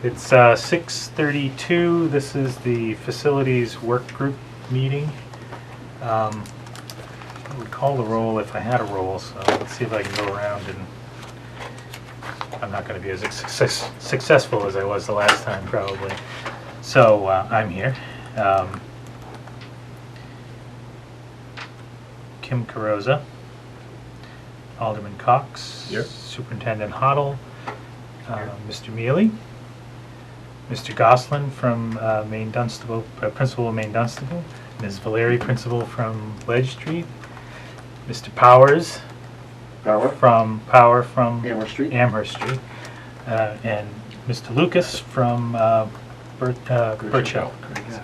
It's 6:32. This is the Facilities Workgroup meeting. I would call the roll if I had a roll, so let's see if I can go around, and I'm not going to be as successful as I was the last time, probably. So I'm here. Kim Carosa, Alderman Cox, Here. Superintendent Hoddle, Mr. Mealy, Mr. Goslin from Maine Dunstable, Principal of Maine Dunstable, Ms. Valeri, Principal from Ledge Street, Mr. Powers from Amherst Street, and Mr. Lucas from Birch Hill.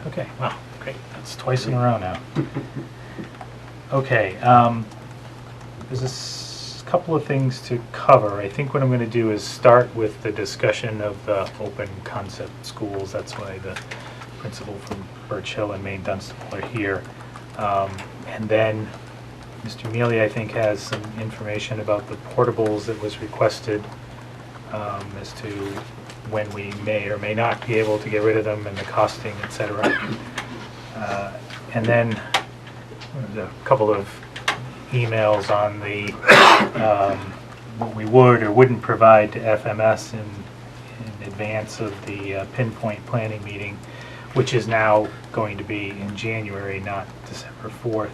Okay, wow, great. That's twice in a row now. Okay, there's a couple of things to cover. I think what I'm going to do is start with the discussion of the open concept schools. That's why the principal from Birch Hill and Maine Dunstable are here. And then Mr. Mealy, I think, has some information about the portables that was requested as to when we may or may not be able to get rid of them and the costing, etc. And then there's a couple of emails on the what we would or wouldn't provide to FMS in advance of the pinpoint planning meeting, which is now going to be in January, not December 4th.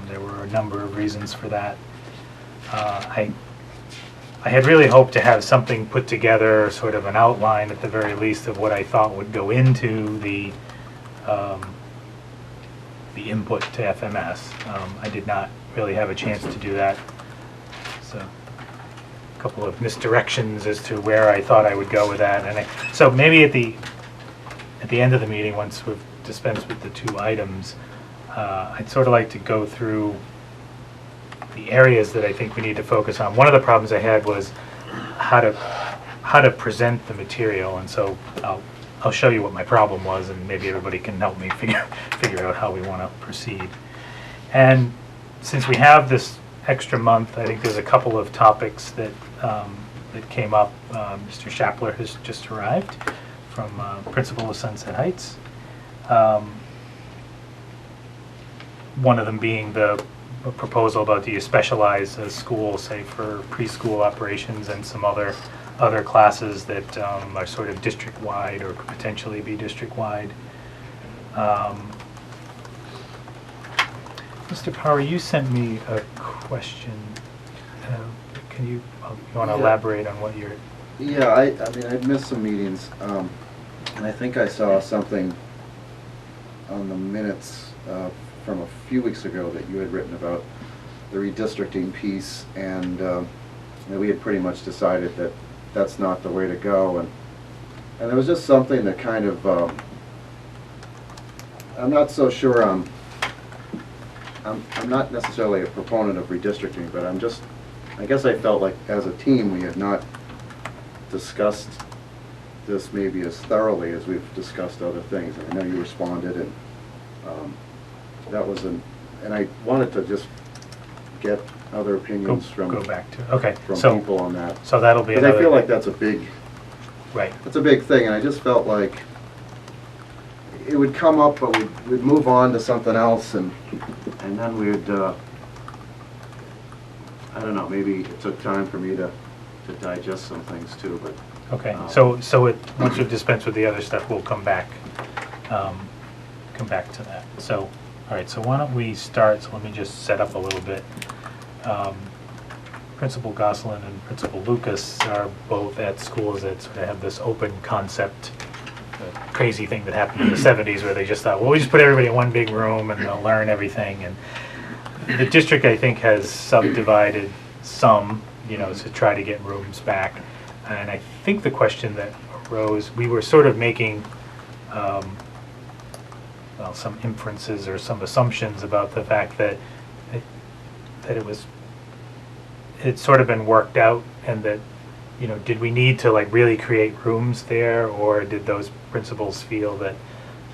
There were a number of reasons for that. I had really hoped to have something put together, sort of an outline at the very least of what I thought would go into the input to FMS. I did not really have a chance to do that. So a couple of misdirections as to where I thought I would go with that. And so maybe at the end of the meeting, once we've dispensed with the two items, I'd sort of like to go through the areas that I think we need to focus on. One of the problems I had was how to present the material, and so I'll show you what my problem was, and maybe everybody can help me figure out how we want to proceed. And since we have this extra month, I think there's a couple of topics that came up. Mr. Shapler has just arrived from Principal of Sunset Heights. One of them being the proposal about, do you specialize a school, say, for preschool operations and some other classes that are sort of district-wide or could potentially be district-wide. Mr. Power, you sent me a question. Can you want to elaborate on what you're... Yeah, I mean, I've missed some meetings, and I think I saw something on the minutes from a few weeks ago that you had written about the redistricting piece, and that we had pretty much decided that that's not the way to go, and there was just something that kind of, I'm not so sure I'm not necessarily a proponent of redistricting, but I guess I felt like as a team we had not discussed this maybe as thoroughly as we've discussed other things. And I know you responded, and that was and I wanted to just get other opinions go back to okay. from so, people on that. So that'll be another... I feel like that's a big That's a big thing, and I just felt like it would come up, but we'd move on to something else, and then we'd I don't know, maybe it took time for me to digest some things too, but okay. So once we've dispensed with the other stuff, we'll come back to that. So all right, so why don't we start? So let me just set up a little bit. Principal Goslin and Principal Lucas are both at schools that sort of have this open concept, crazy thing that happened in the 70s where they just thought, well, we just put everybody in one big room and they'll learn everything. And the district, I think, has subdivided some, to try to get rooms back. And I think the question that arose, we were sort of making some inferences or some assumptions about the fact that it's sort of been worked out, and that, did we need to really create rooms there, or did those principals feel that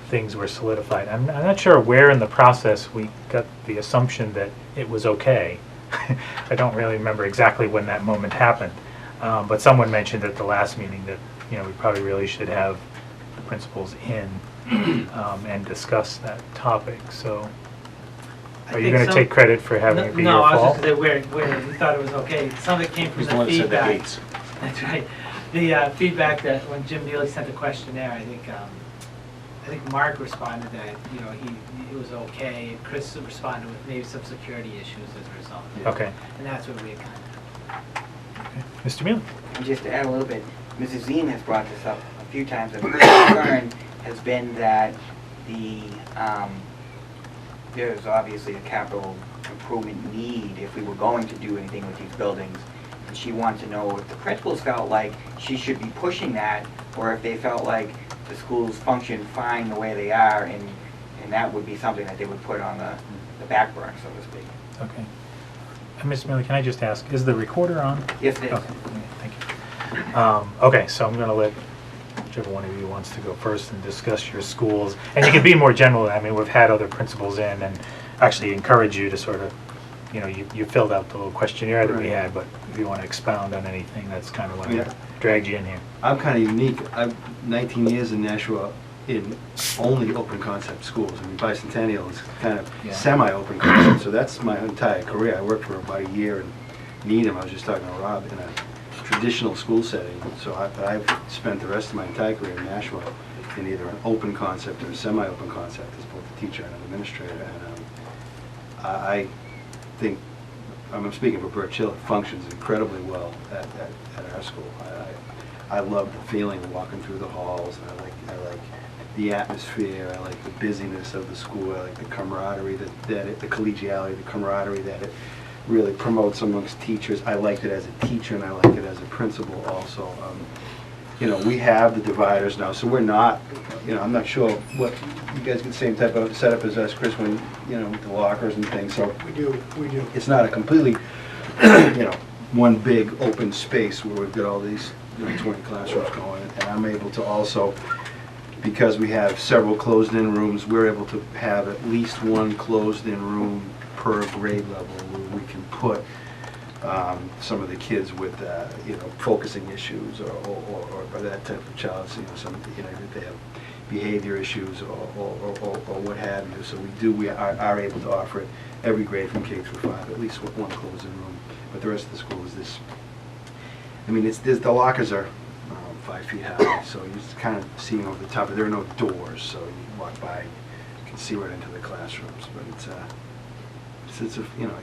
things were solidified? I'm not sure where in the process we got the assumption that it was okay. I don't really remember exactly when that moment happened, but someone mentioned at the last meeting that you know, we probably really should have the principals in and discuss that topic, so. I Are you think going to some- take credit for having it be your No, I was fault? just gonna say where we thought it was okay. Some of it came from He's the one the that said the feedback. gates. That's right. The feedback that when Jim Neely sent the questionnaire, I think Mark responded that, you know, it was okay. Chris responded with maybe some security issues as a result. Okay. And that's what we kind of. Okay. Mr. Mealy? And just to add a little bit, Mrs. Zine has brought this up a few times, but her concern has been that there's obviously a capital improvement need if we were going to do anything with these buildings. And she wanted to know if the principals felt like she should be pushing that, or if they felt like the schools function fine the way they are, and that would be something that they would put on the back burner, so to speak. Okay. And Ms. Mealy, can I just ask, is the recorder on? Yes, it is. Okay, thank you. Okay, so I'm going to let whichever one of you wants to go first and discuss your schools. And you can be more general. I mean, we've had other principals in and actually encourage you to sort of, you know, you filled out the little questionnaire that we had, but if you want to expound on anything, that's kind of why I dragged you in here. I'm kind of unique. I've 19 years in Nashua in only open concept schools. I mean, Bicentennial is kind of semi-open concept, so that's my entire career. I worked for about a year in Needham. I was just talking to Rob in a traditional school setting. So I've spent the rest of my entire career in Nashua in either an open concept or a semi-open concept as both a teacher and an administrator. And I think, I'm speaking for Birch Hill, it functions incredibly well at our school. I love the feeling of walking through the halls. I like the atmosphere. I like the busyness of the school. I like the camaraderie the collegiality, the camaraderie that it really promotes amongst teachers. I liked it as a teacher, and I like it as a principal also. You know, we have the dividers now, so we're not, you know, I'm not sure what, you guys get the same type of setup as us, Chris, when, you know, with the lockers and things, so. We do. It's not a completely, you know, one big open space where we've got all these, you know, 20 classrooms going, and I'm able to also, because we have several closed-in rooms, we're able to have at least one closed-in room per grade level where we can put some of the kids with, you know, focusing issues or that type of child, you know, some, you know, if they have behavior issues or what have you. So we are able to offer it every grade from K through 5, at least with one closed-in room. But the rest of the school is this. I mean, the lockers are 5 feet high, so you just kind of see them over the top. But there are no doors, so you walk by, you can see right into the classrooms. But it's a, you know,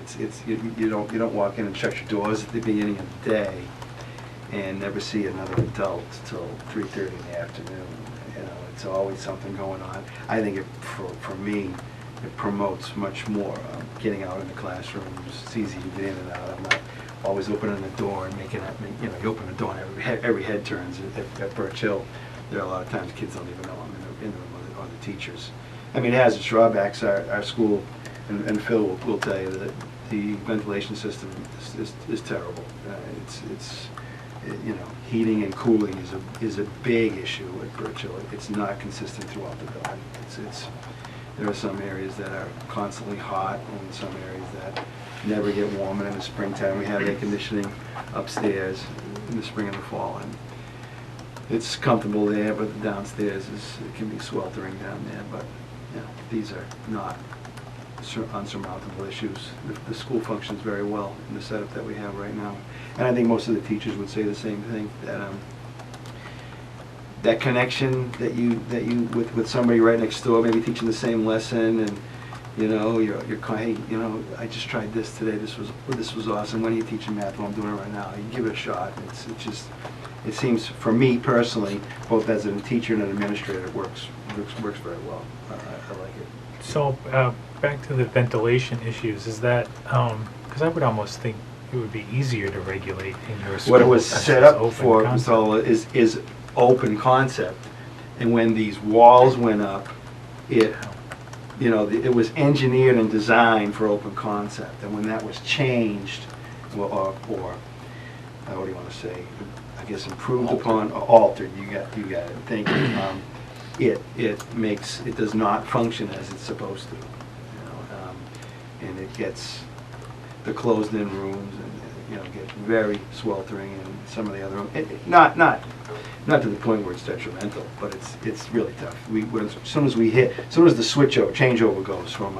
you don't walk in and shut your doors at the beginning of the day and never see another adult till 3:30 in the afternoon. You know, it's always something going on. I think for me, it promotes much more getting out in the classrooms. It's easy to get in and out. I'm not always opening the door and making it, you know, you open the door and every head turns. At Birch Hill, there are a lot of times kids don't even know I'm in the room or the teachers. I mean, it has its drawbacks. Our school, and Phil will tell you that the ventilation system is terrible. You know, heating and cooling is a big issue at Birch Hill. It's not consistent throughout the building. There are some areas that are constantly hot and some areas that never get warm. And in the springtime, we have air conditioning upstairs in the spring and the fall, and it's comfortable there. But the downstairs it can be sweltering down there. But you know, these are not unsurmountable issues. The school functions very well in the setup that we have right now, and I think most of the teachers would say the same thing, that that connection that you with somebody right next door, maybe teaching the same lesson, and you know, you're hey, you know, I just tried this today. This was awesome. When are you teaching math? Well, I'm doing it right now. You give it a shot. It seems, for me personally, both as a teacher and an administrator, it works very well. I like it. So back to the ventilation issues, is that, because I would almost think it would be easier to regulate in your school. What it was such set as up open for, concept. Mr. is open concept. And when these walls went up, you know, it was engineered and designed for open concept. And when that was changed, or what do you want to say? I guess improved upon, or altered. You got it. Thank you. It does not function as it's supposed to. You know, and it gets the closed-in rooms, and get very sweltering, and some of the other, not to the point where it's detrimental, but it's really tough. As soon as the changeover goes from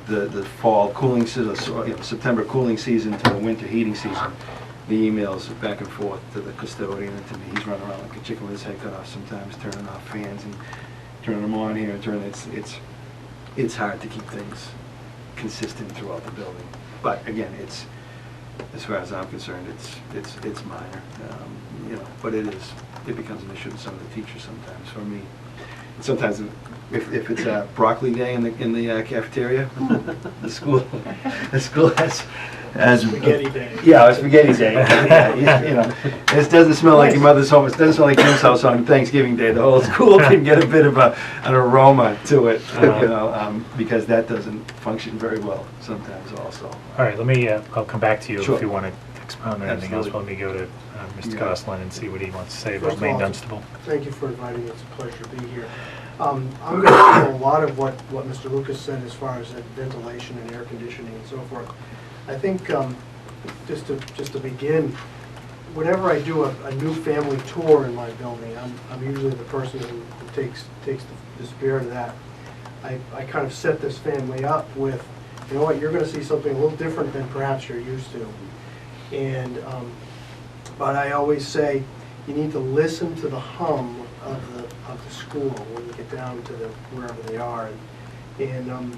the fall cooling season, September cooling season to the winter heating season, the emails back and forth to the custodian and to me. He's running around like a chicken with his head cut off sometimes, turning off fans and turning them on here and it's hard to keep things consistent throughout the building. But again, as far as I'm concerned, it's minor, but it becomes an issue to some of the teachers sometimes. For me, sometimes if it's a broccoli day in the cafeteria, the school has Spaghetti day. Yeah, a spaghetti day. It doesn't smell like your mother's home. It doesn't smell like Jim's house on Thanksgiving Day. The whole school can get a bit of an aroma to it, because that doesn't function very well sometimes also. All right, I'll come back to you Sure. if you want to expound on anything else. Absolutely. Let me go to Mr. Yeah. Gosselin and see what he wants to say about First of Maine all, Dunstable. Thank you for inviting me. It's a pleasure to be here. I'm going to echo a lot of what Mr. Lucas said as far as ventilation and air conditioning and so forth. I think just to begin, whenever I do a new family tour in my building, I'm usually the person who takes the spirit of that. I kind of set this family up with, you know what, you're going to see something a little different than perhaps you're used to. And but I always say you need to listen to the hum of the school when you get down to wherever they are. And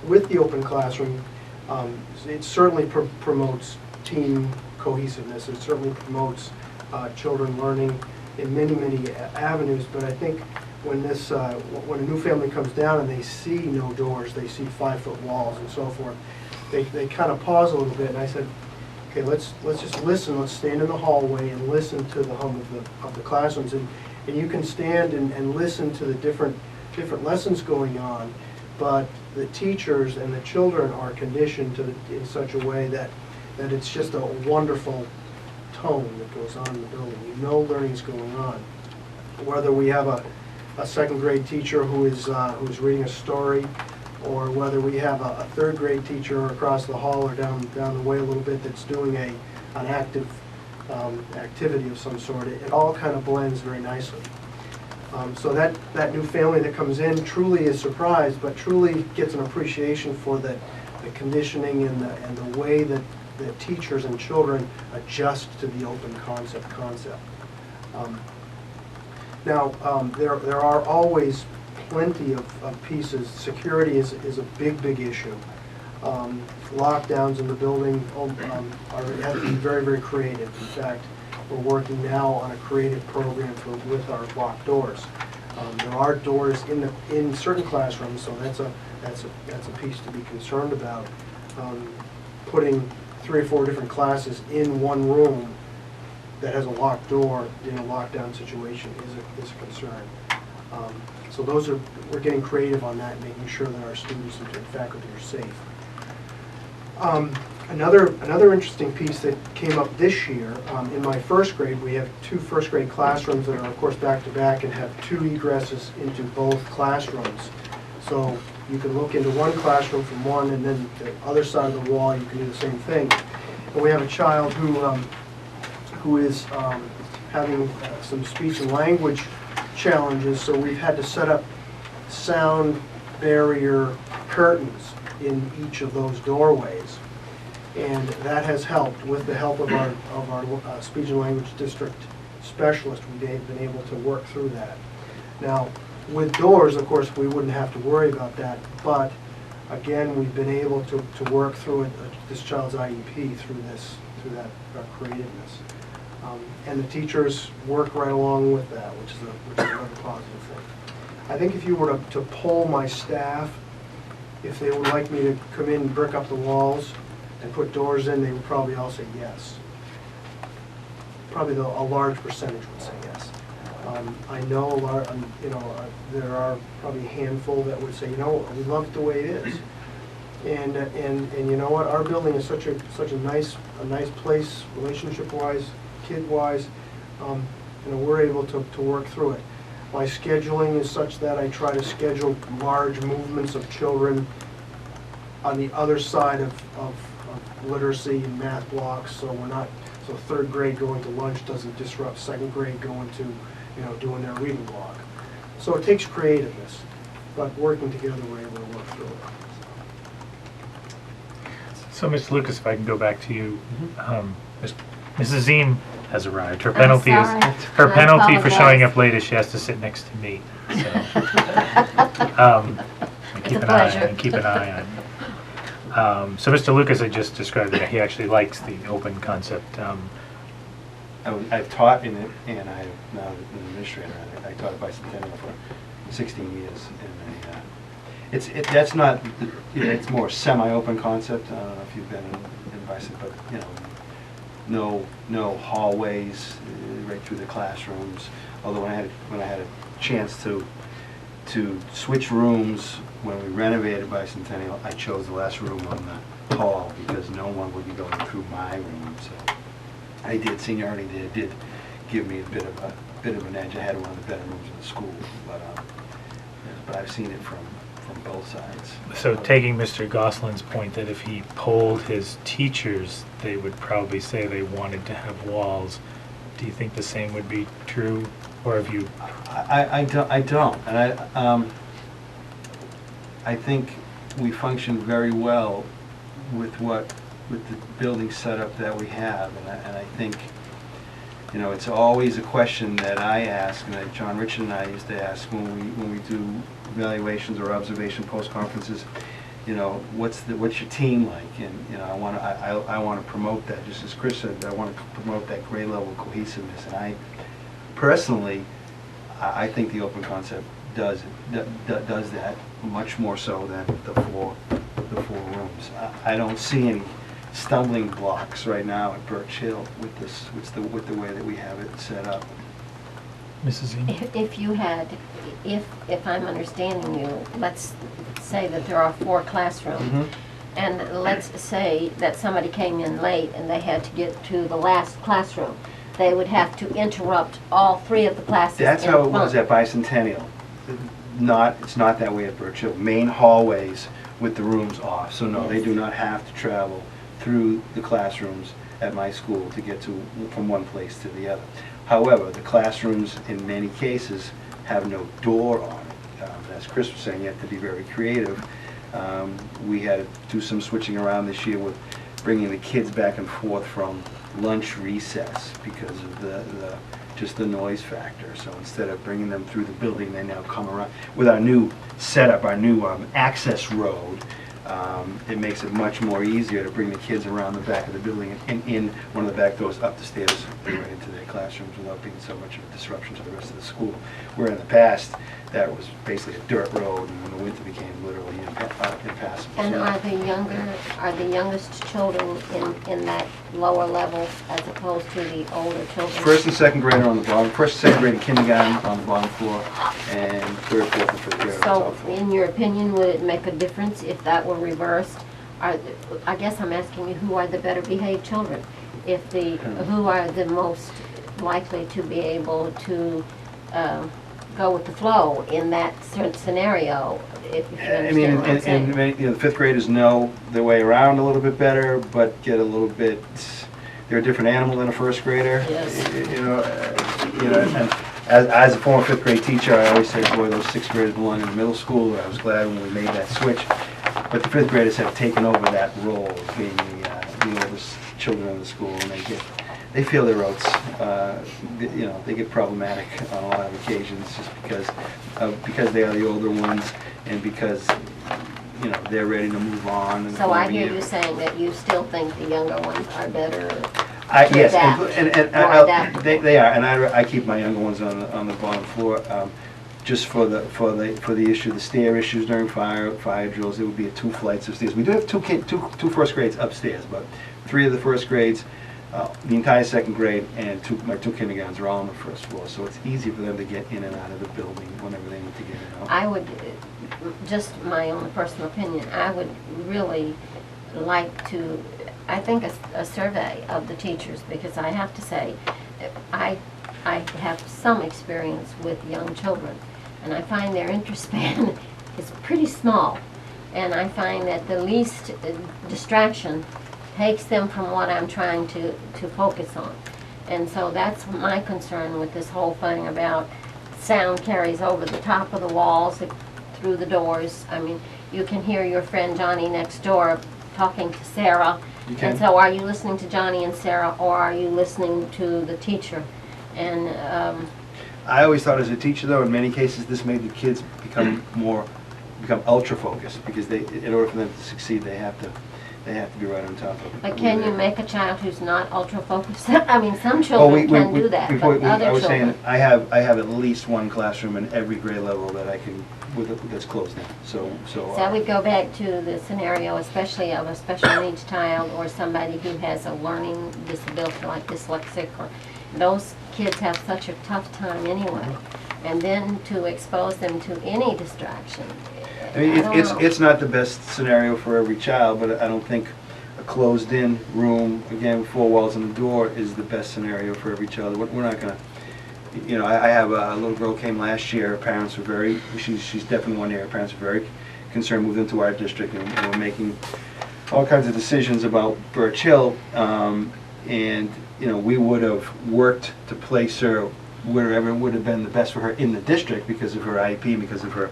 with the open classroom, it certainly promotes team cohesiveness. It certainly promotes children learning in many avenues. But I think when a new family comes down and they see no doors, they see 5-foot walls and so forth, they kind of pause a little bit. And I said, okay, let's just listen. Let's stand in the hallway and listen to the hum of the classrooms. And you can stand and listen to the different lessons going on, but the teachers and the children are conditioned in such a way that it's just a wonderful tone that goes on in the building. You know learning's going on. Whether we have a second grade teacher who's reading a story, or whether we have a third grade teacher across the hall or down the way a little bit that's doing an active activity of some sort, it all kind of blends very nicely. So that new family that comes in truly is surprised, but truly gets an appreciation for the conditioning and the way that teachers and children adjust to the open concept. Now, there are always plenty of pieces. Security is a big issue. Lockdowns in the building have to be very creative. In fact, we're working now on a creative program with our locked doors. There are doors in certain classrooms, so that's a piece to be concerned about. Putting 3 or 4 different classes in one room that has a locked door in a lockdown situation is a concern. So we're getting creative on that, making sure that our students and faculty are safe. Another interesting piece that came up this year, in my first grade, we have 2 first grade classrooms that are of course back to back and have 2 egresses into both classrooms. So you can look into one classroom from one, and then the other side of the wall you can do the same thing. And we have a child who is having some speech and language challenges, so we've had to set up sound barrier curtains in each of those doorways. And that has helped. With the help of our speech and language district specialist, we've been able to work through that. Now, with doors, of course, we wouldn't have to worry about that, but again, we've been able to work through this child's IEP through that creativeness. And the teachers work right along with that, which is another positive thing. I think if you were to poll my staff, if they would like me to come in and brick up the walls and put doors in, they would probably all say yes. Probably a large percentage would say yes. I know there are probably a handful that would say, we love it the way it is. And you know what? Our building is such a nice place, relationship-wise, kid-wise. We're able to work through it. My scheduling is such that I try to schedule large movements of children on the other side of literacy and math blocks, so so third grade going to lunch doesn't disrupt second grade going to, doing their reading block. So it takes creativeness, but working together, we're able to work through it. So, Mr. Lucas, if I can go back to you, Mm-hmm. Mrs. Ziem has arrived. Her I'm penalty is, sorry. her I penalty for showing apologize. up late is she has to sit next to me, so. And It's a pleasure. keep an eye on you. So Mr. Lucas had just described that he actually likes the open concept. I've taught in it, and I'm now an administrator. I taught at Bicentennial for 16 years, and that's not, it's more semi-open concept. I don't know if you've been in Bicent, but no hallways right through the classrooms. Although when I had a chance to switch rooms when we renovated Bicentennial, I chose the last room on the hall because no one would be going through my room. So I did, seniority there did give me a bit of an edge. I had one of the better rooms in the school, but I've seen it from both sides. So taking Mr. Gosselin's point that if he polled his teachers, they would probably say they wanted to have walls, do you think the same would be true, or have you? I don't, and I think we function very well with the building setup that we have, and I think, it's always a question that I ask, and that John Richard and I used to ask when we do evaluations or observation post-conferences, what's your team like? And, I want to promote that, just as Chris said, I want to promote that grade level cohesiveness, and I personally, I think the open concept does that much more so than the four rooms. I don't see any stumbling blocks right now at Birch Hill with the way that we have it set up. Mrs. Ziem? If I'm understanding you, let's say that there are 4 classrooms, and let's say that somebody came in late and they had to get to the last classroom. They would have to interrupt all 3 of the classes. That's in how it was front. at Bicentennial. It's not that way at Birch Hill. Main hallways with the rooms off. So no, they do not have to travel through the classrooms at my school to get from one place to the other. However, the classrooms in many cases have no door on it. As Chris was saying, you have to be very creative. We had to do some switching around this year with bringing the kids back and forth from lunch recess because of just the noise factor. So instead of bringing them through the building, they now come around. With our new setup, our new access road, it makes it much more easier to bring the kids around the back of the building and in one of the back doors up the stairs and right into their classrooms without being so much of a disruption to the rest of the school. Where in the past, that was basically a dirt road, and in the winter became literally impassable. And are the youngest children in that lower level as opposed to the older children? First and second grader on the bottom, first and second grade in kindergarten on the bottom floor, and third, fourth, and fifth grade on the So, top floor. in your opinion, would it make a difference if that were reversed? I guess I'm asking you, who are the better behaved children? Who are the most likely to be able to go with the flow in that certain scenario, if you understand what I'm saying? The fifth graders know their way around a little bit better, but get a little bit, they're a different animal than a first grader. Yes. And as a former fifth grade teacher, I always say, boy, those sixth graders belong in the middle school. I was glad when we made that switch. But the fifth graders have taken over that role of being the oldest children in the school, and they feel their oats. They get problematic on a lot of occasions just because they are the older ones and because they're ready to move on. And So I hear you saying that you still think the younger ones are better. Yes, more adaptable. they are, and I keep my younger ones on the bottom floor. Just for the issue, the stair issues during fire drills, there would be 2 flights of stairs. We do have two first grades upstairs, but 3 of the first grades, the entire second grade, and my 2 kindergartens are all on the first floor. So it's easy for them to get in and out of the building whenever they need to get in and out. I would, just my own personal opinion, I would really like to, I think a survey of the teachers, because I have to say, I have some experience with young children, and I find their interest span is pretty small, and I find that the least distraction takes them from what I'm trying to focus on. And so that's my concern with this whole thing about sound carries over the top of the walls, through the doors. I mean, you can hear your friend Johnny next door talking to Sarah. You can. And so are you listening to Johnny and Sarah, or are you listening to the teacher? And I always thought as a teacher, though, in many cases, this made the kids become ultra focused, because in order for them to succeed, they have to be right on top of it. but can you make a child who's not ultra focused? I mean, some children can do that, but other I was children. saying, I have at least one classroom in every grade level that I can, that's closed now. So So I would go back to the scenario, especially of a special needs child or somebody who has a learning disability like dyslexic, or those kids have such a tough time anyway. And then to expose them to any distraction, I mean, don't know. it's not the best scenario for every child, but I don't think a closed-in room, again, with 4 walls and a door, is the best scenario for every child. We're not gonna, you know, I have a little girl came last year. Her parents were very, she's deaf in one ear. Her parents were very concerned, moved into our district, and we're making all kinds of decisions about Birch Hill. And, you know, we would have worked to place her wherever would have been the best for her in the district because of her IEP, because of her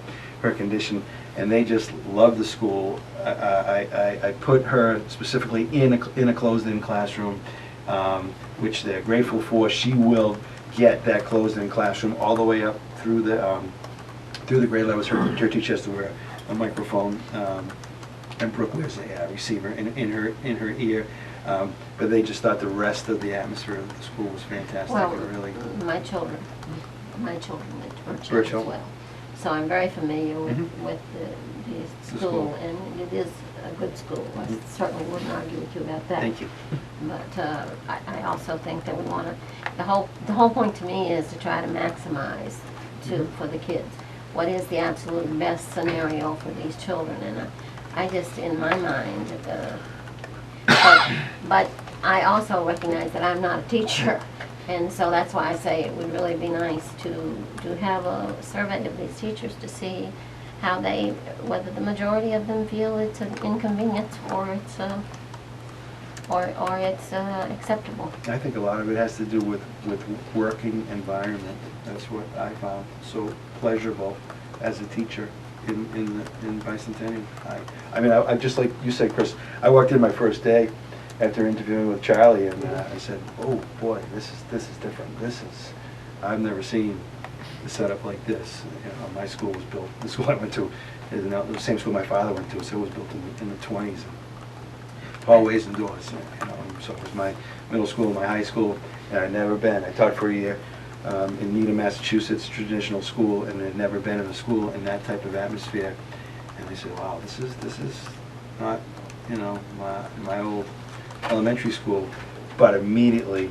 condition, and they just love the school. I put her specifically in a closed-in classroom, which they're grateful for. She will get that closed-in classroom all the way up through the grade levels. Her teacher has to wear a microphone, and Brooke wears a receiver in her ear. But they just thought the rest of the atmosphere of the school was fantastic. Well, and really, my children went to Birch Birch Hill Hill. as well. So I'm very familiar with, Mhm. with the The school, school. and it is a good school. I Mhm. certainly wouldn't argue with you about that. Thank you. But I also think that we want to, the whole point to me is to try to maximize for the kids. What is the absolute best scenario for these children? And I just, in my mind, but I also recognize that I'm not a teacher. And so that's why I say it would really be nice to have a survey of these teachers to see how they, whether the majority of them feel it's an inconvenience or it's acceptable. I think a lot of it has to do with working environment. That's what I found so pleasurable as a teacher in Bicentennial. I mean, I just like you said, Chris, I walked in my first day after interviewing with Charlie, and I said, "Oh boy, this is different. I've never seen a setup like this." You know, my school was built. The school I went to is the same school my father went to, so it was built in the 20s. Hallways and doors. You know, so it was my middle school, my high school, and I'd never been. I taught for a year in Needham, Massachusetts, traditional school, and had never been in a school in that type of atmosphere. And they said, "Wow, this is not, you know, my old elementary school," but immediately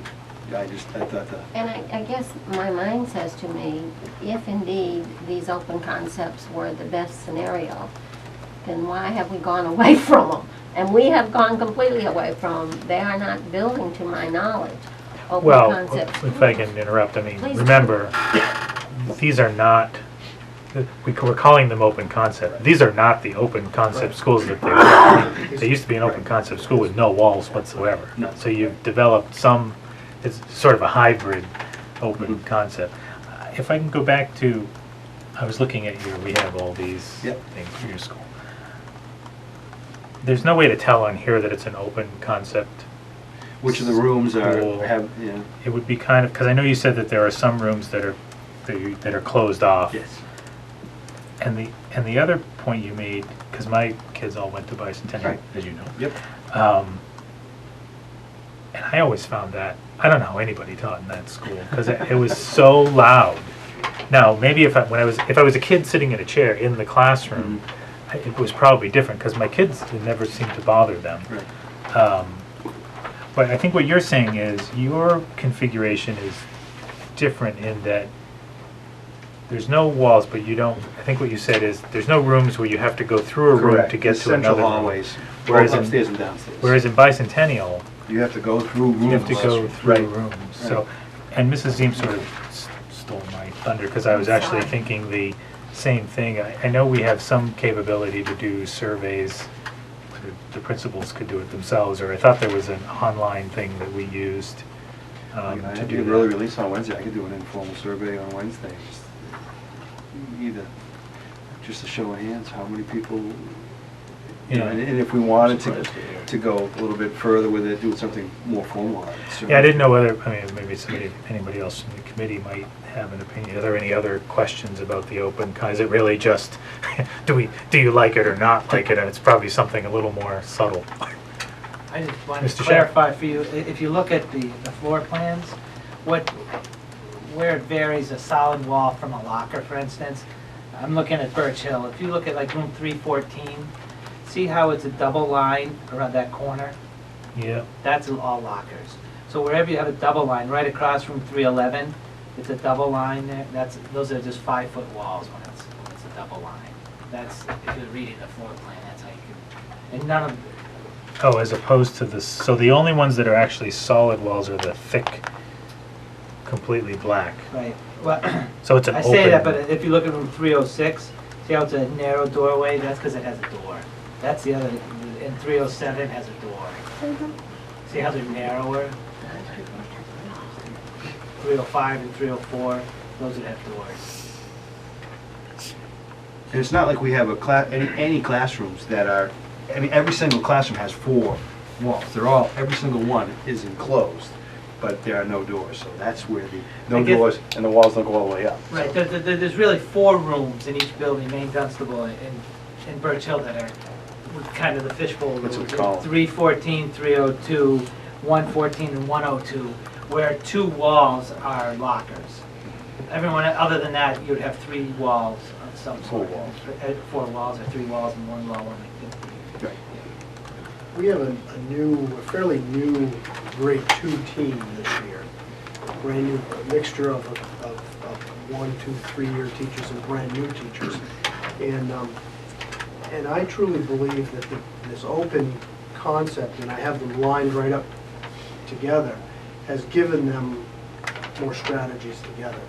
I thought that. And I guess my mind says to me, if indeed these open concepts were the best scenario, then why have we gone away from them? And we have gone completely away from them. They are not building, to my knowledge, open Well, concepts. if I can interrupt, I mean, Please. remember, these are not, we're calling them open concept. These are not the open concept schools that they were. They used to be an open concept school with no walls whatsoever. No. So you've developed some, it's sort of a hybrid open Mhm. concept. If I can go back to, I was looking at we have all these Yep. things for your school. There's no way to tell on here that it's an open concept. Which of the rooms School. have, you know? It would be kind of, because I know you said that there are some rooms that are closed off. Yes. And the other point you made, because my kids all went to Bicentennial, Right. as you know. Yep. And I always found that, I don't know how anybody taught in that school, because it was so loud. Now, maybe if I was a kid sitting in a chair in the classroom, it was probably different, because my kids, it never seemed to bother them. Right. But I think what you're saying is your configuration is different in that there's no walls, but you don't, I think what you said is there's no rooms where you have to go through a room Correct. to get The to another central room. hallways, Whereas in- upstairs and downstairs. Whereas in Bicentennial, You have to go through rooms. you have to go through Right. rooms. Right. So, and Mrs. Zeem sort of stole my thunder, because I was actually Sorry. thinking the same thing. I know we have some capability to do surveys the principals could do it themselves, or I thought there was an online thing that we used I to have do the early that. release on Wednesday. I could do an informal survey on Wednesday. Either, just a show of hands, how many people, you know, Yeah. and if we wanted to go a little bit further with it, do something more formal. Yeah, I didn't know whether, I mean, maybe anybody else in the committee might have an opinion. Are there any other questions about the open? Is it really just, do you like it or not like it? And it's probably something a little more subtle. I just wanted Mr. to Shack. clarify for you, if you look at the floor plans, where it varies a solid wall from a locker, for instance, I'm looking at Birch Hill. If you look at like room 314, see how it's a double line around that corner? Yeah. That's all lockers. So wherever you have a double line, right across from 311, it's a double line there. Those are just 5-foot walls when it's a double line. That's, if you're reading the floor plan, that's how you can, and none of, Oh, as opposed to this, so the only ones that are actually solid walls are the thick, completely black. right, well, So it's an I open. say that, but if you look at room 306, see how it's a narrow doorway? That's because it has a door. That's the other, and 307 has a door. See how they're narrower? 305 and 304, those would have doors. And it's not like we have any classrooms that are, I mean, every single classroom has 4 walls. Every single one is enclosed, but there are no doors. So that's where no I guess- doors, and the walls don't go all the way up. Right, there's really 4 rooms in each building, Main, Dunstable, and Birch Hill, that are kind of the fishbowl That's rooms. what we call 'em. 314, 302, 114, and 102, where 2 walls are lockers. Everyone, other than that, you'd have 3 walls of some 4 sort. walls. 4 walls, or 3 walls and 1 wall, 1 Right. We have a fairly new grade 2 team this year. Brand new, a mixture of 1, 2, 3-year teachers and brand new teachers. And I truly believe that this open concept, and I have them lined right up together, has given them more strategies together.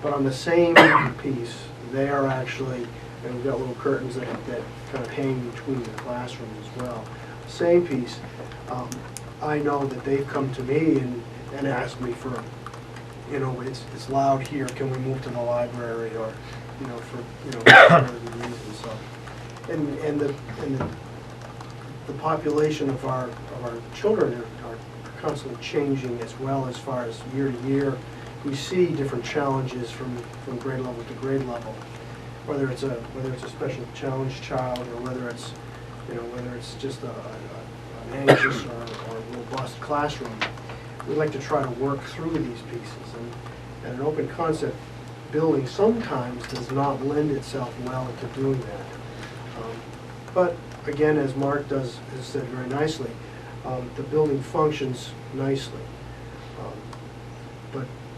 But on the same piece, they are actually, and we've got little curtains that kind of hang between the classrooms as well. Same piece, I know that they've come to me and asked me for, you know, it's loud here, can we move to the library, or, you know, for whatever the reason, so. And the population of our children are constantly changing as well, as far as year to year. We see different challenges from grade level to grade level, whether it's a special challenge child, or whether it's just an anxious or robust classroom. We like to try to work through these pieces, and an open concept building sometimes does not lend itself well to doing that. But again, as Mark has said very nicely, the building functions nicely.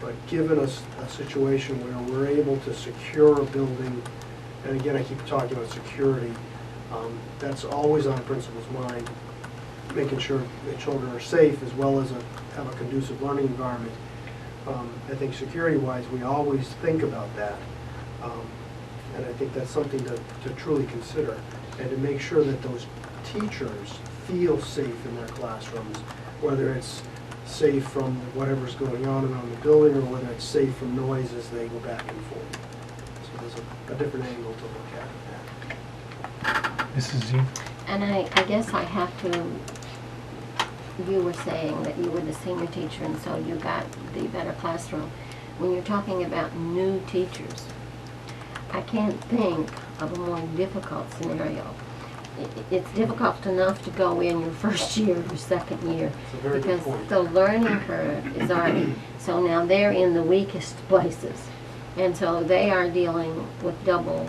But given us a situation where we're able to secure a building, and again, I keep talking about security, that's always on principal's mind, making sure the children are safe as well as have a conducive learning environment. I think security-wise, we always think about that. And I think that's something to truly consider, and to make sure that those teachers feel safe in their classrooms, whether it's safe from whatever's going on around the building, or whether it's safe from noise as they go back and forth. So there's a different angle to look at that. Mrs. Z? And I guess I have to, you were saying that you were the senior teacher, and so you got the better classroom. When you're talking about new teachers, I can't think of a more difficult scenario. It's difficult enough to go in your first year or second year, It's a very good because point. the learning curve is already, so now they're in the weakest places. And so they are dealing with double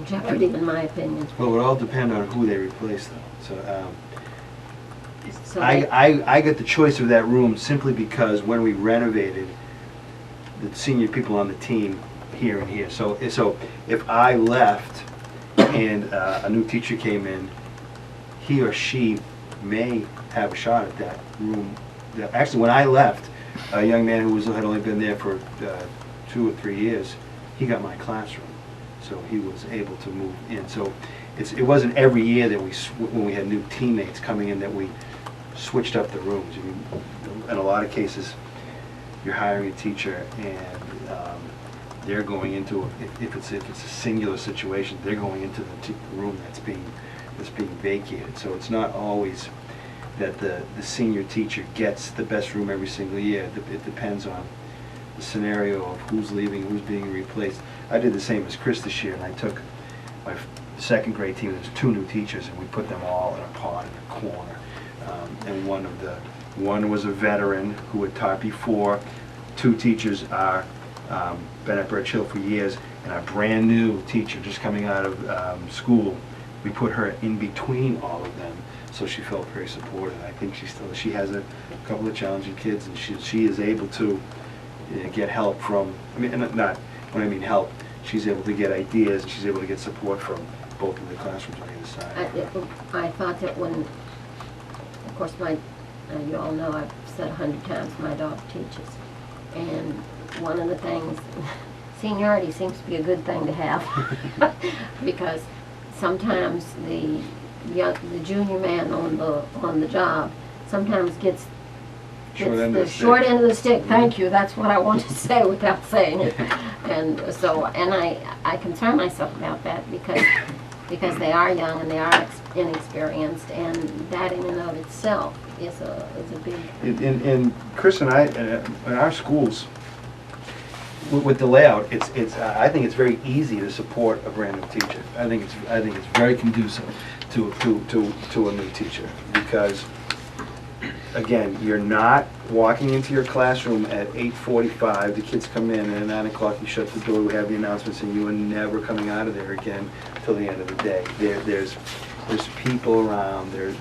jeopardy, in my opinion. Well, it would all depend on who they replace, though. So So they- I got the choice of that room simply because when we renovated, the senior people on the team here and here. So if I left and a new teacher came in, he or she may have a shot at that room. Actually, when I left, a young man who had only been there for 2 or 3 years, he got my classroom. So he was able to move in. So it wasn't every year that when we had new teammates coming in that we switched up the rooms. I mean, in a lot of cases, you're hiring a teacher and they're going into, if it's a singular situation, they're going into the room that's being vacated. So it's not always that the senior teacher gets the best room every single year. It depends on the scenario of who's leaving, who's being replaced. I did the same as Chris this year, and I took my second grade team, there's 2 new teachers, and we put them all in a pod in a corner. And one was a veteran who had taught before. 2 teachers are been at Birch Hill for years, and a brand new teacher just coming out of school. We put her in between all of them, so she felt very supported. I think she has a couple of challenging kids, and she is able to get help from. I mean, not when I mean help, she's able to get ideas, and she's able to get support from both of the classrooms on either side. I thought that when, of course, you all know I've said 100 times my daughter teaches, and one of the things, seniority seems to be a good thing to have, because sometimes the junior man on the job sometimes gets the short end of the stick. Thank you. That's what I want to say without saying it. And so, and I concern myself about that because they are young and they are inexperienced, and that in and of itself is a big. And Chris and I, in our schools, with the layout, I think it's very easy to support a brand new teacher. I think it's very conducive to a new teacher, because again, you're not walking into your classroom at 8:45, the kids come in, and at 9 o'clock you shut the door, we have the announcements, and you are never coming out of there again till the end of the day. There's people around, there's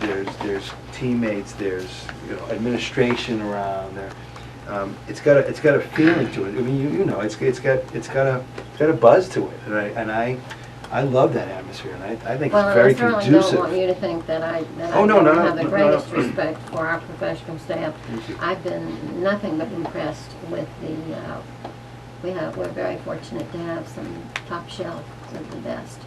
teammates, there's administration around there. It's got a feeling to it. I mean, you know, it's got a buzz to it, and I love that atmosphere, and I think it's very conducive. Well, I certainly don't want you to think that I don't have the greatest respect for our professional staff. I've been nothing but impressed with we're very fortunate to have some top shelf of the best.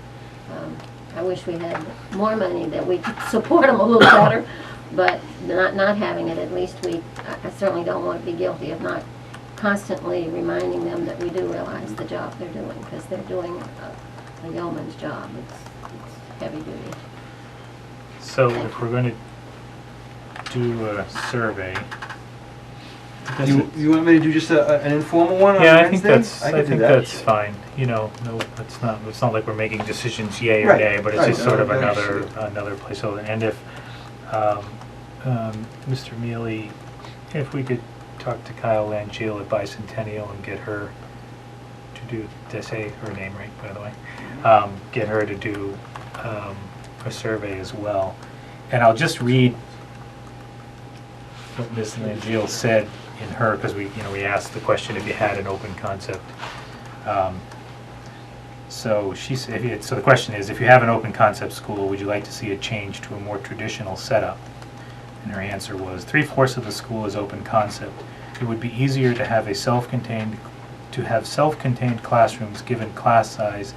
I wish we had more money that we could support them a little better, but not having it, at least I certainly don't want to be guilty of not constantly reminding them that we do realize the job they're doing, because they're doing a yeoman's job. It's heavy duty. So if we're going to do a survey, you want me to do just an informal one on yeah, Wednesday? I think that's fine. You know, no, it's not like we're making decisions yay or nay, but it's just sort of another placeholder. And if Mr. Mealy, if we could talk to Kyle Langeal at Bicentennial and get her to do, did I say her name right, by the way? Get her to do a survey as well. And I'll just read what Ms. Langeal said in her, because we asked the question if you had an open concept. So the question is, if you have an open concept school, would you like to see it change to a more traditional setup? And her answer was, 3/4 of the school is open concept. It would be easier to have self-contained classrooms given class size,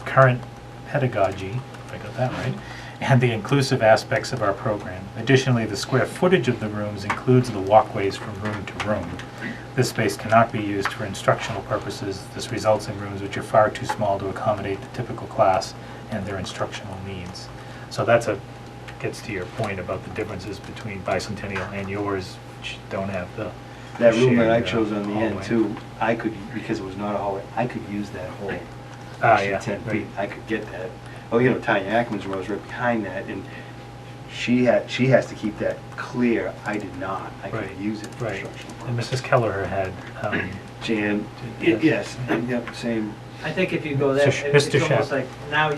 current pedagogy, if I got that right, and the inclusive aspects of our program. Additionally, the square footage of the rooms includes the walkways from room to room. This space cannot be used for instructional purposes. This results in rooms which are far too small to accommodate the typical class and their instructional needs. So gets to your point about the differences between Bicentennial and yours, which don't have the that room that I shared, chose on the hallway. end too. I could, because it was not a hallway, I could use that whole Yeah, 10 right. feet. I could get that. Oh, Tanya Ackerman's room was right behind that, and she has to keep that clear. I did not. I could Right, use it for right. instructional And purposes. Mrs. Kelleher had, Jan, yes, yep, same. I think if you go there, So, it's Mr. almost Shep. like now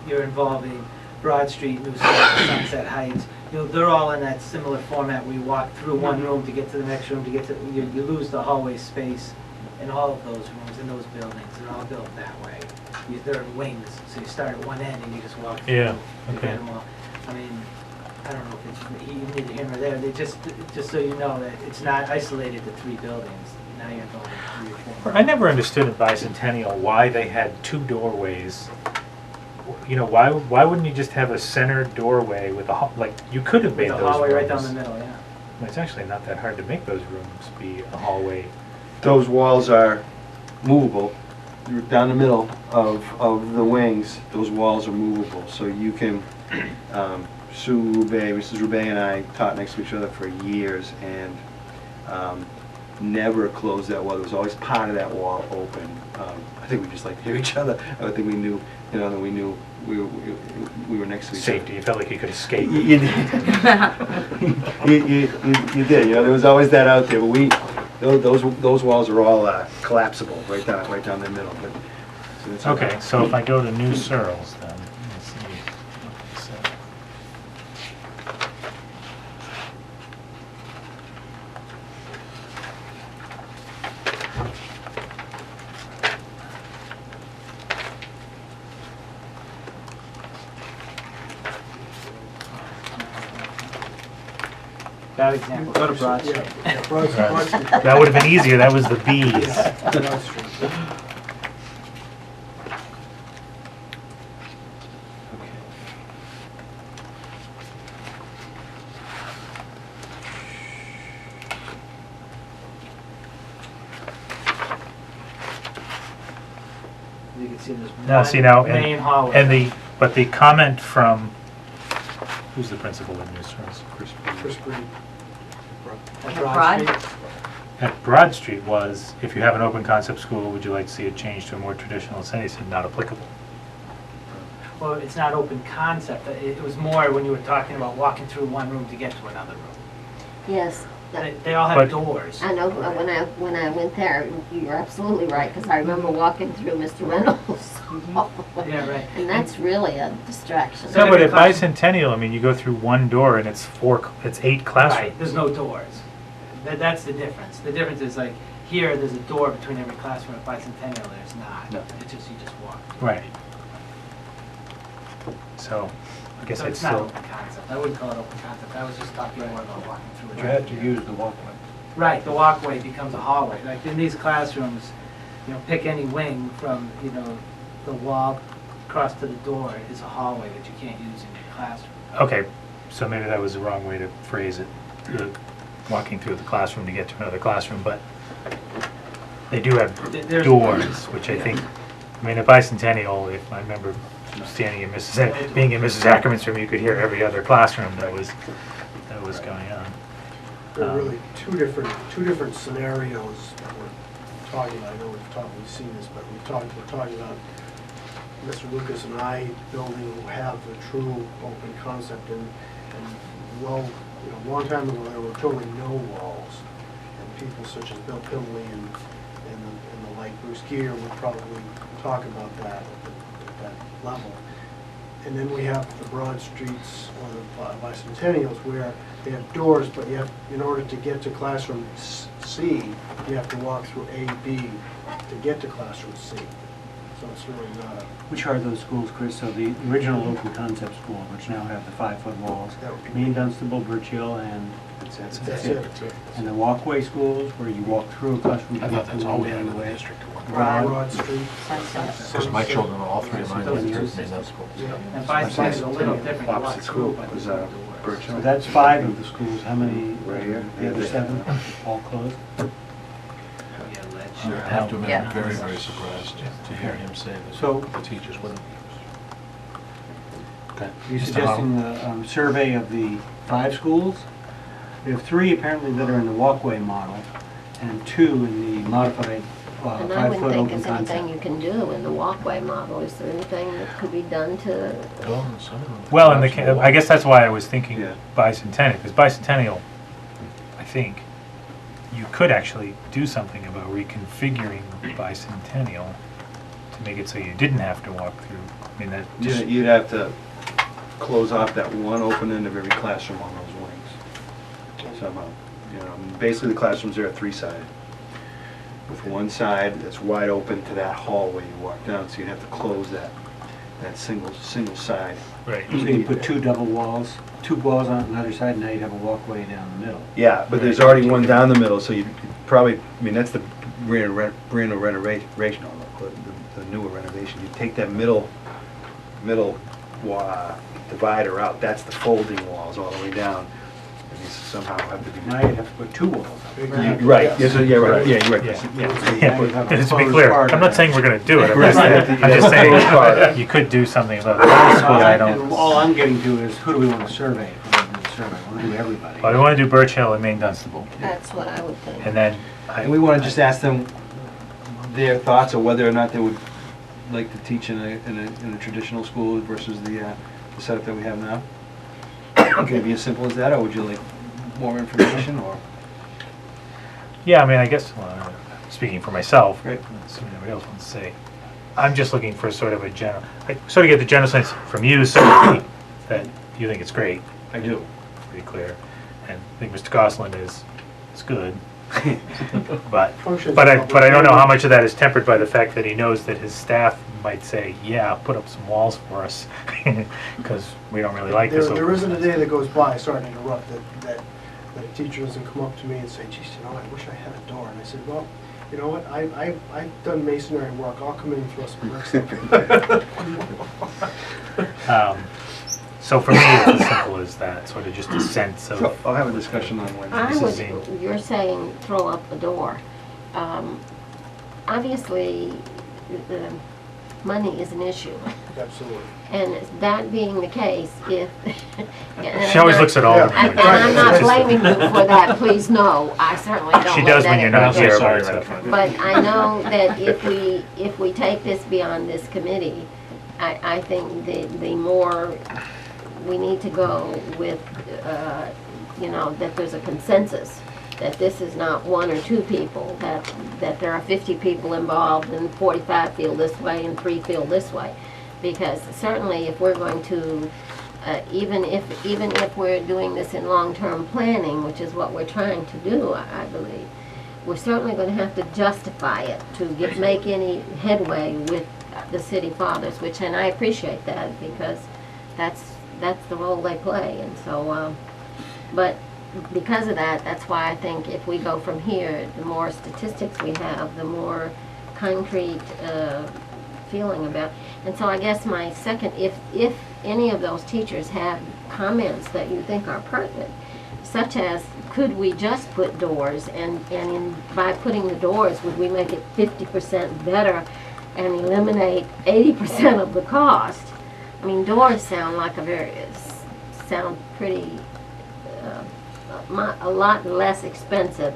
you're involving Broad Street, New Sunset Heights. They're all in that similar format. We walk through one room to get to the next room, you lose the hallway space in all of those rooms, in those buildings. They're all built that way. They're in wings, so you start at one end and you just walk through. Yeah, to okay. get them all. I mean, I don't know if it's neither here nor there. They just so you know that it's not isolated to 3 buildings. now you're going 3 or 4. I never understood in Bicentennial why they had 2 doorways. You know, why wouldn't you just have a center doorway with a, like, you could have made With those a hallway right down rooms. the middle, yeah. It's actually not that hard to make those rooms be a hallway. Those walls are movable. You're down the middle of the wings, those walls are movable. So you can, Sue Roubaix, Mrs. Roubaix and I taught next to each other for years and never closed that wall. There was always part of that wall open. I think we just liked to hear each other. I don't think we knew, you know, that we knew we were next to each Safety, you felt like you could escape. other. You did. You did, you know, there was always that out there, but those walls are all collapsible, right down the middle. But, so that's Okay, so if I go to new Searles, then, let's see. what they said. Bad example, go to Broad Street. Yeah, Broad Street. That would have been easier, that was the B's. Yeah, Broad Street. You can see there's Now, see now, main hallway. but the comment from, who's the principal in New Searles? Chris Green. At Broad? Broad Street. At Broad Street was, if you have an open concept school, would you like to see it changed to a more traditional setting? He said, not applicable. Well, it's not open concept, it was more when you were talking about walking through one room to get to another room. Yes, They all have But- doors. I know, when I went there, you're absolutely right, because I remember walking through Mr. Reynolds' hallway. Yeah, right. And that's really a distraction. So- No, but at every Bicentennial, I mean, you go through one door and it's 8 classrooms. Right, there's no doors. That's the difference. The difference is like, here, there's a door between every classroom. At Bicentennial, there's not. No. It's just, you just walk. Right. So, I guess So I'd it's not still, open concept. I wouldn't call it open concept. I was just talking more about walking through. But you had to use the walkway. Right, the walkway becomes a hallway. Like in these classrooms, you know, pick any wing from, you know, the wall across to the door is a hallway that you can't use in your classroom. okay, so maybe that was the wrong way to phrase it. Walking through the classroom to get to another classroom, but they do have There's- doors, which I think, I mean, at Bicentennial, if I remember standing in being in Mrs. Ackerman's room, you could hear every other classroom that was going on. There are really two different scenarios that we're talking about. I know we've seen this, but we're talking about Mr. Lucas and I building who have the true open concept and well, you know, a long time ago, there were totally no walls. And people such as Bill Pimley and the like, Bruce Geer would probably talk about that at that level. And then we have the Broad Streets or the Bicentennials where they have doors, but you have, in order to get to classroom C, you have to walk through A, B to get to classroom C. So it's really not a, Which are those schools, Chris? So the original open concept school, which now have the 5-foot walls, that would be. me and Dunstable, Birchill, and That's it. and the walkway schools where you walk through a classroom. I thought that's all we had in the Anyway. district. Broad Street. Because my children, all 3 of mine went to that school. Yeah. And Bicentennial is a little different. You walk Opposite through, school but was there's no doors. Birchill. So that's 5 of the schools. How many? Right here. The other 7 all closed? Yeah, ledge. I have to admit, Yeah. I'm very, very surprised to hear him say that So- the teachers wouldn't. Okay. Are you Mr. suggesting a survey of the 5 schools? We have 3 apparently that are in the walkway model and 2 in the modified And I 5-foot wouldn't think open there's anything concept. you can do in the walkway model. Is there anything that could be done to, Well, some of them- Well, I guess that's why I was thinking Yeah. Bicentennial, because Bicentennial, I think, you could actually do something about reconfiguring Bicentennial to make it so you didn't have to walk through. I mean, that just, You'd have to close off that one open end of every classroom on those wings somehow. You know, basically the classrooms are 3-sided. With one side that's wide open to that hallway you walk down, so you'd have to close that that single side. Right. So you put two double walls, two walls on the other side, and now you'd have a walkway down the middle. Yeah, but there's already one down the middle, so you'd probably, I mean, that's the brand new renovation, the newer renovation. You take that middle divider out, that's the folding walls all the way down. And these somehow have to be. Now you'd have to put two walls up. Right, yes, yeah, right, yeah, you're right. Yeah, just to be clear, I'm not saying we're gonna do it, I'm just saying, you could do something about the high school, I don't. All I'm getting to is, who do we want to survey? If we're going to do the survey, we want to do everybody. Well, we wanna do Birch Hill and Main Dunstable, That's what I would think. and then. And we want to just ask them their thoughts or whether or not they would like to teach in a traditional school versus the setup that we have now. Can it be as simple as that, or would you like more information, or? Yeah, I mean, I guess, well, speaking for myself, Right. see what anybody else wants to say. I'm just looking for sort of a general, I sort of get the general sense from you, certainly, that you think it's great. I do. Pretty clear. And I think Mr. Gosselin is good. But I don't know how much of that is tempered by the fact that he knows that his staff might say, yeah, put up some walls for us, because we don't really like this. There isn't a day that goes by, sorry to interrupt, that a teacher doesn't come up to me and say, geez, you know, I wish I had a door. And I said, well, you know what, I've done masonry work, I'll come in and throw some bricks. So for me, it's as simple as that, sort of just a sense of. So I'll have a discussion on Wednesday. You're saying throw up a door. Obviously, the money is an issue. Absolutely. And that being the case, if... She always looks at all of them. And I'm not blaming you for that, please, no, I certainly don't. She does when you're not here. Sorry, But I know that if we take this beyond this committee, I think the more we need to go with, you know, that there's a consensus, that this is not one or two people, that there are 50 people involved and 45 feel this way and 3 feel this way. Because certainly if we're going to, even if we're doing this in long-term planning, which is what we're trying to do, I believe, we're certainly going to have to justify it to make any headway with the city fathers, which, and I appreciate that, because that's the role they play. And so, but because of that, that's why I think if we go from here, the more statistics we have, the more concrete feeling about. And so I guess my second, if any of those teachers have comments that you think are pertinent, such as, could we just put doors, and by putting the doors, would we make it 50% better and eliminate 80% of the cost? I mean, doors sound pretty, a lot less expensive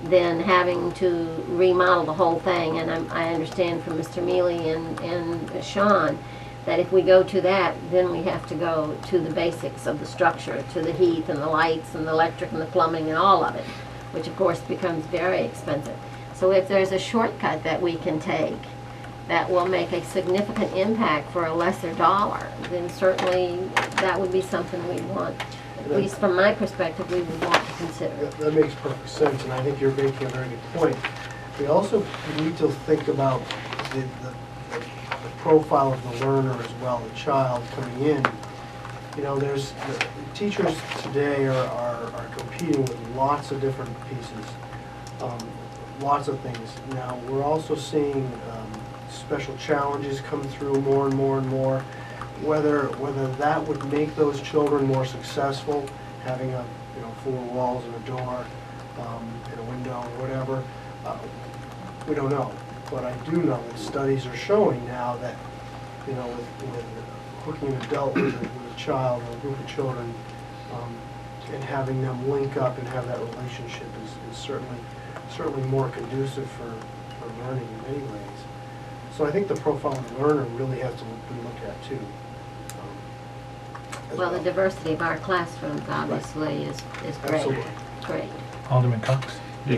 than having to remodel the whole thing. And I understand from Mr. Mealy and Sean that if we go to that, then we have to go to the basics of the structure, to the heat and the lights and the electric and the plumbing and all of it, which of course becomes very expensive. So if there's a shortcut that we can take that will make a significant impact for a lesser dollar, then certainly that would be something we want, at least from my perspective, we would want to consider. That makes perfect sense, and I think you're making a very good point. We also need to think about the profile of the learner as well, the child coming in. You know, the teachers today are competing with lots of different pieces, lots of things. Now, we're also seeing special challenges come through more and more and more. Whether that would make those children more successful, having 4 walls and a door and a window or whatever, we don't know. But I do know that studies are showing now that, with hooking an adult with a child or a group of children, and having them link up and have that relationship is certainly more conducive for learning in many ways. So I think the profile of the learner really has to be looked at too. Well, the diversity of our classrooms obviously is great. Absolutely. Great. Alderman Cox? Yeah,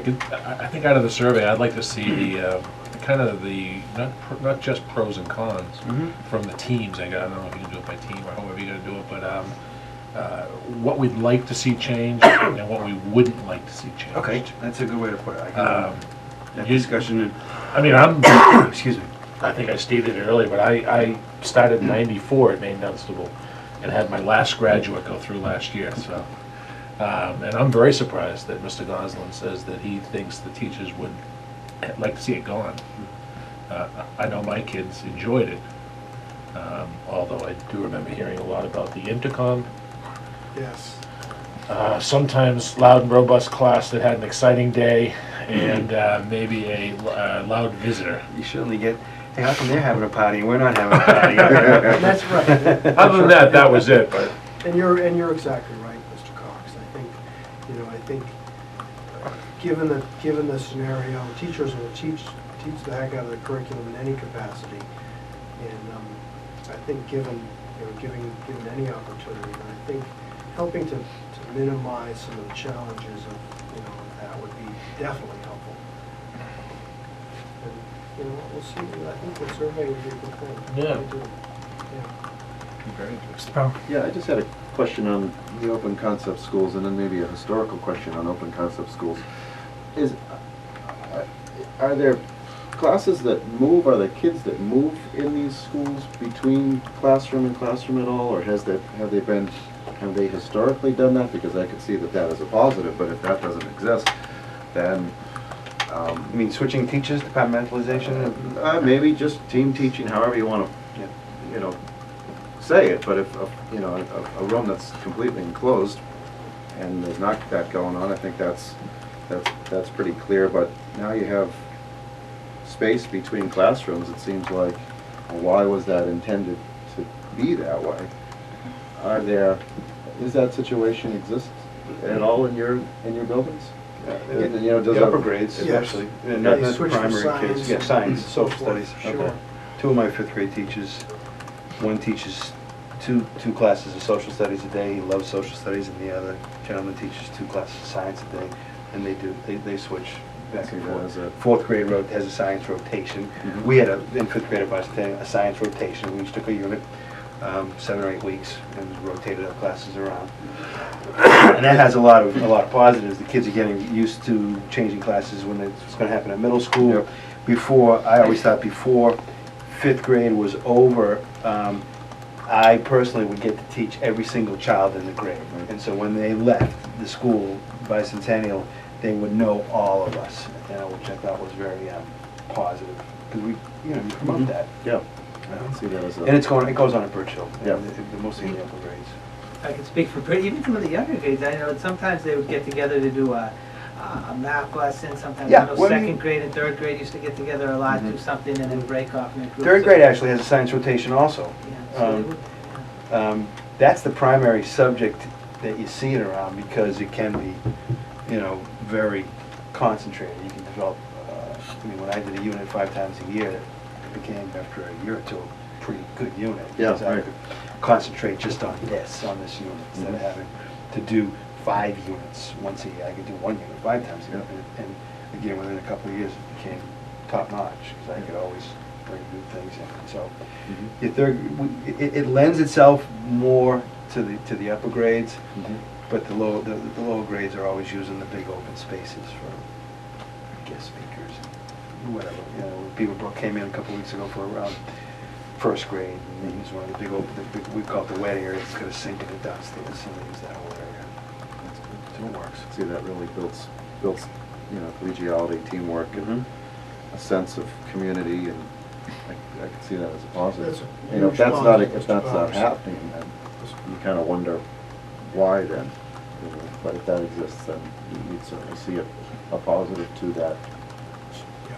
I think out of the survey, I'd like to see the kind of the not just pros and cons from the teams. I don't know if you can do it by team or however you're going to do it, but what we'd like to see changed and what we wouldn't like to see changed. Okay, that's a good way to put it. That discussion. I mean, I'm excuse me. I think I stated it earlier, but I started in '94 at Maine Dunstable and had my last graduate go through last year, so. And I'm very surprised that Mr. Goslin says that he thinks the teachers would like to see it gone. I know my kids enjoyed it, although I do remember hearing a lot about the intercom. Yes. Sometimes loud and robust class that had an exciting day, and maybe a loud visitor. You should only get, hey, how come they're having a party and we're not having a party? That's right. Other than that, that was it, but. And you're exactly right, Mr. Cox. I think, given the scenario, teachers will teach the heck out of the curriculum in any capacity. And I think given any opportunity, and I think helping to minimize some of the challenges of, that would be definitely helpful. And, we'll see. I think the survey would be a good thing. Yeah. I do. Yeah. Very interesting. Yeah, I just had a question on the open concept schools, and then maybe a historical question on open concept schools. Are there classes that move, are there kids that move in these schools between classroom and classroom at all, or have they historically done that? Because I could see that is a positive, but if that doesn't exist, then You mean switching teachers, departmentalization? maybe just team teaching, however you want to, say it. But if a room that's completely enclosed and there's not that going on, I think that's pretty clear. But now you have space between classrooms. It seems like, why was that intended to be that way? Does that situation exist at all in your buildings? The upper grades, Yes. especially, and Yeah, not you the switch to primary kids. science Yeah, and science, so social forth. studies. Sure. Okay. Two of my fifth grade teachers, one teaches two classes of social studies a day, he loves social studies, and the other gentleman teaches 2 classes of science a day, and they switch back and forth. Fourth grade has a science rotation. Mhm. We had in fifth grade a science rotation. We each took a unit, 7 or 8 weeks, and rotated our classes around. And that has a lot of positives. The kids are getting used to changing classes when it's going to happen at middle school. Yep. I always thought before fifth grade was over, I personally would get to teach every single child in the grade. And so when they left the school bicentennial, they would know all of us, which I thought was very positive, because we promote that. Yeah, I can see that as And it goes on at Birchill, Yeah. mostly in the upper grades. I can speak for even some of the younger grades. I know sometimes they would get together to do a math lesson. Sometimes Yeah, I know well, second grade and third grade used to get together a lot, do something, and then break off in groups. Third grade actually has a science rotation also. Yeah, so they would, That's the primary subject that you see it around, because it can be, very concentrated. You can develop, when I did a unit 5 times a year, it became, after a year or two, a pretty good unit. Yeah, because I right. could concentrate just on this unit, instead of having to do 5 units once a year. I could do 1 unit 5 times a year. And again, within a couple of years, it became top notch, because I could always bring new things in. So it lends itself more to the upper grades, but the lower grades are always using the big open spaces for guest speakers and whatever. Beaverbrook came in a couple weeks ago for first grade, and they used one of the big we call it the wet area. It's got a sink in it downstairs, so they use that whole area. So it works. See, that really builds collegiality, teamwork, and a sense of community, and I can see that as a positive. That's a If huge that's positive, not Mr. Bowers. happening, then you kind of wonder why then. But if that exists, then you'd certainly see a positive to that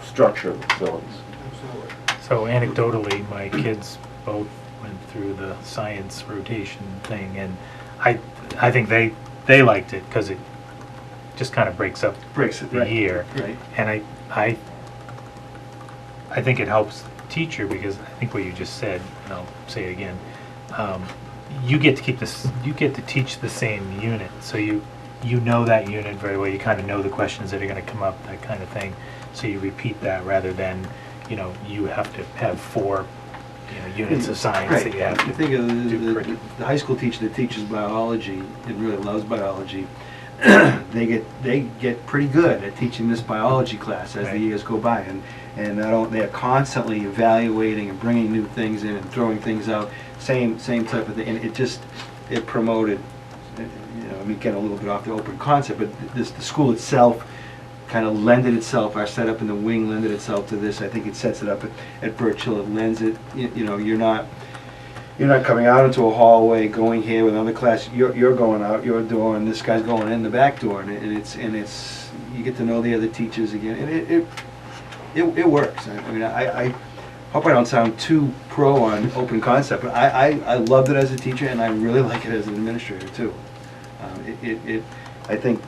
structure of the facilities. Absolutely. So anecdotally, my kids both went through the science rotation thing, and I think they liked it, because it just kind of breaks up the right. year. Right. And I think it helps the teacher, because I think what you just said, and I'll say it again, you get to keep this, you get to teach the same unit, so you know that unit very well. You kind of know the questions that are going to come up, that kind of thing. So you repeat that, rather than you have to have 4 units of science that you have to You think of do. the high school teacher that teaches biology and really loves biology. They get pretty good at teaching this biology class as the Right. years go by, and And they're constantly evaluating and bringing new things in and throwing things out, same type of thing. And it promoted, again, a little bit off the open concept, but the school itself kind of lended itself, our setup in the wing lended itself to this. I think it sets it up at Birch Hill. It lends it, you're not coming out into a hallway, going here with another class. You're going out your door, and this guy's going in the back door, and it's you get to know the other teachers again, and it works. I hope I don't sound too pro on open concept, but I loved it as a teacher, and I really like it as an administrator too. I think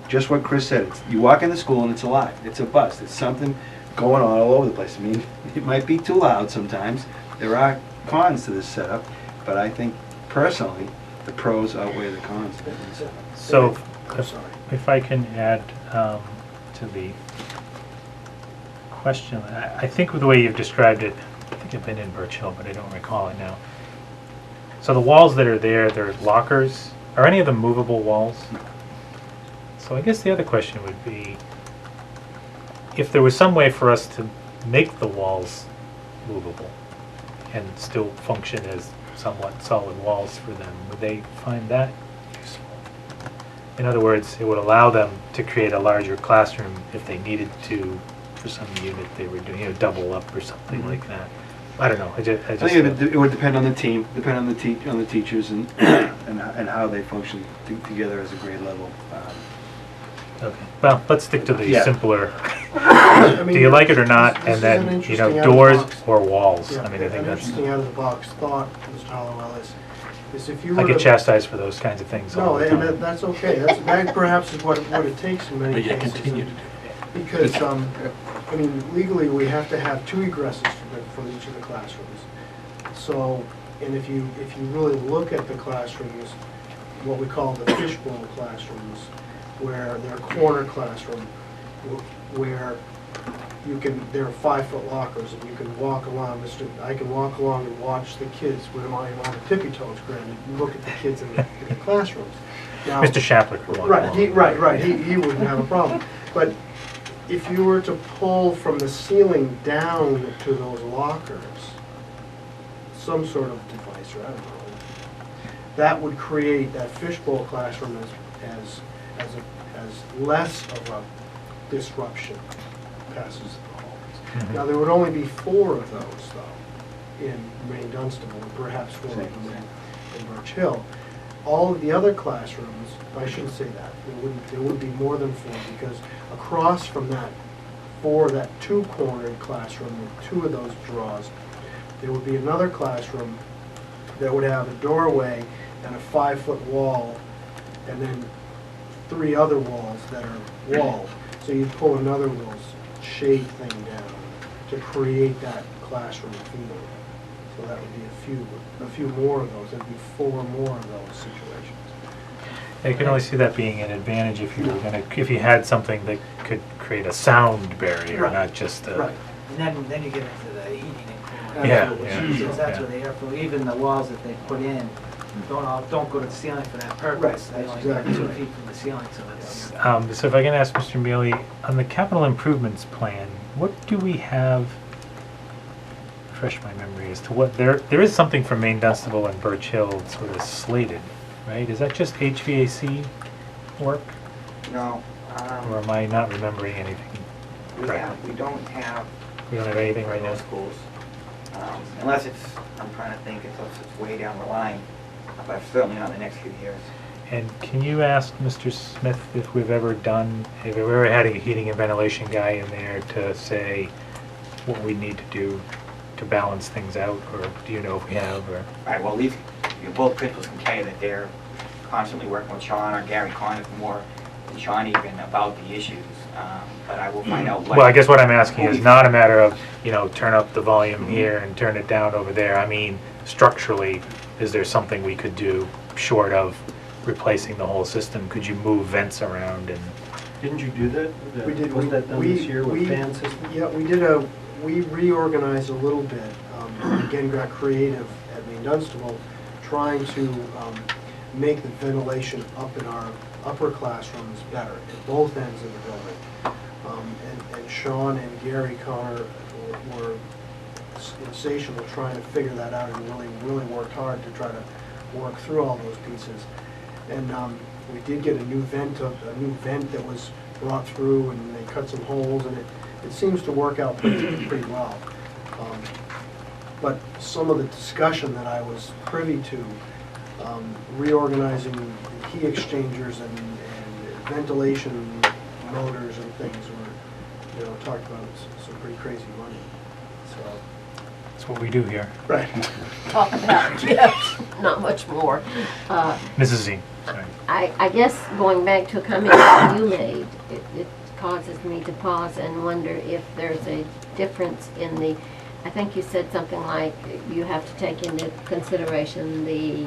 just what Chris said. You walk in the school and it's alive. It's a buzz. It's something going on all over the place. I mean, it might be too loud sometimes. There are cons to this setup, but I think personally the pros outweigh the cons. So, I'm sorry. if I can add to the question, I think with the way you've described it, I think I've been in Birch Hill, but I don't recall it now. So the walls that are there, they're lockers. Are any of them movable walls? So I guess the other question would be, if there was some way for us to make the walls movable and still function as somewhat solid walls for them, would they find that useful? In other words, it would allow them to create a larger classroom if they needed to, for some unit they were doing, double up or something like that. I don't know. I think it would depend on the team, depend on the teachers and and how they function together as a grade level. Okay. Well, let's stick to the Yeah. simpler. I mean, Do you like it or not? this And is then, an interesting out of the doors box. or walls. Yeah, I mean, I think an that's. interesting out of the box thought, Mr. Hollowell, is if you I were get to... chastised for those kinds of things all No, the and time. that's okay. That perhaps is what it takes in many But yet cases. continue to do Because, I mean, legally, we have to have 2 egresses for each of the classrooms. So, and if you really look at the classrooms, what we call the fishbowl classrooms, where they're corner classroom, where there are 5-foot lockers, and you can walk along, I can walk along and watch the kids when I'm on the tippy toes, granted, and look at the kids in the classrooms. Now, Mr. Shapler could walk along. he wouldn't have a problem. But if you were to pull from the ceiling down to those lockers, some sort of device, or I don't know, that would create that fishbowl classroom as less of a disruption passes the hallways. Mhm. Now, there would only be 4 of those, though, in Maine Dunstable, and perhaps 4 of them in Birch Hill. All of the other classrooms, I shouldn't say that, there would be more than 4, because across from that 2-cornered classroom with 2 of those draws, there would be another classroom that would have a doorway and a 5-foot wall, and then 3 other walls that are walled. So you'd pull another of those shade thing down to create that classroom feel. So that would be a few more of those. There'd be 4 more of those situations. I can only see that being an advantage if if you had something that could create a sound barrier, Right. not just a. Right. And then you get into the heating and cooling. Yeah, Because that's yeah. where the airflow, even the walls that they put in, don't go to the ceiling for that purpose. Right, They only that's go exactly 2 right. feet from the ceiling, so it's. So if I can ask Mr. Mealy, on the capital improvements plan, what do we have? Refresh my memory as to what there is something for Maine Dunstable and Birch Hill sort of slated, right? Is that just HVAC work, No. or am I not remembering anything? We don't have We don't have anything for right now. those schools. Unless I'm trying to think, it's way down the line, but certainly not in the next few years. And can you ask Mr. Smith if we've ever had a heating and ventilation guy in there to say what we need to do to balance things out, or do you know if we have, or? All right, well, both principals can tell you that they're constantly working with Sean or Gary Conniff more than Sean even about the issues, but I will find out what. Well, I guess what I'm asking is not a matter of, turn up the volume here and turn it down over there. I mean, structurally, is there something we could do short of replacing the whole system? Could you move vents around and? Didn't you do that? We did. Was that done this year with fan system? Yeah, we reorganized a little bit. Again, got creative at Maine Dunstable, trying to make the ventilation up in our upper classrooms better at both ends of the building. And Sean and Gary Connor were insatiable trying to figure that out and really worked hard to try to work through all those pieces. And we did get a new vent that was brought through, and they cut some holes, and it seems to work out pretty well. But some of the discussion that I was privy to, reorganizing the heat exchangers and ventilation motors and things were, talked about some pretty crazy money. So. That's what we do here. Right. Talk about, yes, not much more. Mrs. Z, sorry. I guess going back to a comment that you made, it causes me to pause and wonder if there's a difference in the, I think you said something like you have to take into consideration the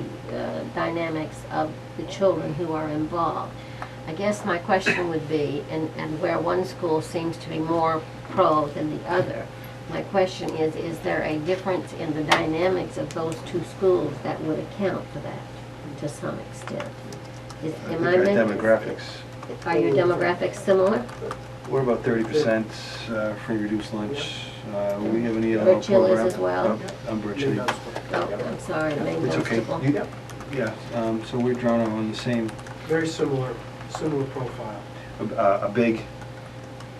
dynamics of the children who are involved. I guess my question would be, and where one school seems to be more pro than the other, my question is there a difference in the dynamics of those two schools that would account for that to some extent? Am I making- Demographics. Are your demographics similar? We're about 30% free reduced lunch. We have an ELL Birch-Hill is program. as well? I'm Birch-Hill. Oh, I'm sorry, Maine It's okay. Dunstable. Yeah, so we're drawn on the same, Very similar profile. a big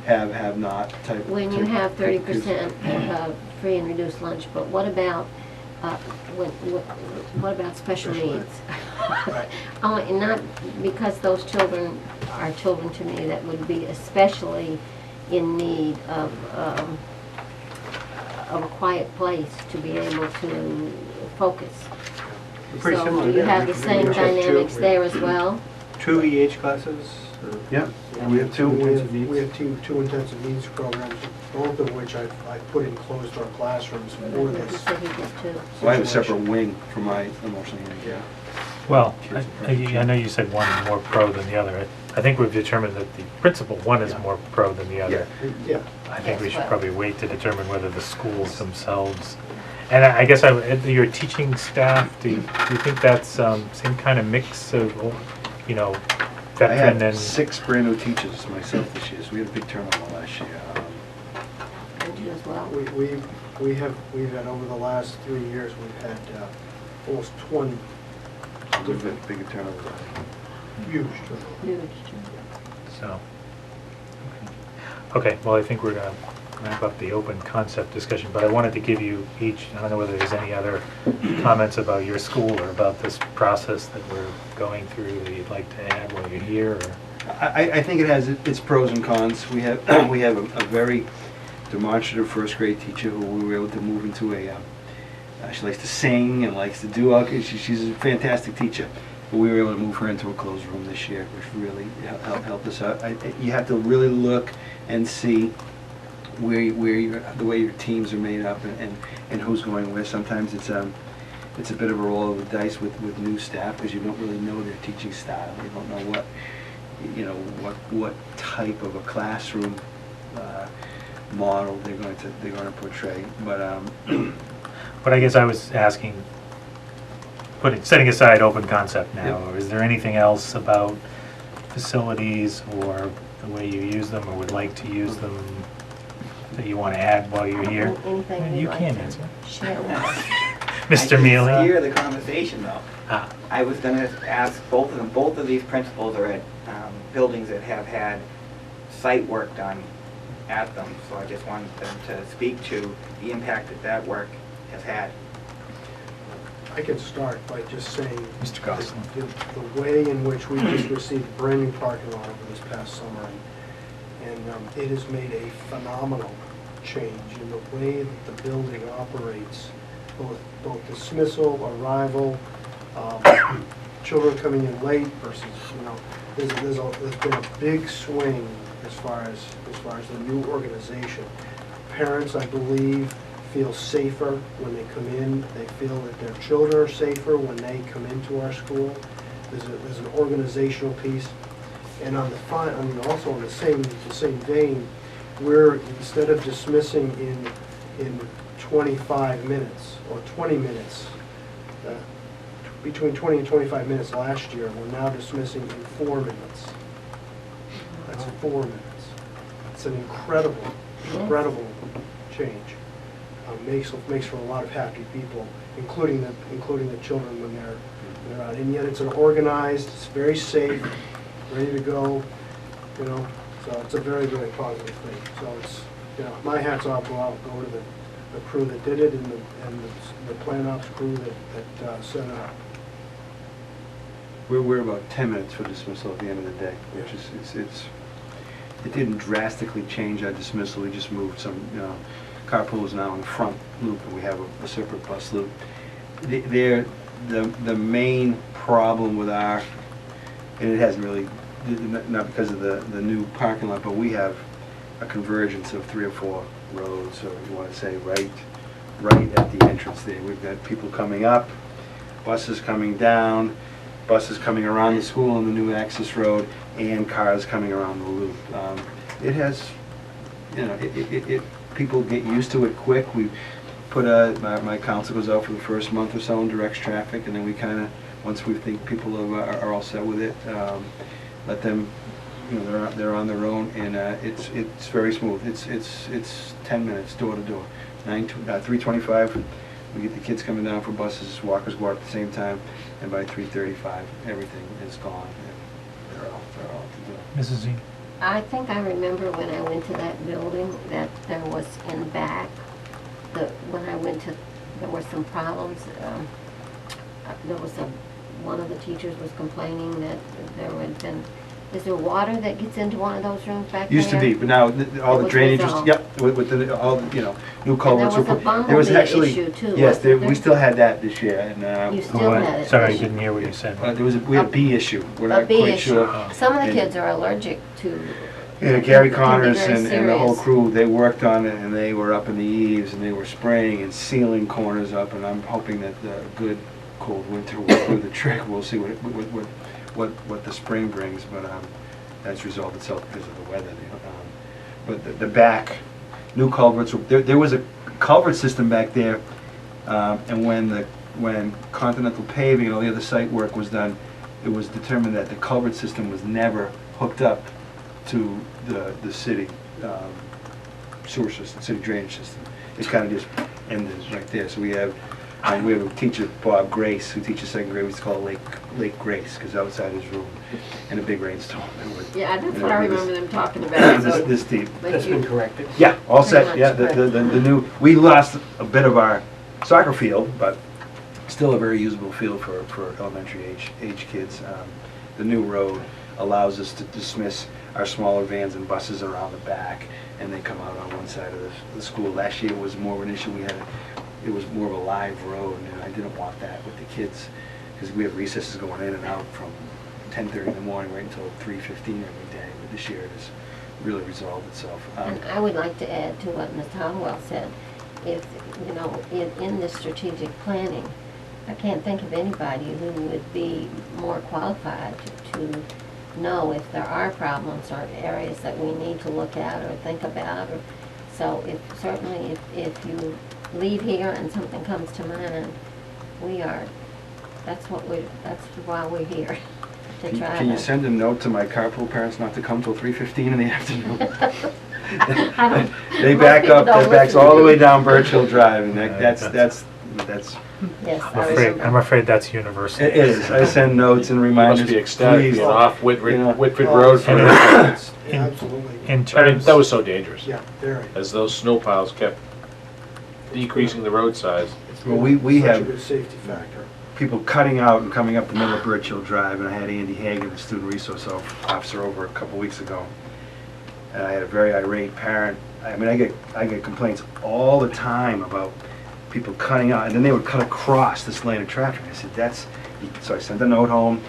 have not type. When you have 30% free and reduced lunch, but what about special needs? Right. And not because those children are children to me that would be especially in need of a quiet place to be able to focus. Pretty So similar do you there. have the same We have two- dynamics there as well? 2 EH classes? or- Yeah, and we have two. We have two intensive needs programs, both of which I put in closed-door classrooms for You this. said he did too. Well, I have a separate wing for my emotionally handicapped. Well, I know you said one more pro than the other. I think we've determined that the principal one is more pro than the other. Yeah. I think we Yes, should well. probably wait to determine whether the schools themselves, and I guess your teaching staff, do you think that's same kind of mix of, I veteran had and? 6 brand new teachers myself this year, so we had a big turnover last year. And you as well? We've had, over the last 3 years, we've had almost 20 We've had a bigger turnover. huge turnover. Huge. So, okay, well, I think we're gonna wrap up the open concept discussion, but I wanted to give you each, I don't know whether there's any other comments about your school or about this process that we're going through that you'd like to add while you're here, or? I think it has its pros and cons. We have a very demonstrative first grade teacher who we were able to move into she likes to sing and likes to do, she's a fantastic teacher. But we were able to move her into a closed room this year, which really helped us out. You have to really look and see the way your teams are made up and who's going where. Sometimes it's a bit of a roll of the dice with new staff because you don't really know their teaching style. You don't know what type of a classroom model they're going to portray. But I guess I was asking, setting aside open concept now, Yep. or is there anything else about facilities or the way you use them or would like to use them that you want to add while you're here? Anything You you'd like can to answer. share with us? Mr. I can Mealy? steer the conversation though. Ah, I was gonna ask both of them, both of these principals are at buildings that have had site work done at them, so I just wanted them to speak to the impact that work has had. I can start by just saying Mr. Gosselin. the way in which we just received a brand new parking lot over this past summer, and it has made a phenomenal change in the way that the building operates, both dismissal, arrival, children coming in late versus, there's been a big swing as far as the new organization. Parents, I believe, feel safer when they come in. They feel that their children are safer when they come into our school. There's an organizational piece. And also on the same vein, we're, instead of dismissing in 25 minutes or 20 minutes, between 20 and 25 minutes last year, we're now dismissing in 4 minutes. That's 4 minutes. it's an incredible change. Makes for a lot of happy people, including the children when they're out. And yet it's an organized, it's very safe, ready to go, you know, so it's a very, very positive thing. So it's, you know, my hats off go to the crew that did it and the plan ops crew that set it up. We're about 10 minutes for dismissal at the end of the day, which is, it didn't drastically change our dismissal. We just moved some, you know, carpool is now in the front loop, and we have a separate bus loop. The main problem with our, and it hasn't really, not because of the new parking lot, but we have a convergence of 3 or 4 roads, or you want to say right at the entrance there. We've got people coming up, buses coming down, buses coming around the school on the new access road, and cars coming around the loop. It has, you know, people get used to it quick. We put my council goes out for the first month or so and directs traffic, and then we kind of, once we think people are all set with it, let them, you know, they're on their own, and it's very smooth. It's 10 minutes door to door. 3:25, we get the kids coming down for buses. Walkers go out at the same time, and by 3:35, everything is gone, and they're all to do. Mrs. Z? I think I remember when I went to that building that there was in back, when I went to, there were some problems. There was one of the teachers was complaining that there had been, is there water that gets into one of those rooms back there? Used to be, but now all It the was drainage resolved. yep, with new culverts. And there was a bumblebee issue too, Yes, wasn't there? we still had that this year, and You still had it. Sorry, I this year. didn't hear what you said. we had a bee issue. We're A not bee quite issue. sure. Some of the And- kids are allergic to. Yeah, Gary It can be Connors very and the whole serious. crew, they worked on it, and they were up in the eaves, and they were spraying and sealing corners up, and I'm hoping that the good cold winter will do the trick. We'll see what the spring brings, but that's resolved itself because of the weather. But the back, new culverts, there was a culvert system back there, and when Continental Paving and all the other site work was done, it was determined that the culvert system was never hooked up to the city sewer system, city drainage system. It kind of just ended right there. So we have a teacher, Bob Grace, who teaches second grade. We used to call it Lake Grace, because outside his room, in a big rainstorm, it would. Yeah, that's what I remember them talking about. So- This deep. but That's you- been corrected. Yeah, all Pretty set, yeah, much, the new, we lost a bit of our soccer field, but still a very usable field for elementary age kids. The new road allows us to dismiss our smaller vans and buses around the back, and they come out on one side of the school. Last year it was more of an issue, it was more of a live road, and I didn't want that with the kids, because we have recesses going in and out from 10:30 in the morning right until 3:15 every day, but this year it has really resolved itself. And I would like to add to what Ms. Hollowell said, if, you know, in the strategic planning, I can't think of anybody who would be more qualified to know if there are problems or areas that we need to look at or think about. Or so certainly if you leave here and something comes to mind, that's why we're here, to try Can you to. send a note to my carpool parents not to come till 3:15 in the afternoon? I don't- They most back people up, don't that backs listen to all the you. way down Birch Hill Drive, and that's, Yes, I'm I afraid remember. that's universal. it is. I send notes and You reminders. must be ecstatic please. being off You know. Whitford Oh, Road for And Yeah, absolutely. In I mean, terms, that was so dangerous. Yeah, very. As those snow piles kept decreasing the road size. Well, we Such a have good safety factor. people cutting out and coming up the middle of Birch Hill Drive, and I had Andy Hagan, the student resource officer, over a couple weeks ago. And I had a very irate parent. I mean, I get complaints all the time about people cutting out, and then they would cut across this lane of traffic. I said, so I sent a note home,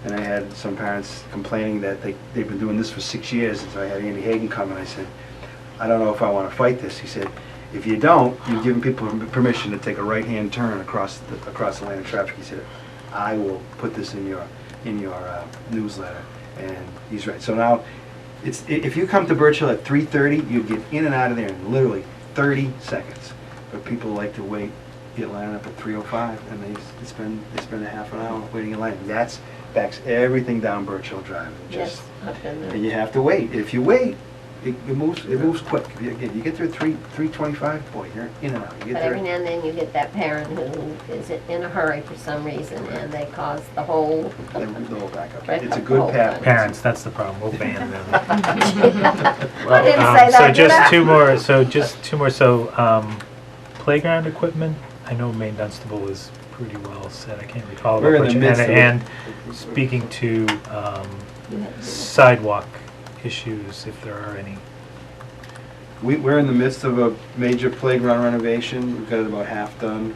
and I had some parents complaining that they've been doing this for 6 years, and so I had Andy Hagan come, and I said, I don't know if I want to fight this. He said, if you don't, you're giving people permission to take a right-hand turn across the lane of traffic. He said, I will put this in your newsletter, and he's right. So now, if you come to Birch Hill at 3:30, you get in and out of there in literally 30 seconds. But people like to wait, get lined up at 3:05, and they spend a half an hour waiting in line. That backs everything down Birch Hill Drive. And Yes, I've been there. and you have to wait. If you wait, It moves quick. Again, you get there at 3:25, boy, you're in and out. You get But there. every now and then you get that parent who is in a hurry for some reason and they cause the whole. The whole back up. Right, It's a the good whole path. thing. Parents, that's the problem, we'll ban them. I didn't say So that, did just I? just two more, playground equipment, I know Maine Dunstable is pretty well set, I can't recall. We're in which- the midst of it. And speaking to sidewalk issues, if there are any. We're in the midst of a major playground renovation. We've got it about half done.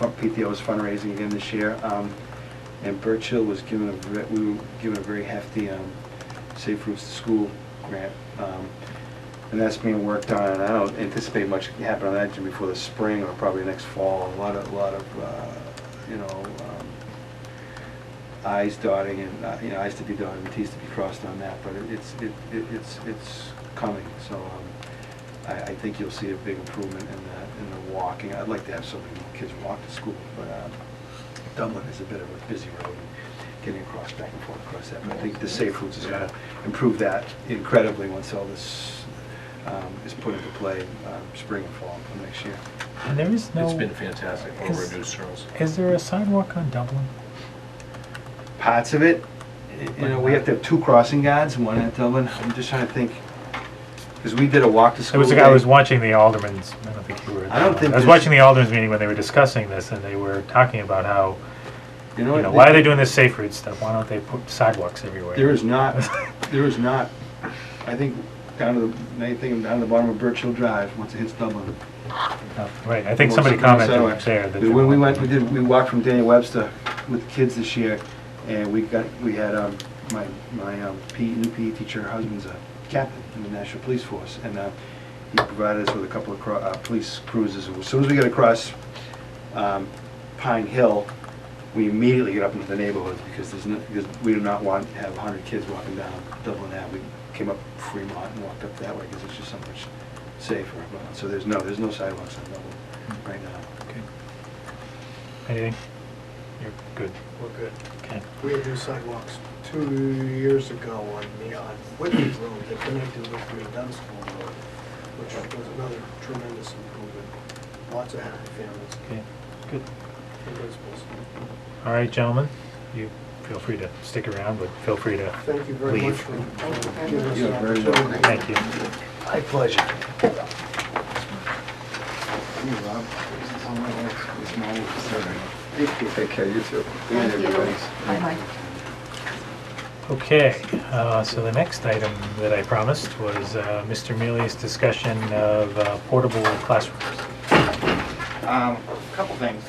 PTO is fundraising again this year. And Birch Hill was given we were given a very hefty Safe Routes to School grant. And that's being worked on, and I don't anticipate much happening on that before the spring or probably next fall. A lot of I's dotting and I's to be dotted and T's to be crossed on that. But it's coming. So I think you'll see a big improvement in the walking. I'd like to have so many kids walk to school, but Dublin is a bit of a busy road. Getting across back and forth across that. But I think the Safe Routes is going to improve that incredibly once all this is put into play spring and fall of next year. And there is no. It's been fantastic for reduced Charles. Is there a sidewalk on Dublin? Parts of it, we have to have 2 crossing guards, one at Dublin. I'm just trying to think, because we did a walk to There school. was a guy, I was watching the Alderman's, I don't think you were. I don't think I was there's- watching the Alderman's meeting when they were discussing this, and they were talking about how, You know what? why are they doing this safe route stuff? Why don't they put sidewalks everywhere? There is not. I think down to the bottom of Birch Hill Drive, once it hits Dublin. Oh, right, I think Most somebody of them are commented sidewalks. there. that When we walked from Daniel Webster with kids this year, and we had my new PE teacher, her husband's a captain in the Nashua Police Force, and he provided us with a couple of police cruises. As soon as we get across Pine Hill, we immediately get up into the neighborhoods because because we do not want to have 100 kids walking down Dublin Ave. We came up Fremont and walked up that way because it's just so much safer. So there's no sidewalks on Dublin right now. Okay. Anything? You're good. We're good. Okay. We had new sidewalks 2 years ago on Whitney Road that connected with Green Dunstable Road, which was another tremendous improvement. Lots of happy families Okay, good. and principals. All right, gentlemen, you feel free to stick around, but feel free to Thank you very much leave. for Thank you very giving us You're the very opportunity. Thank you. My pleasure. Take care, you too. Thank you. Bye-bye. Okay, so the next item that I promised was Mr. Mealy's discussion of portable classrooms. Couple things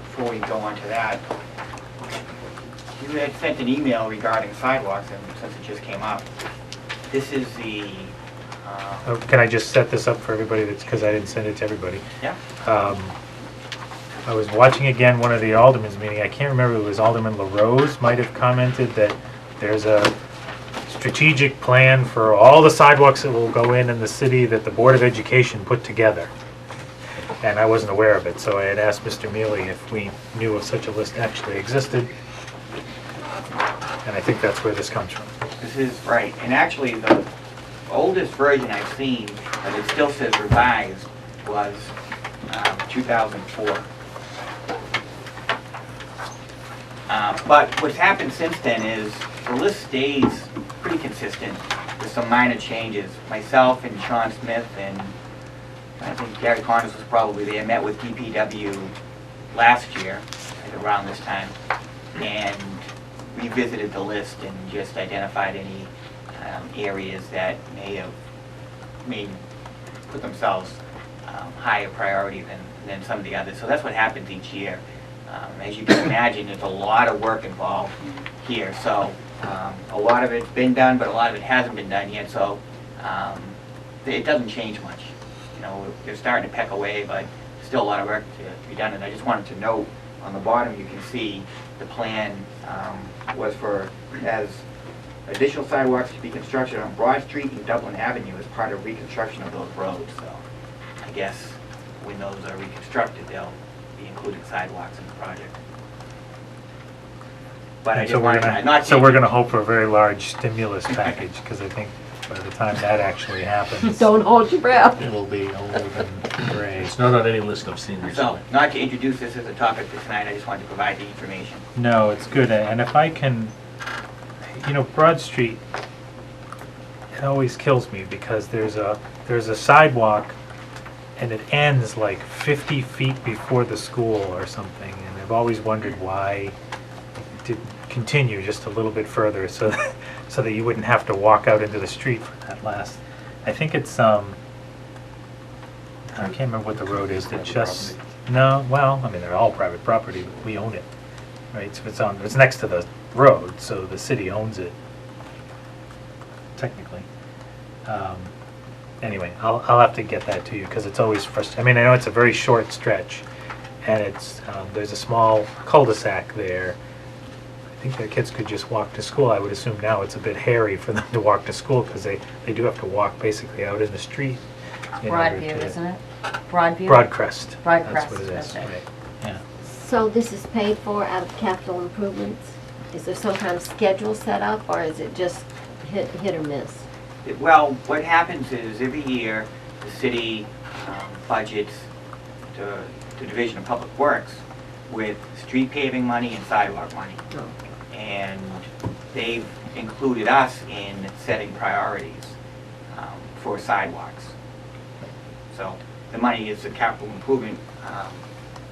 before we go on to that. You had sent an email regarding sidewalks, and since it just came up, this is the, Can I just set this up for everybody, that's because I didn't send it to everybody? yeah, I was watching again one of the Alderman's meeting, I can't remember, it was Alderman LaRose might have commented that there's a strategic plan for all the sidewalks that will go in the city that the Board of Education put together. And I wasn't aware of it, so I had asked Mr. Mealy if we knew if such a list actually existed. And I think that's where this comes from. this is right. And actually, the oldest version I've seen, but it still says revised, was 2004. But what's happened since then is the list stays pretty consistent with some minor changes. Myself and Sean Smith and I think Gary Connors was probably there, met with DPW last year at around this time and revisited the list and just identified any areas that may put themselves higher priority than some of the others. So that's what happens each year. As you can imagine, there's a lot of work involved here. So a lot of it's been done, but a lot of it hasn't been done yet. So it doesn't change much. You know, they're starting to peck away, but still a lot of work to be done. And I just wanted to note on the bottom, you can see the plan was as additional sidewalks to be constructed on Broad Street and Dublin Avenue as part of reconstruction of those roads. So I guess when those are reconstructed, they'll be including sidewalks in the project. But I And just wanted to not so we're change- gonna hope for a very large stimulus package, because I think by the time that actually happens, Don't hold your breath. it will be old and gray. It's not on any list I've seen So, recently. not to introduce this as a topic for tonight, I just wanted to provide the information. No, it's good, and if I can, Broad Street, it always kills me because there's a sidewalk and it ends like 50 feet before the school or something, and I've always wondered why it didn't continue just a little bit further so that you wouldn't have to walk out into the street for that last. I think it's I can't remember what the road is that just no. Well, I mean they're all private property, but we own it, right? So it's next to the road, so the city owns it technically. Anyway, I'll have to get that to you because it's always frustrating. I mean, I know it's a very short stretch, and it's there's a small cul-de-sac there. I think their kids could just walk to school. I would assume now it's a bit hairy for them to walk to school because they do have to walk basically out in the street. in order Broadview, to- isn't it? Broadview? Broadcrest. Broadcrest, That's what it is, that's it. right, yeah. So this is paid for out of capital improvements? Is there some kind of schedule set up, or is it just hit or miss? Well, what happens is every year, the city budgets the Division of Public Works with street paving money and sidewalk money. Oh. And they've included us in setting priorities for sidewalks. So the money is a capital improvement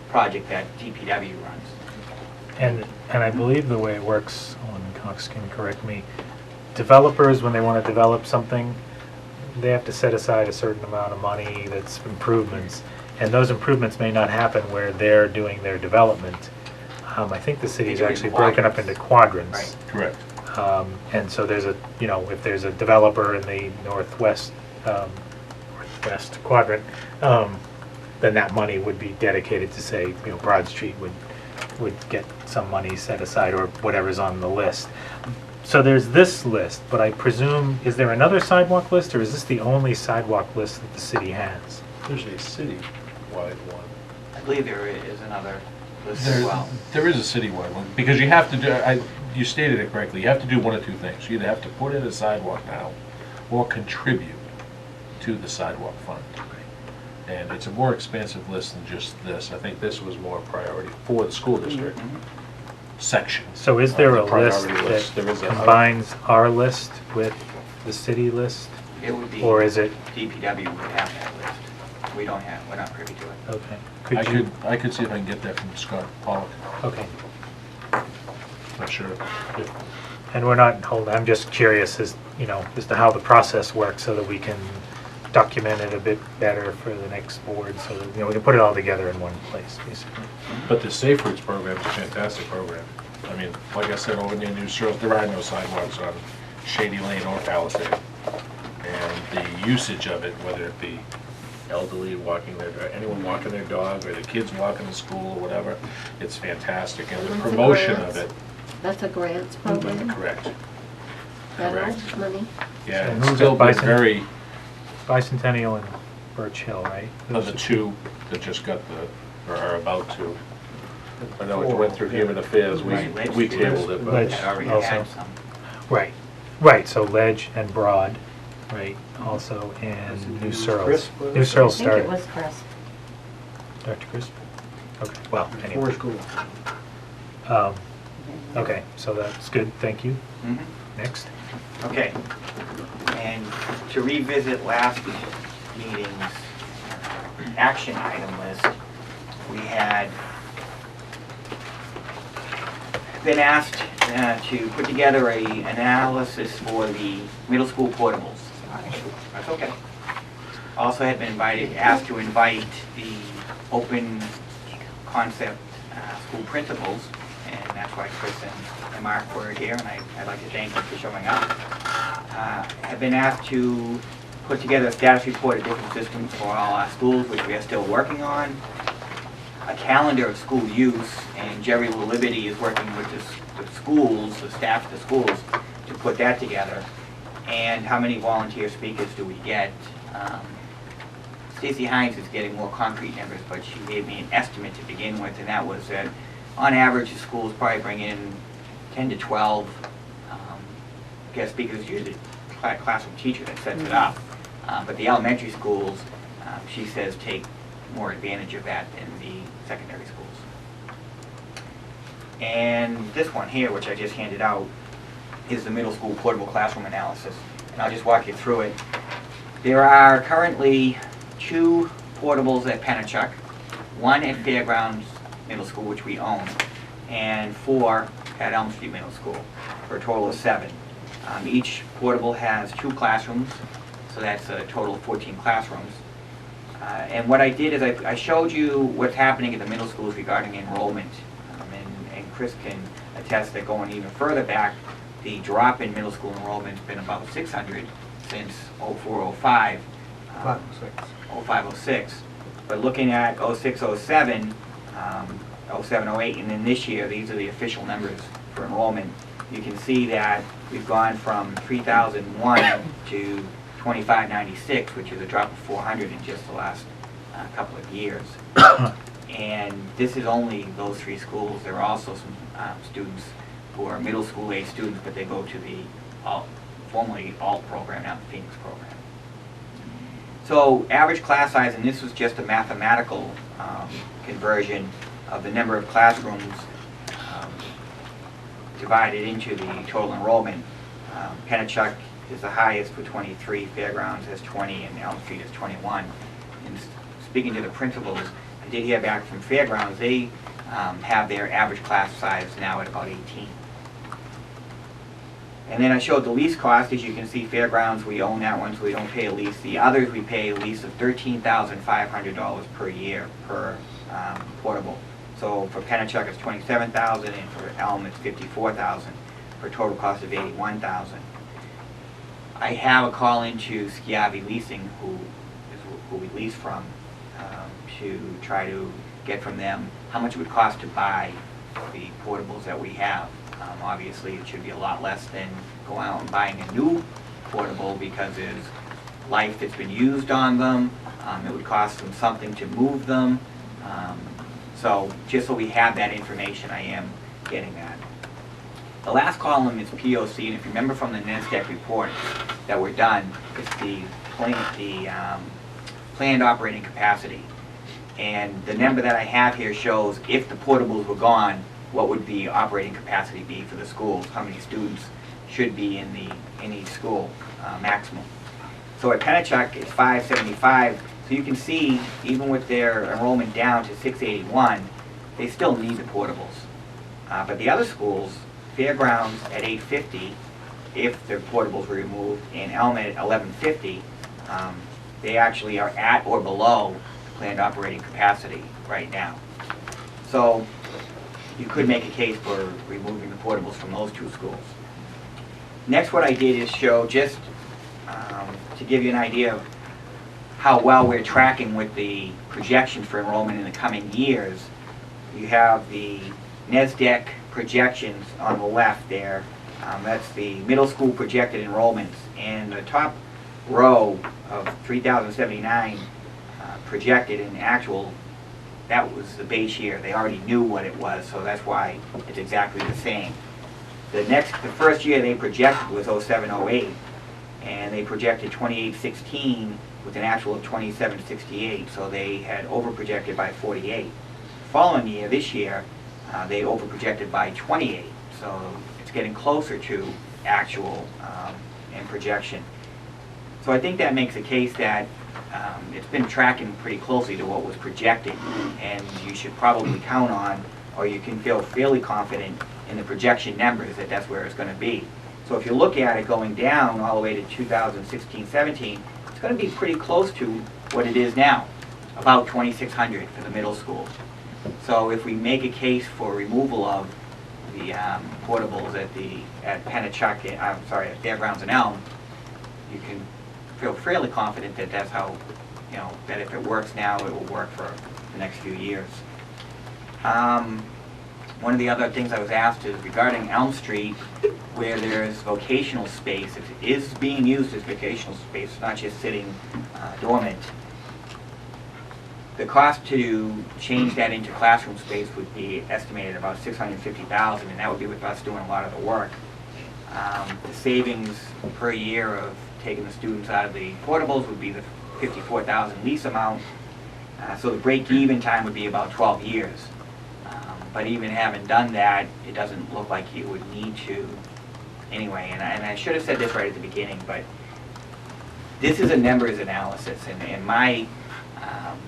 project that DPW runs. And I believe the way it works, and Cox can correct me, developers, when they want to develop something, they have to set aside a certain amount of money that's improvements. And those improvements may not happen where they're doing their development. I think the city's They do it in actually broken up into quadrants. Right. Correct. And so there's if there's a developer in the northwest quadrant, then that money would be dedicated to, say, Broad Street would get some money set aside or whatever's on the list. So there's this list, but I presume, is there another sidewalk list, or is this the only sidewalk list that the city has? There's a city-wide one. I believe there is another list as well. There is a citywide one, because you have to do, you stated it correctly, you have to do one of two things. You either have to put in a sidewalk now, or contribute to the sidewalk fund. And it's a more expansive list than just this. I think this was more priority for the school district section. So is there The a list priority list. There that is a- combines our list with the city list? It would be, Or is it, DPW would have that list. We're not privy to it. okay. I could see if I can get that from Scott Pollock. Okay. Not sure. if- And we're not holding, I'm just curious as to how the process works so that we can document it a bit better for the next board, so that, we can put it all together in one place, basically. But the Safe Routes program is a fantastic program. I mean, like I said, over near New Searles, there are no sidewalks on Shady Lane or Palisade. And the usage of it, whether it be elderly walking anyone walking their dog, or the kids walking to school, or whatever, it's fantastic. And the That's a promotion grant. of it, That's a grants program? correct. That correct. old money? Yeah, And it's who's still at been Bison? very, Bicentennial and Birch Hill, right? of the two that just got or are about to. I know it went through Human Affairs, Right. we tabled it, but. Ledge. That already Also. had some. Right, so Ledge and Broad, right, also, and New Searles. Crisp, was it? New I Searles think it started. was Chris. Dr. Crisp? Okay, well, For anyway. school. Okay, so that's good, thank you. Mhm. Next. Okay. And to revisit last meeting's action item list, we had been asked to put together an analysis for the middle school portables. That's okay. Also had been asked to invite the open concept school principals, and that's why Chris and Mark were here, and I'd like to thank them for showing up. Have been asked to put together a status report of different systems for all our schools, which we are still working on. A calendar of school use, and Jerry Liberty is working with the schools, the staff of the schools, to put that together. And how many volunteer speakers do we get? Stacy Hines is getting more concrete numbers, but she gave me an estimate to begin with, and that was that on average the schools probably bring in 10 to 12 guest speakers, usually classroom teacher that sets it up. But the elementary schools, she says, take more advantage of that than the secondary schools. And this one here, which I just handed out, is the middle school portable classroom analysis. And I'll just walk you through it. There are currently 2 portables at Pennachuck, 1 at Fairgrounds Middle School, which we own, and 4 at Elm Street Middle School, for a total of 7. Each portable has 2 classrooms, so that's a total of 14 classrooms. And what I did is I showed you what's happening at the middle schools regarding enrollment. And Chris can attest that going even further back, the drop in middle school enrollment's been about 600 since 04-05. 05-06. But looking at 06-07, 07-08, and then this year, these are the official numbers for enrollment. You can see that we've gone from 3,001 to 2,596, which is a drop of 400 in just the last couple of years. And this is only those 3 schools. There are also some students who are middle school age students, but they go to the formerly ALT program, now the Phoenix program. So average class size, and this was just a mathematical conversion of the number of classrooms divided into the total enrollment. Pennachuck is the highest with 23, Fairgrounds has 20, and Elm Street has 21. And speaking to the principals, I did hear back from Fairgrounds, they have their average class size now at about 18. And then I showed the lease cost. As you can see, Fairgrounds, we own that one, so we don't pay a lease. The others, we pay a lease of $13,500 per year per portable. So for Pennachuck, it's $27,000, and for Elm, it's $54,000, for a total cost of $81,000. I have a call into Schiavi Leasing, who we lease from, to try to get from them how much it would cost to buy the portables that we have. Obviously, it should be a lot less than going out and buying a new portable, because there's life that's been used on them. It would cost them something to move them. So just so we have that information, I am getting that. The last column is POC, and if you remember from the NESDEC report that were done, it's the planned operating capacity. And the number that I have here shows if the portables were gone, what would the operating capacity be for the schools? How many students should be in each school maximum? So at Pennachuck, it's 575. So you can see, even with their enrollment down to 681, they still need the portables. But the other schools, Fairgrounds at 850, if their portables were removed, and Elm at 1150, they actually are at or below planned operating capacity right now. So you could make a case for removing the portables from those 2 schools. Next, what I did is show, just to give you an idea of how well we're tracking with the projections for enrollment in the coming years. You have the NESDEC projections on the left there. That's the middle school projected enrollments. And the top row of 3,079 projected in actual, that was the base year. They already knew what it was, so that's why it's exactly the same. The first year they projected was 07-08, and they projected 2816 with an actual of 2768, so they had over-projected by 48. The following year, this year, they over-projected by 28, so it's getting closer to actual and projection. So I think that makes a case that it's been tracking pretty closely to what was projected, and you should probably count on, or you can feel fairly confident in the projection numbers that that's where it's going to be. So if you look at it going down all the way to 2016-17, it's going to be pretty close to what it is now, about 2,600 for the middle school. So if we make a case for removal of the portables at Pennachuck, at Fairgrounds and Elm, you can feel fairly confident that that's how, that if it works now, it will work for the next few years. One of the other things I was asked is regarding Elm Street, where there's vocational space. It is being used as vocational space, not just sitting dormant. The cost to change that into classroom space would be estimated about $650,000, and that would be with us doing a lot of the work. The savings per year of taking the students out of the portables would be the $54,000 lease amount. So the break-even time would be about 12 years. But even having done that, it doesn't look like you would need to anyway. And I should have said this right at the beginning, but this is a numbers analysis, and my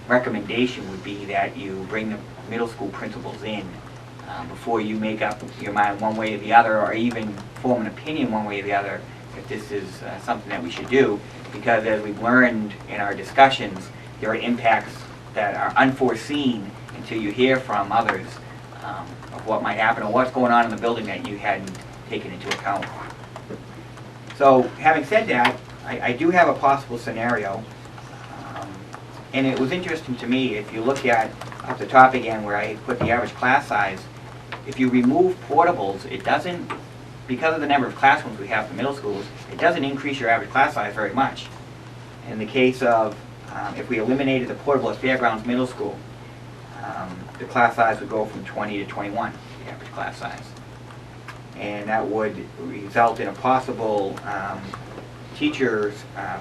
recommendation would be that you bring the middle school principals in before you make up your mind one way or the other, or even form an opinion one way or the other if this is something that we should do, because as we've learned in our discussions, there are impacts that are unforeseen until you hear from others of what might happen or what's going on in the building that you hadn't taken into account. So having said that, I do have a possible scenario, and it was interesting to me, if you look at up the top again where I put the average class size, if you remove portables, it doesn't, because of the number of classrooms we have for middle schools, it doesn't increase your average class size very much. In the case of, if we eliminated the portable at Fairgrounds Middle School, the class size would go from 20 to 21, the average class size. And that would result in a possible teacher's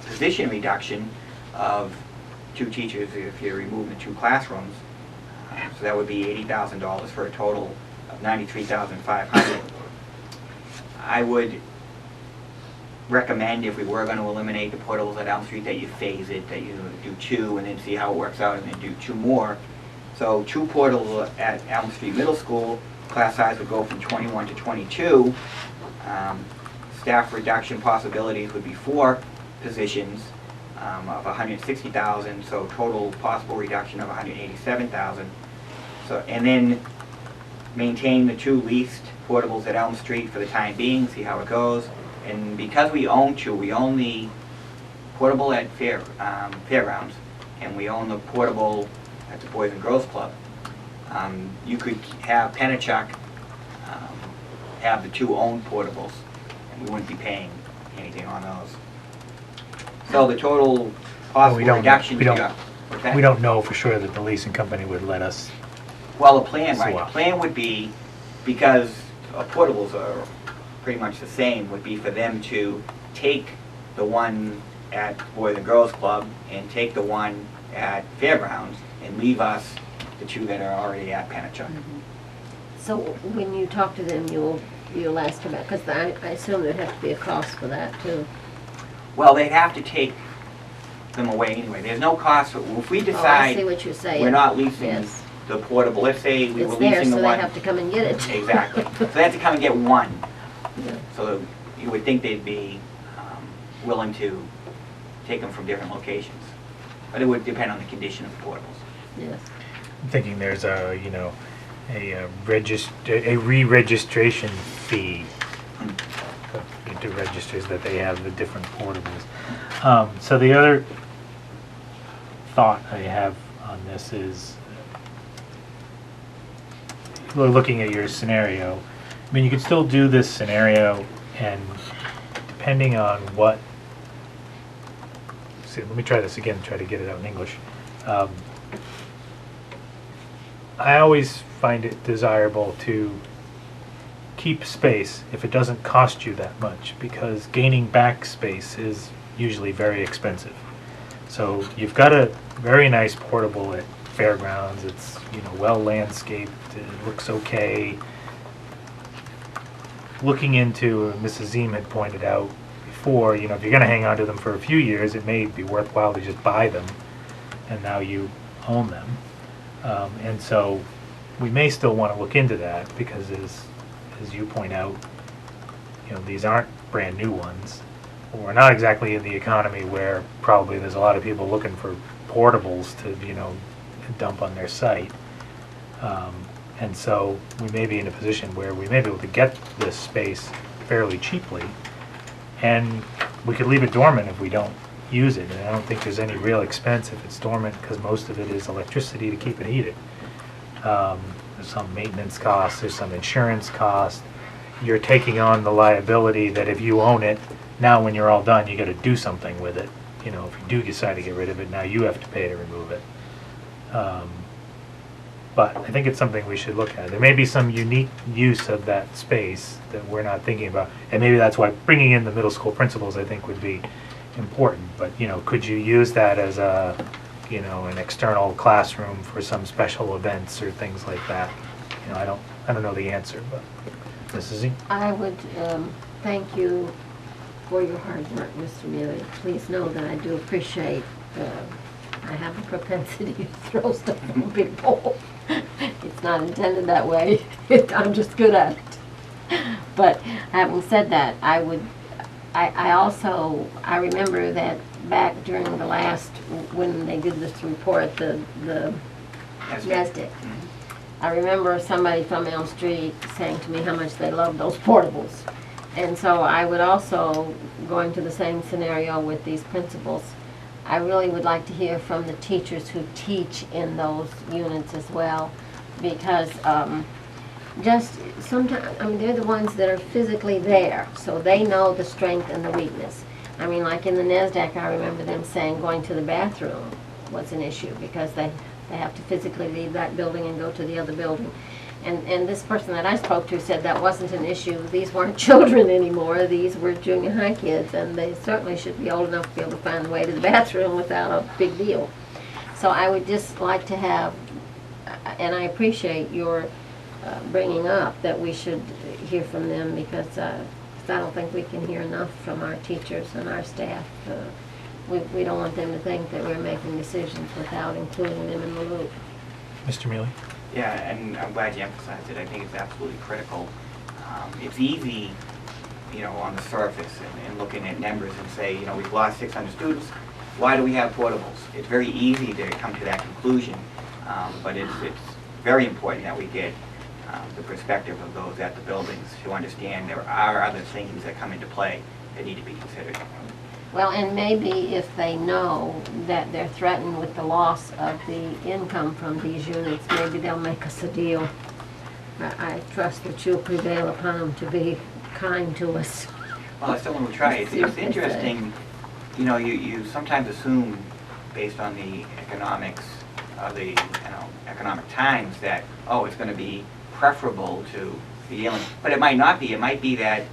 position reduction of 2 teachers if you're removing the 2 classrooms. So that would be $80,000 for a total of $93,500. I would recommend, if we were going to eliminate the portables at Elm Street, that you phase it, that you do 2 and then see how it works out, and then do 2 more. So 2 portables at Elm Street Middle School, class size would go from 21 to 22. Staff reduction possibilities would be 4 positions of $160,000, so total possible reduction of $187,000. So, and then maintain the 2 leased portables at Elm Street for the time being, see how it goes. And because we own 2, we own the portable at Fairgrounds, and we own the portable at the Boys and Girls Club. You could have Pennachuck have the 2 owned portables, and we wouldn't be paying anything on those. So the total possible reduction. We don't know for sure that the leasing company would let us. Well, the plan, right? swap. The plan would be, because portables are pretty much the same, would be for them to take the one at Boys and Girls Club and take the one at Fairgrounds and leave us the 2 that are already at Pennachuck. So when you talk to them, you'll ask about, because I assume there'd have to be a cost for that too. Well, they'd have to take them away anyway. There's no cost. If we Oh, I decide see what you're saying. we're not leasing Yes. the portable, let's say we were It's there, leasing so the they one. have to come and get it. Exactly. So they have to come and get one. Yeah. So you would think they'd be willing to take them from different locations. But it would depend on the condition of the portables. Yes. I'm thinking there's a, a re-registration fee to register, that they have the different portables. So the other thought I have on this is, looking at your scenario, I mean, you could still do this scenario, and depending on what, see, let me try this again, try to get it out in English. I always find it desirable to keep space if it doesn't cost you that much, because gaining back space is usually very expensive. So you've got a very nice portable at Fairgrounds. It's well landscaped. It looks okay. Looking into, Mrs. Zeem had pointed out before, if you're going to hang on to them for a few years, it may be worthwhile to just buy them, and now you own them. And so we may still want to look into that, because as you point out, these aren't brand new ones. We're not exactly in the economy where probably there's a lot of people looking for portables to, dump on their site. And so we may be in a position where we may be able to get this space fairly cheaply, and we could leave it dormant if we don't use it. And I don't think there's any real expense if it's dormant, because most of it is electricity to keep it heated. There's some maintenance costs, there's some insurance cost. You're taking on the liability that if you own it, now when you're all done, you got to do something with it. If you do decide to get rid of it, now you have to pay to remove it. But I think it's something we should look at. There may be some unique use of that space that we're not thinking about. And maybe that's why bringing in the middle school principals, I think, would be important. But, you know, could you use that as a, you know, an external classroom for some special events or things like that? You know, I don't know the answer, but Mrs. Z? I would thank you for your hard work, Mr. Mealy. Please know that I do appreciate, I have a propensity to throw stuff in a big bowl. It's not intended that way. I'm just good at it. But having said that, I remember that back during the last, when they did this report, the NASDAQ. I remember somebody from Elm Street saying to me how much they love those portables. And so I would also, going to the same scenario with these principals, I really would like to hear from the teachers who teach in those units as well, because just sometimes, I mean, they're the ones that are physically there, so they know the strength and the weakness. I mean, like in the NASDAQ, I remember them saying going to the bathroom was an issue because they have to physically leave that building and go to the other building. And this person that I spoke to said that wasn't an issue. These weren't children anymore. These were junior high kids, and they certainly should be old enough to be able to find a way to the bathroom without a big deal. So I would just like to have, and I appreciate your bringing up that we should hear from them, because I don't think we can hear enough from our teachers and our staff. We don't want them to think that we're making decisions without including them in the loop. Mr. Mealy? Yeah, and I'm glad you emphasized it. I think it's absolutely critical. It's easy, you know, on the surface and looking at numbers and say, you know, we've lost 600 students. Why do we have portables? It's very easy to come to that conclusion, but it's very important that we get the perspective of those at the buildings to understand there are other things that come into play that need to be considered. Well, and maybe if they know that they're threatened with the loss of the income from these units, maybe they'll make us a deal. I trust that you'll prevail upon them to be kind to us. Well, I still want to try. It's interesting, you know, you sometimes assume, based on the economics of the, you know, economic times, that, oh, it's going to be preferable to be dealing, but it might not be. It might be that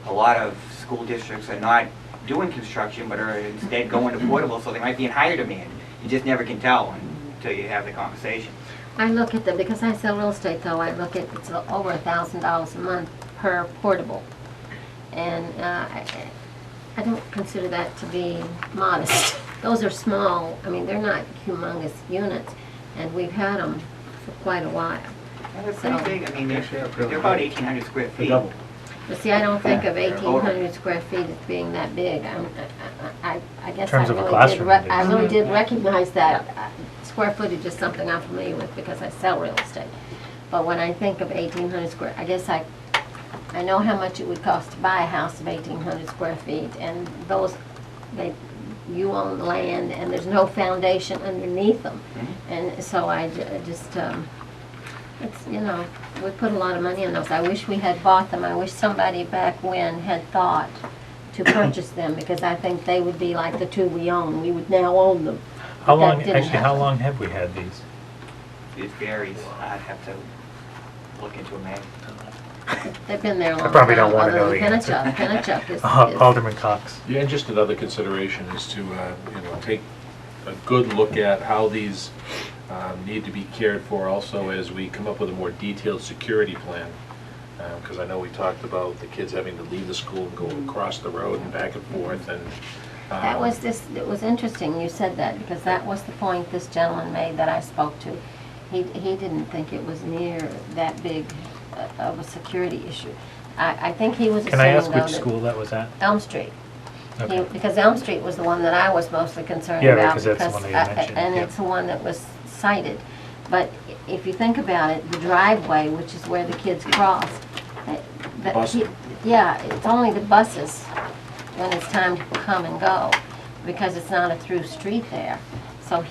a lot of school districts are not doing construction, but are instead going to portable, so they might be in higher demand. You just never can tell until you have the conversation. I look at them, because I sell real estate though, I look at, it's over $1,000 a month per portable. And I don't consider that to be modest. Those are small, I mean, they're not humongous units, and we've had them for quite a while. Well, they're pretty big. I mean, they're about 1,800 square feet. Double. But see, I don't think of 1,800 square feet as being that big. I guess In terms of a classroom, it is. I really did recognize that. Square footage is something I'm familiar with because I sell real estate. But when I think of 1,800 square, I guess I know how much it would cost to buy a house of 1,800 square feet, and you own the land, and there's no foundation underneath them. And so I just, it's, you know, we put a lot of money in those. I wish we had bought them. I wish somebody back when had thought to purchase them, because I think they would be like the two we own. We would now own them. How But that long, didn't actually, how happen. long have we had these? It varies. I'd have to look into a mag. They've been there a long time. probably don't wanna other know than the answer. Pennachuck is, Alderman Cox. Yeah, and just another consideration is to, you know, take a good look at how these need to be cared for also as we come up with a more detailed security plan. Because I know we talked about the kids having to leave the school and go across the road and back and forth, and it was interesting you said that, because that was the point this gentleman made that I spoke to. He didn't think it was near that big of a security issue. I think he was Can I assuming ask though which that school that was at? Elm Street. Okay. Because Elm Street was the one that I was mostly concerned Yeah, right, about. 'cause that's the one that you mentioned, And yeah. it's the one that was cited. But if you think about it, the driveway, which is where the kids cross, Bus. yeah, it's only the buses when it's time to come and go, because it's not a through street there. So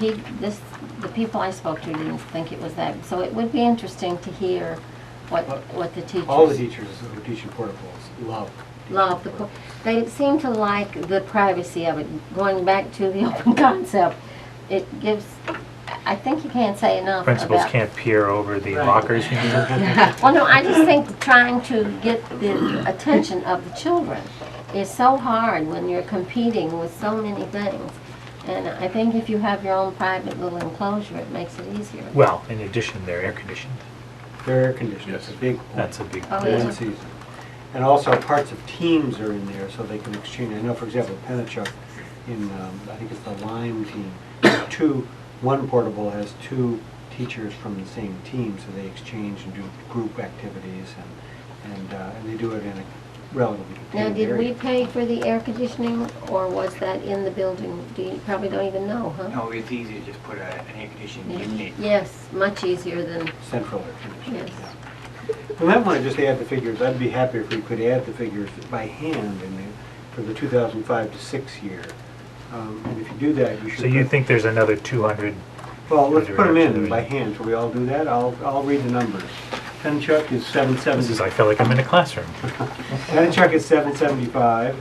the people I spoke to didn't think it was that. So it would be interesting to hear what the teachers. All the teachers who are teaching portables love. They seem to like the privacy of it. Going back to the open concept, it gives, I think you can't say enough Principals about. can't peer over the Right. lockers. Well, no, I just think trying to get the attention of the children is so hard when you're competing with so many things. And I think if you have your own private little enclosure, it makes it easier. Well, in addition, they're air conditioned. They're air conditioned, that's a big point. That's a big. Oh, During yeah. the season. And also parts of teams are in there so they can exchange. I know, for example, Pennachuck in, I think it's the Lime team, one portable has 2 teachers from the same team, so they exchange and do group activities, and they do it in a relatively Now, contained did we area. pay for the air conditioning, or was that in the building? You probably don't even know, huh? No, it's easy to just put an air conditioning unit. Yes, much easier than, Central air conditioning. yes. Yeah. We might want to just add the figures. I'd be happy if we could add the figures by hand for the 2005 to 6 year. And if you do that, you should. So you put- think there's another 200? Well, let's put them in Actually- by hand. Shall we all do that? I'll read the numbers. Pennachuck is This is, 770. I feel like I'm in a classroom. Pennachuck is 775.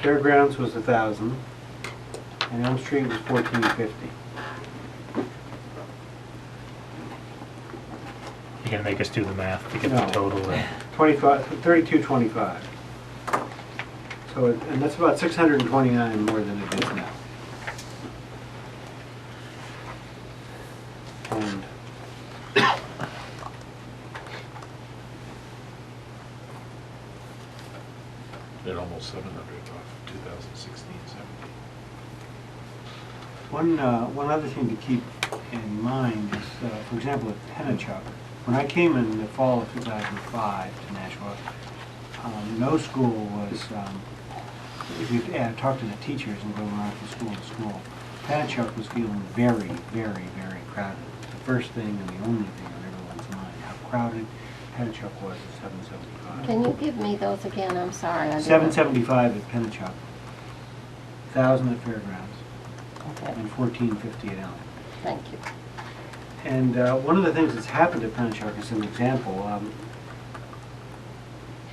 Fairgrounds was 1,000. And Elm Street was 1,450. You're gonna make us do the math to get No. the total there. 3225. So, and that's about 629 more than it is now. And At almost 700 off 2016, 17. one other thing to keep in mind is, for example, at Pennachuck, when I came in the fall of 2005 to Nashua, no school was, if you talk to the teachers and go around from school to school, Pennachuck was feeling very, very, very crowded. The first thing and the only thing on everyone's mind, how crowded Pennachuck was at 775. Can you give me those again? I'm sorry. I didn't- 775 at Pennachuck, 1,000 at Fairgrounds, Okay, and 1,450 at Elm. thank you. And one of the things that's happened at Pennachuck as an example,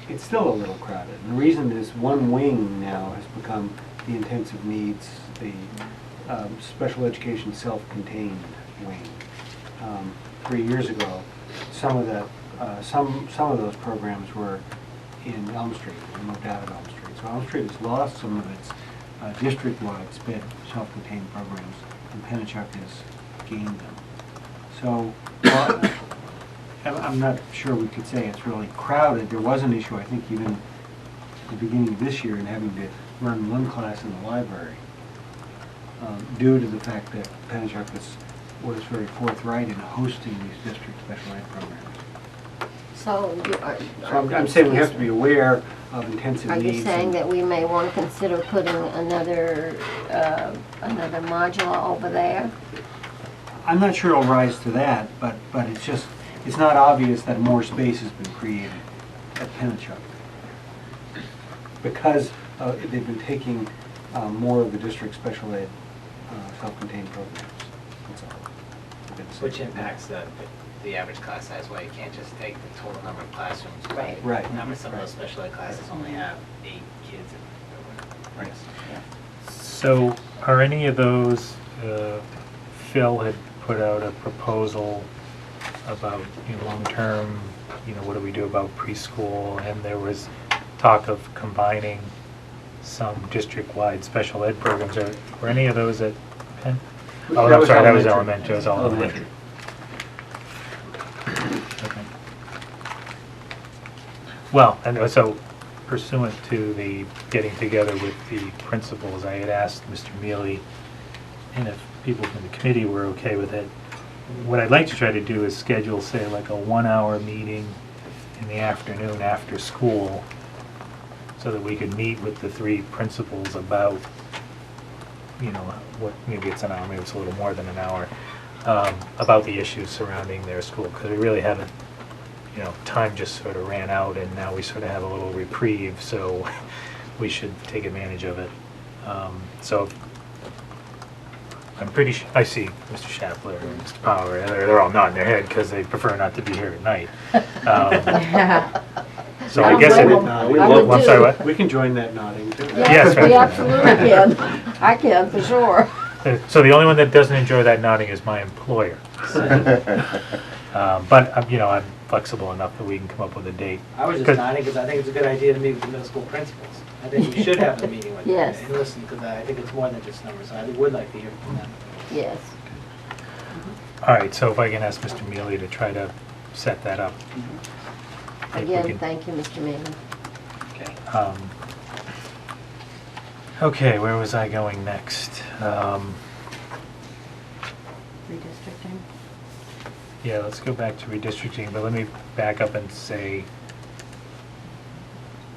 it's still a little crowded. And the reason is one wing now has become the intensive needs, the special education self-contained wing. 3 years ago, some of that, some of those programs were in Elm Street, and moved out of Elm Street. So Elm Street has lost some of its district-wide SPED self-contained programs, and Pennachuck has gained them. So, well, I'm not sure we could say it's really crowded. There was an issue, I think, even at the beginning of this year in having to run one class in the library due to the fact that Pennachuck was very forthright in hosting these district special ed programs. So you are. So I'm saying we have to be aware of intensive Are needs. you saying and- that we may want to consider putting another module over there? I'm not sure it'll rise to that, but it's not obvious that more space has been created at Pennachuck. Because they've been taking more of the district special ed self-contained programs. That's all. Which impacts the average class size, why you can't just take the total number of classrooms. Right. Right. Remember, some of those special ed classes only have 8 kids or whatever. Right. So are any of those, Phil had put out a proposal about, long-term, what do we do about preschool? And there was talk of combining some district-wide special ed programs. Were any of those at Penn? Oh, I'm sorry, that was elementary. That was all elementary. Okay. Well, and so pursuant to the getting together with the principals, I had asked Mr. Mealy, and if people from the committee were okay with it, what I'd like to try to do is schedule, say, like a 1-hour meeting in the afternoon after school, so that we could meet with the 3 principals about, what, maybe it's an hour, maybe it's a little more than an hour, about the issues surrounding their school, because we really haven't, time just sort of ran out, and now we sort of have a little reprieve, so we should take advantage of it. So I'm pretty sure, I see Mr. Shapler and Mr. Power, and they're all nodding their head because they prefer not to be here at night. So I guess it, I'm sorry, what? We can join that nodding too. Yes, right. We absolutely can. I can, for sure. So the only one that doesn't enjoy that nodding is my employer. But, you know, I'm flexible enough that we can come up with a date. I was just 'Cause- nodding because I think it's a good idea to meet with the middle school principals. I think we should have a meeting with them. Yes. And listen, because I think it's more than just numbers, so I would like to hear from them. Yes. All right, so if I can ask Mr. Mealy to try to set that up. If we Again, can- thank you, Mr. Manning. Okay. Okay, where was I going next? Redistricting. Yeah, let's go back to redistricting, but let me back up and say,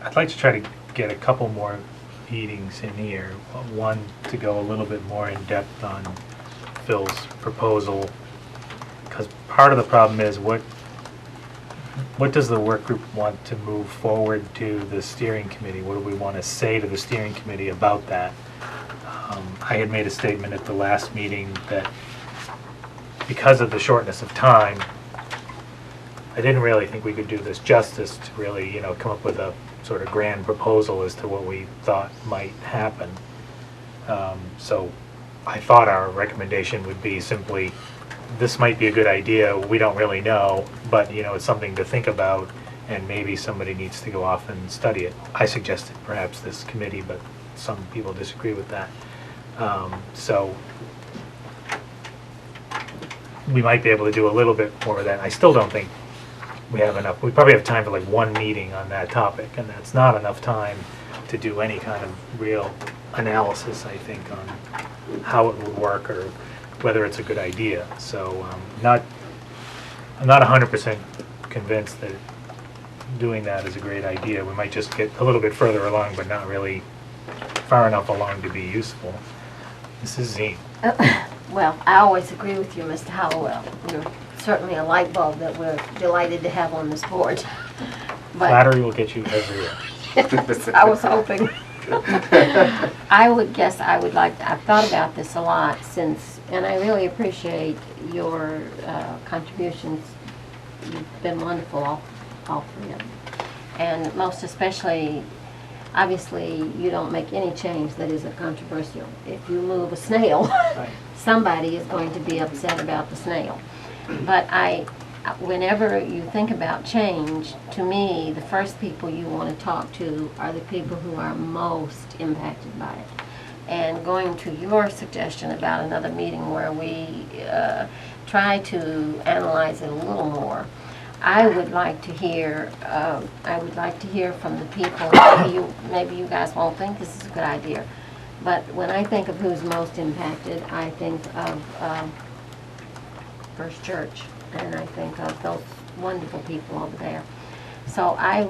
I'd like to try to get a couple more meetings in here. One, to go a little bit more in depth on Phil's proposal, because part of the problem is what does the work group want to move forward to the steering committee? What do we want to say to the steering committee about that? I had made a statement at the last meeting that because of the shortness of time, I didn't really think we could do this justice to really, you know, come up with a sort of grand proposal as to what we thought might happen. So I thought our recommendation would be simply, this might be a good idea, we don't really know, but, you know, it's something to think about, and maybe somebody needs to go off and study it. I suggested perhaps this committee, but some people disagree with that. So we might be able to do a little bit more of that. I still don't think we have enough. We probably have time for like one meeting on that topic, and that's not enough time to do any kind of real analysis, I think, on how it would work or whether it's a good idea. So I'm not 100% convinced that doing that is a great idea. We might just get a little bit further along, but not really far enough along to be useful. This is Zine. Well, I always agree with you, Mr. Hallowell. You're certainly a light bulb that we're delighted to have on this board. But Flattery will get you everywhere. I was hoping. I would guess I would like, I've thought about this a lot since, and I really appreciate your contributions. You've been wonderful, all three of them. And most especially, obviously, you don't make any change that isn't controversial. If you move a snail, Right. somebody is going to be upset about the snail. But whenever you think about change, to me, the first people you want to talk to are the people who are most impacted by it. And going to your suggestion about another meeting where we try to analyze it a little more, I would like to hear from the people. Maybe you guys won't think this is a good idea, but when I think of who's most impacted, I think of First Church, and I think of those wonderful people over there. So I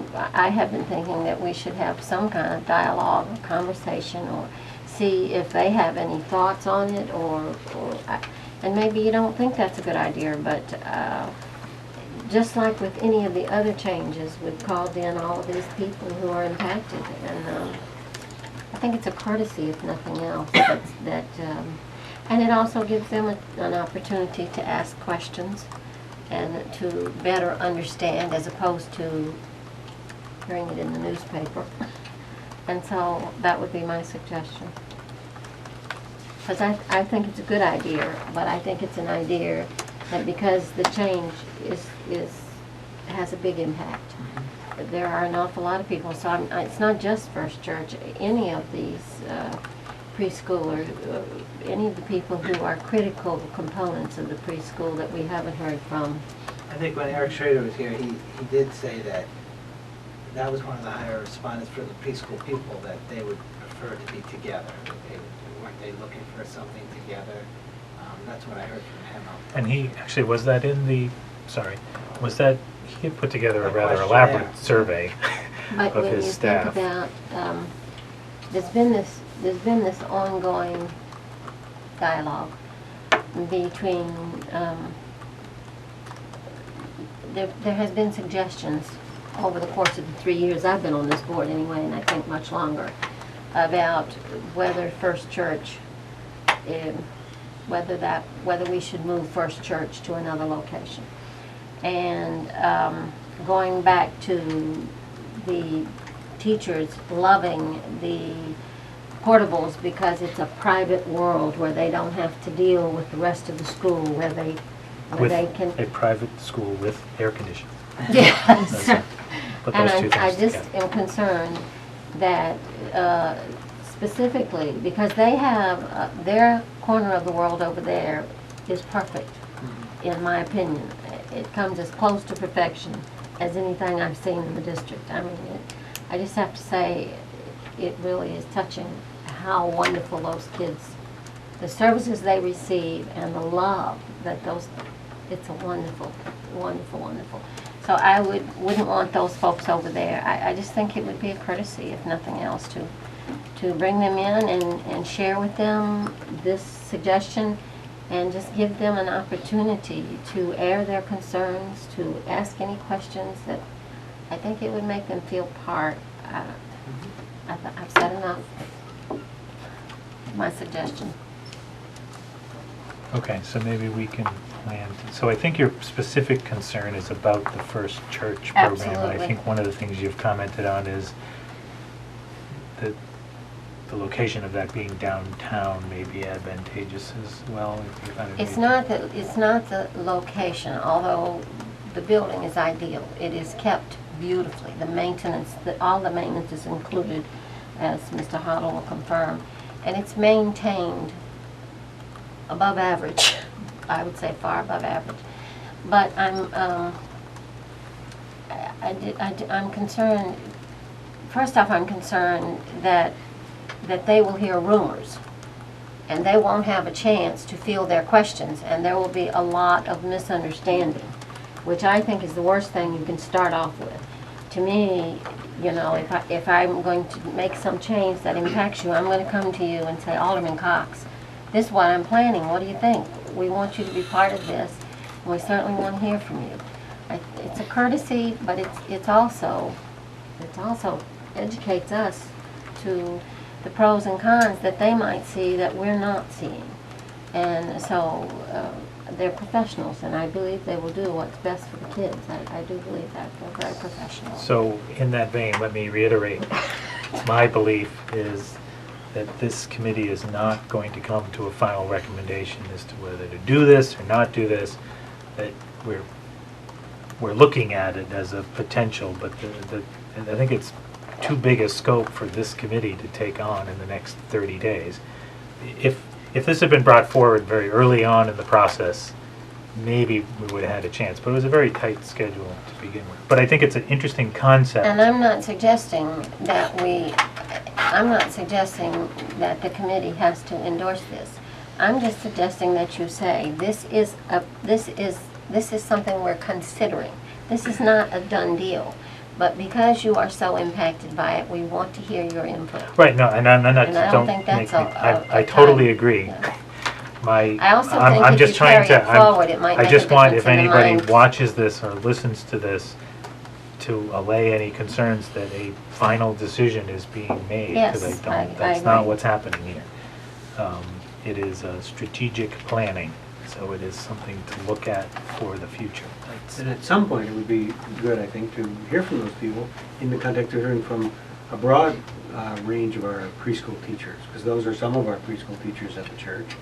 have been thinking that we should have some kind of dialogue or conversation, or see if they have any thoughts on it, and maybe you don't think that's a good idea, but just like with any of the other changes, we've called in all of these people who are impacted, and I think it's a courtesy, if nothing else, and it also gives them an opportunity to ask questions and to better understand, as opposed to hearing it in the newspaper. And so that would be my suggestion. Because I think it's a good idea, but I think it's an idea that because the change has a big impact. There are an awful lot of people, so it's not just First Church, any of these preschoolers, any of the people who are critical components of the preschool that we haven't heard from. I think when Eric Schrader was here, he did say that was one of the higher respondents for the preschool people, that they would prefer to be together. Weren't they looking for something together? That's what I heard from him. And he, actually, was that in the, he had put together a A rather questionnaire. elaborate survey But of when his you staff. think about, there's been this ongoing dialogue between, there has been suggestions over the course of the 3 years I've been on this board anyway, and I think much longer, about whether First Church, whether we should move First Church to another location. And going back to the teachers loving the portables because it's a private world where they don't have to deal with the rest of the school, where they can. With a private school with air conditioning. Yes. Put And those two I things just together. am concerned that specifically, because they have, their corner of the world over there is perfect, in my opinion. It comes as close to perfection as anything I've seen in the district. I mean, I just have to say, it really is touching how wonderful those kids, the services they receive and the love that it's a wonderful, wonderful, wonderful. So I wouldn't want those folks over there. I just think it would be a courtesy, if nothing else, to bring them in and share with them this suggestion and just give them an opportunity to air their concerns, to ask any questions that I think it would make them feel part. I've said enough. My suggestion. Okay, so maybe we can plan. So I think your specific concern is about the First Church program. And I Absolutely. think one of the things you've commented on is that the location of that being downtown may be advantageous as well. If you find it It's maybe- not the location, although the building is ideal. It is kept beautifully. The maintenance, all the maintenance is included, as Mr. Hoddle will confirm, and it's maintained above average. I would say far above average. But I'm concerned. First off, I'm concerned that they will hear rumors, and they won't have a chance to field their questions, and there will be a lot of misunderstanding, which I think is the worst thing you can start off with. To me, you know, if I'm going to make some change that impacts you, I'm going to come to you and say, Alderman Cox, this is what I'm planning. What do you think? We want you to be part of this, and we certainly want to hear from you. It's a courtesy, but it also educates us to the pros and cons that they might see that we're not seeing. And so they're professionals, and I believe they will do what's best for the kids. I do believe that. They're very professional. So in that vein, let me reiterate, my belief is that this committee is not going to come to a final recommendation as to whether to do this or not do this, that we're looking at it as a potential, but I think it's too big a scope for this committee to take on in the next 30 days. If this had been brought forward very early on in the process, maybe we would have had a chance, but it was a very tight schedule to begin with. But I think it's an interesting concept. And I'm not suggesting that the committee has to endorse this. I'm just suggesting that you say, this is something we're considering. This is not a done deal. But because you are so impacted by it, we want to hear your input. Right, no, and I'm not, And I don't think that's I totally agree. Yeah. I also think I'm if just you trying carry to, it forward, it might I make a just want, difference if in the anybody minds. watches this or listens to this, to allay any concerns that a final decision is being made. Yes, Because I that's not agree. what's happening here. It is strategic planning, so it is something to look at for the future. And at some point, it would be good, I think, to hear from those people in the context of hearing from a broad range of our preschool teachers, because those are some of our preschool teachers at the church,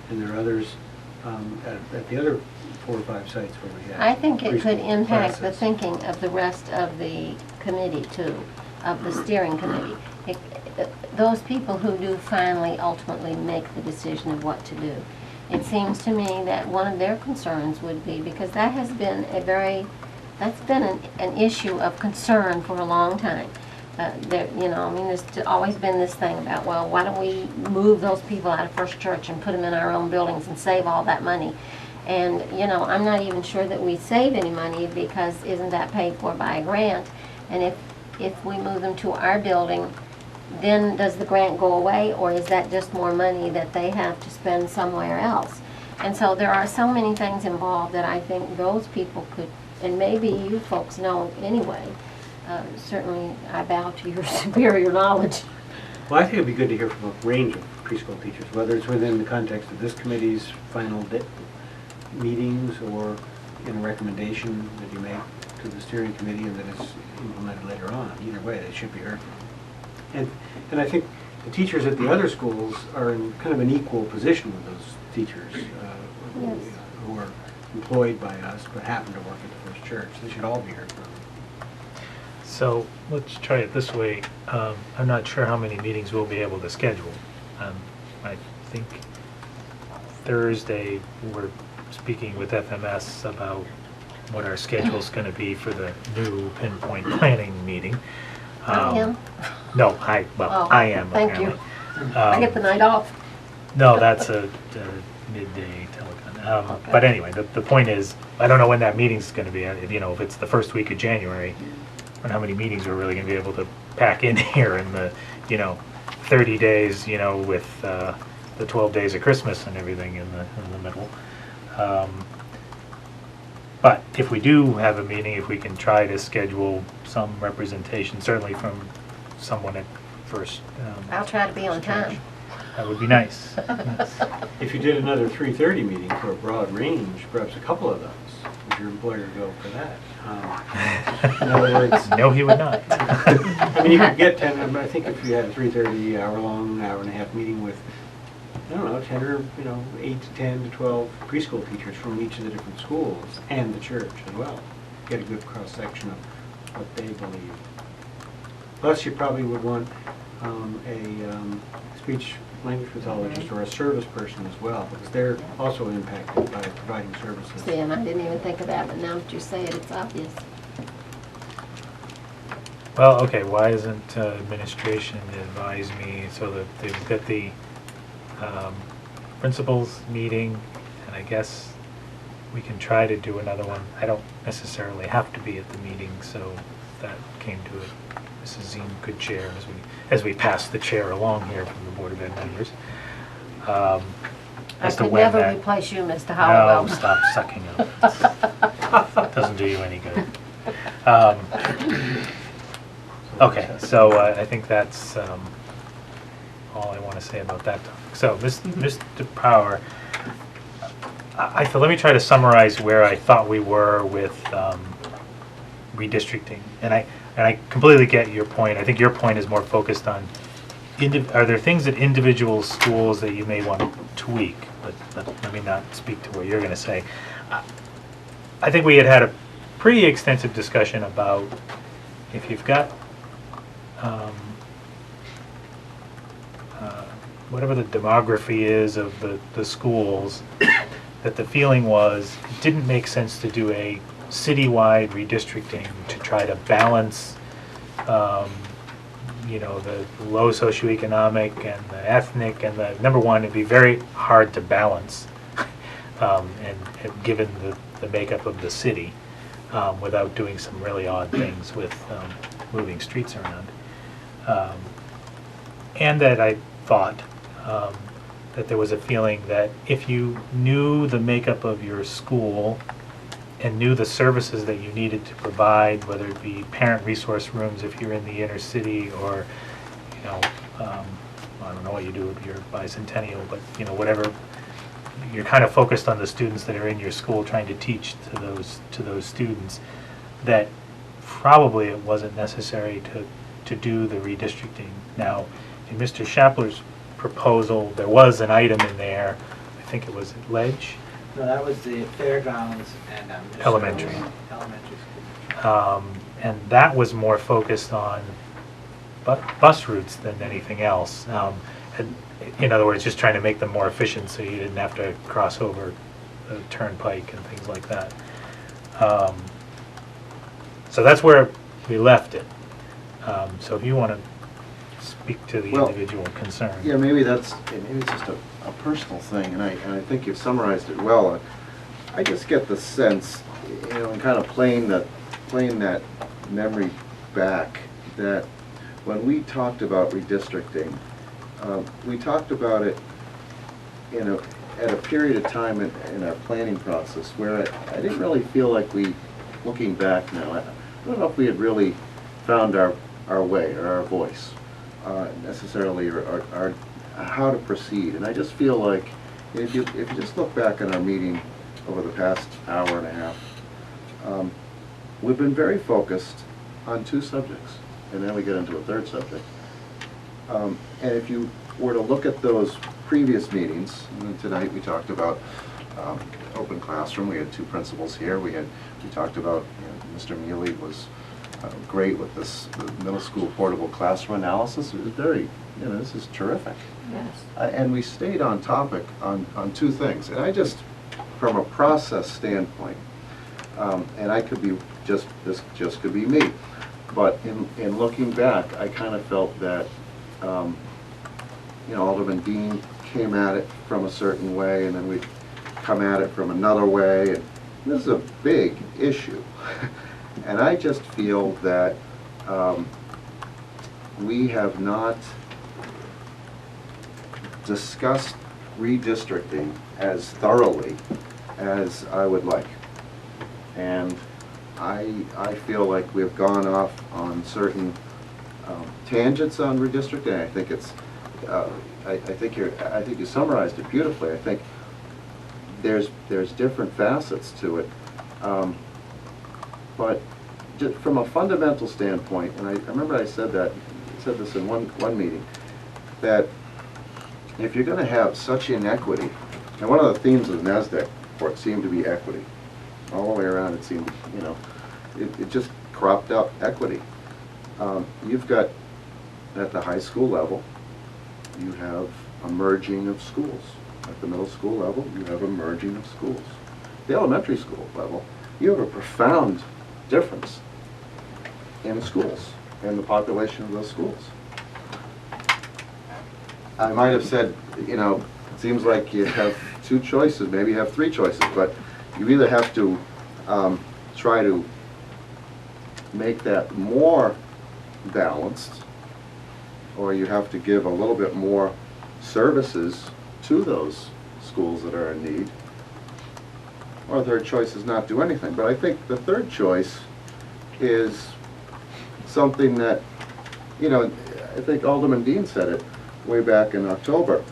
and there are others at the other 4 or 5 sites where we have I think it could preschool impact the classes. thinking of the rest of the committee too, of the steering committee. Those people who do finally ultimately make the decision of what to do. It seems to me that one of their concerns would be, because that has been that's been an issue of concern for a long time. There's always been this thing about, well, why don't we move those people out of First Church and put them in our own buildings and save all that money? And, I'm not even sure that we save any money, because isn't that paid for by a grant? And if we move them to our building, then does the grant go away, or is that just more money that they have to spend somewhere else? And so there are so many things involved that I think those people could, and maybe you folks know anyway. Certainly I bow to your superior knowledge. Well, I think it'd be good to hear from a range of preschool teachers, whether it's within the context of this committee's final meetings or in a recommendation that you make to the steering committee and that is implemented later on. Either way, they should be heard from. And I think the teachers at the other schools are in kind of an equal position with those teachers Yes. who are employed by us but happen to work at the First Church. They should all be heard from. So let's try it this way. I'm not sure how many meetings we'll be able to schedule. I think Thursday, we're speaking with FMS about what our schedule's going to be for the new pinpoint planning meeting. I am. No, Oh, I am thank you. apparently. I get the night off. No, that's a midday telecon. Okay. But anyway, the point is, I don't know when that meeting's going to be. You know, if it's the first week of January, and how many meetings we're really going to be able to pack in here in the, 30 days, with the 12 days of Christmas and everything in the middle. But if we do have a meeting, if we can try to schedule some representation, certainly from someone at First. I'll try to be on First Church, time. that would be nice. Yes. If you did another 3:30 meeting for a broad range, perhaps a couple of those, would your employer go for that? In other words, No, he would not. I mean, you could get 10, I think if you had a 3:30 hour-long, hour-and-a-half meeting with, I don't know, 10 or, 8 to 10 to 12 preschool teachers from each of the different schools and the church as well. Get a good cross-section of what they believe. Plus, you probably would want a speech language pathologist or a service person as well, because they're also impacted by providing services. See, and I didn't even think about it. Now that you say it, it's obvious. Well, okay, why isn't administration advise me so that they've got the principals meeting, and I guess we can try to do another one. I don't necessarily have to be at the meeting, so if that came to it, Mrs. Zine could chair as we pass the chair along here from the Board of Ed members. I As to could when never that- replace you, Mr. No, Howell. stop sucking up. Doesn't do you any good. Okay, so I think that's all I want to say about that topic. So, Mr. Power, let me try to summarize where I thought we were with redistricting. And I completely get your point. I think your point is more focused on, are there things at individual schools that you may want to tweak? But let me not speak to what you're going to say. I think we had a pretty extensive discussion about if you've got whatever the demography is of the schools, that the feeling was it didn't make sense to do a citywide redistricting to try to balance the low socioeconomic and the ethnic, and number one, it'd be very hard to balance and given the makeup of the city without doing some really odd things with moving streets around. And that I thought that there was a feeling that if you knew the makeup of your school and knew the services that you needed to provide, whether it be parent resource rooms if you're in the inner city, or I don't know what you do with your bicentennial, but whatever, you're kind of focused on the students that are in your school, trying to teach to those students, that probably it wasn't necessary to do the redistricting. Now, in Mr. Shapler's proposal, there was an item in there, I think it was at Ledge. No, that was the fairgrounds and Elementary. Elementary school. And that was more focused on bus routes than anything else. And in other words, just trying to make them more efficient so you didn't have to cross over the turnpike and things like that. So that's where we left it. So if you want to speak to the Well, individual concern. Yeah, maybe it's just a personal thing, and I think you've summarized it well. I just get the sense, and kind of playing that memory back, that when we talked about redistricting, we talked about it at a period of time in our planning process where I didn't really feel like looking back now, I don't know if we had really found our way or our voice necessarily, or how to proceed. And I just feel like if you just look back on our meeting over the past hour and a half, we've been very focused on two subjects, and then we get into a third subject. And if you were to look at those previous meetings, and then tonight we talked about open classroom. We had two principals here. We talked about, Mr. Mealy was great with this the middle school portable classroom analysis. It was very, this is terrific. Yes. And we stayed on topic on two things. And I just, from a process standpoint, and I could be this just could be me, but in looking back, I kind of felt that Alderman Dean came at it from a certain way, and then we'd come at it from another way. And this is a big issue, and I just feel that we have not discussed redistricting as thoroughly as I would like. And I feel like we've gone off on certain tangents on redistricting. I think it's I think you summarized it beautifully. I think there's different facets to it, but just from a fundamental standpoint, and I remember I said this in one meeting, that if you're going to have such inequity, and one of the themes of the NASDAQ report seemed to be equity. All the way around it seemed, it just cropped up equity. You've got, at the high school level, you have a merging of schools. At the middle school level, you have a merging of schools. The elementary school level, you have a profound difference in schools and the population of those schools. I might have said, it seems like you have two choices, maybe you have three choices, but you either have to try to make that more balanced, or you have to give a little bit more services to those schools that are in need, or the third choice is not do anything. But I think the third choice is something that, I think Alderman Dean said it way back in October.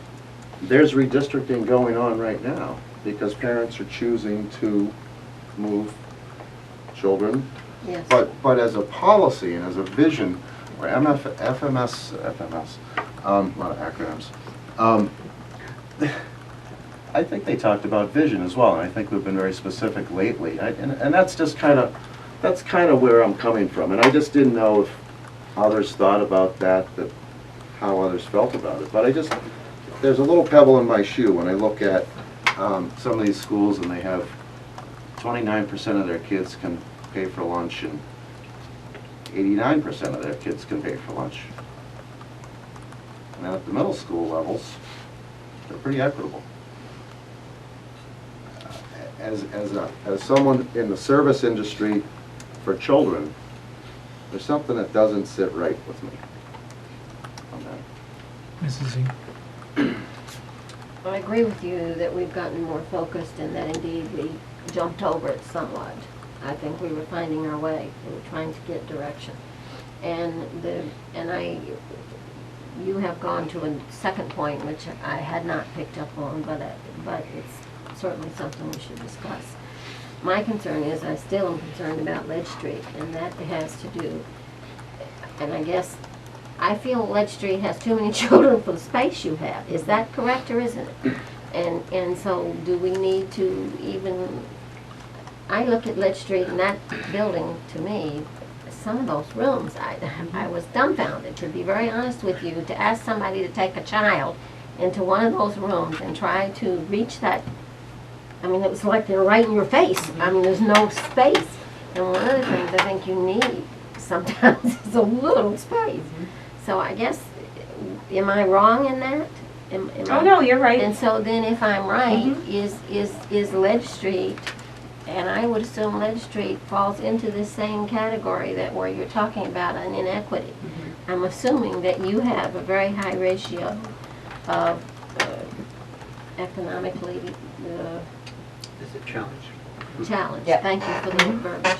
There's redistricting going on right now because parents are choosing to move children. Yes. But as a policy and as a vision, or FMS, a lot of acronyms. I think they talked about vision as well, and I think we've been very specific lately. And that's just kind of where I'm coming from. And I just didn't know if others thought about that, how others felt about it. But there's a little pebble in my shoe when I look at some of these schools, and they have 29% of their kids can pay for lunch, and 89% of their kids can pay for lunch. And at the middle school levels, they're pretty equitable. As someone in the service industry for children, there's something that doesn't sit right with me on that. Mrs. Z. I agree with you that we've gotten more focused and that indeed we jumped over it somewhat. I think we were finding our way. We were trying to get direction. You have gone to a second point, which I had not picked up on, but it's certainly something we should discuss. My concern is I still am concerned about Ledge Street, and that has to do, and I guess I feel Ledge Street has too many children for the space you have. Is that correct or isn't it? And so do we need to even, I look at Ledge Street and that building, to me, some of those rooms, I was dumbfounded, to be very honest with you, to ask somebody to take a child into one of those rooms and try to reach that. I mean, it was like they're right in your face. I mean, there's no space. And one of the things I think you need sometimes is a little space. So I guess, am I wrong in that? No, you're right. And so then if I'm right, is Ledge Street, and I would assume Ledge Street falls into this same category that where you're talking about an inequity. I'm assuming that you have a very high ratio of economically Is it challenge? challenged. Yeah. Thank you for the verbiage.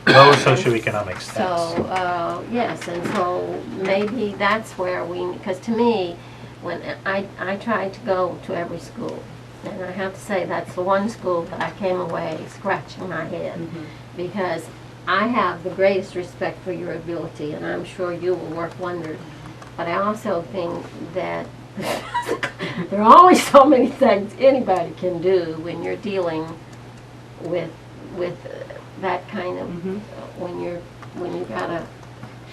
Low socioeconomic status. So, yes, and so maybe that's where because to me, when I tried to go to every school, and I have to say that's the one school that I came away scratching my head, because I have the greatest respect for your ability, and I'm sure you will work wonders But I also think that there are always so many things anybody can do when you're dealing with that kind of, when you've got a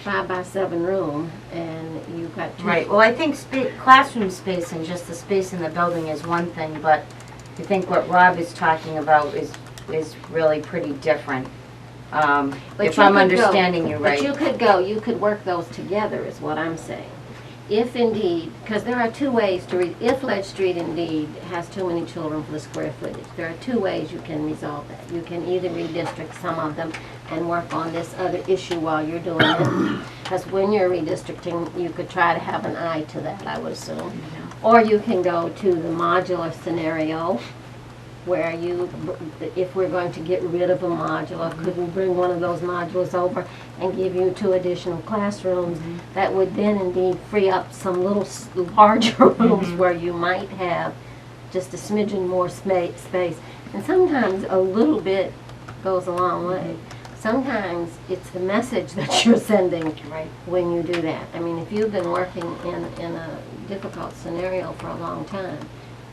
5-by-7 room and you've got two. Right, well, I think classroom space and just the space in the building is one thing, but I think what Rob is talking about is really pretty different. But If you I'm could go- understanding you right. But you could work those together is what I'm saying. If indeed, because there are two ways to read, if Ledge Street indeed has too many children for the square footage, there are two ways you can resolve that. You can either redistrict some of them and work on this other issue while you're doing it. Because when you're redistricting, you could try to have an eye to that, I would assume. Or you can go to the modular scenario, where if we're going to get rid of a modular, could we bring one of those modulars over and give you 2 additional classrooms? That would then indeed free up some little larger rooms where you might have just a smidgen more space. And sometimes a little bit goes a long way. Sometimes it's the message that you're sending when you do that. I mean, if you've been working in a difficult scenario for a long time,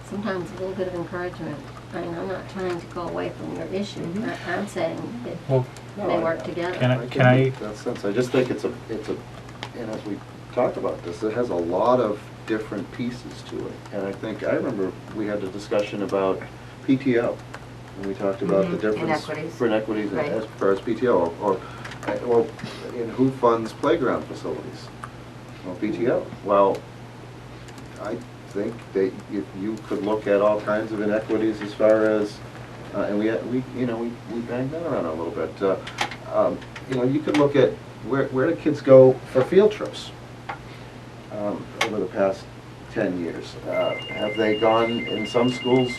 sometimes a little bit of encouragement. I mean, I'm not trying to go away from your issue. I'm saying Well, that they work together. Can I- In that sense, I just think it's a, and as we talk about this, it has a lot of different pieces to it. And I think, I remember we had a discussion about PTO, and we talked about the difference Inequities. for inequities Right. as far as PTO, or in who funds playground facilities? Well, PTO. Well, I think that if you could look at all kinds of inequities as far as, and we banged that around a little bit. You could look at where do kids go for field trips over the past 10 years. Have they gone in some schools,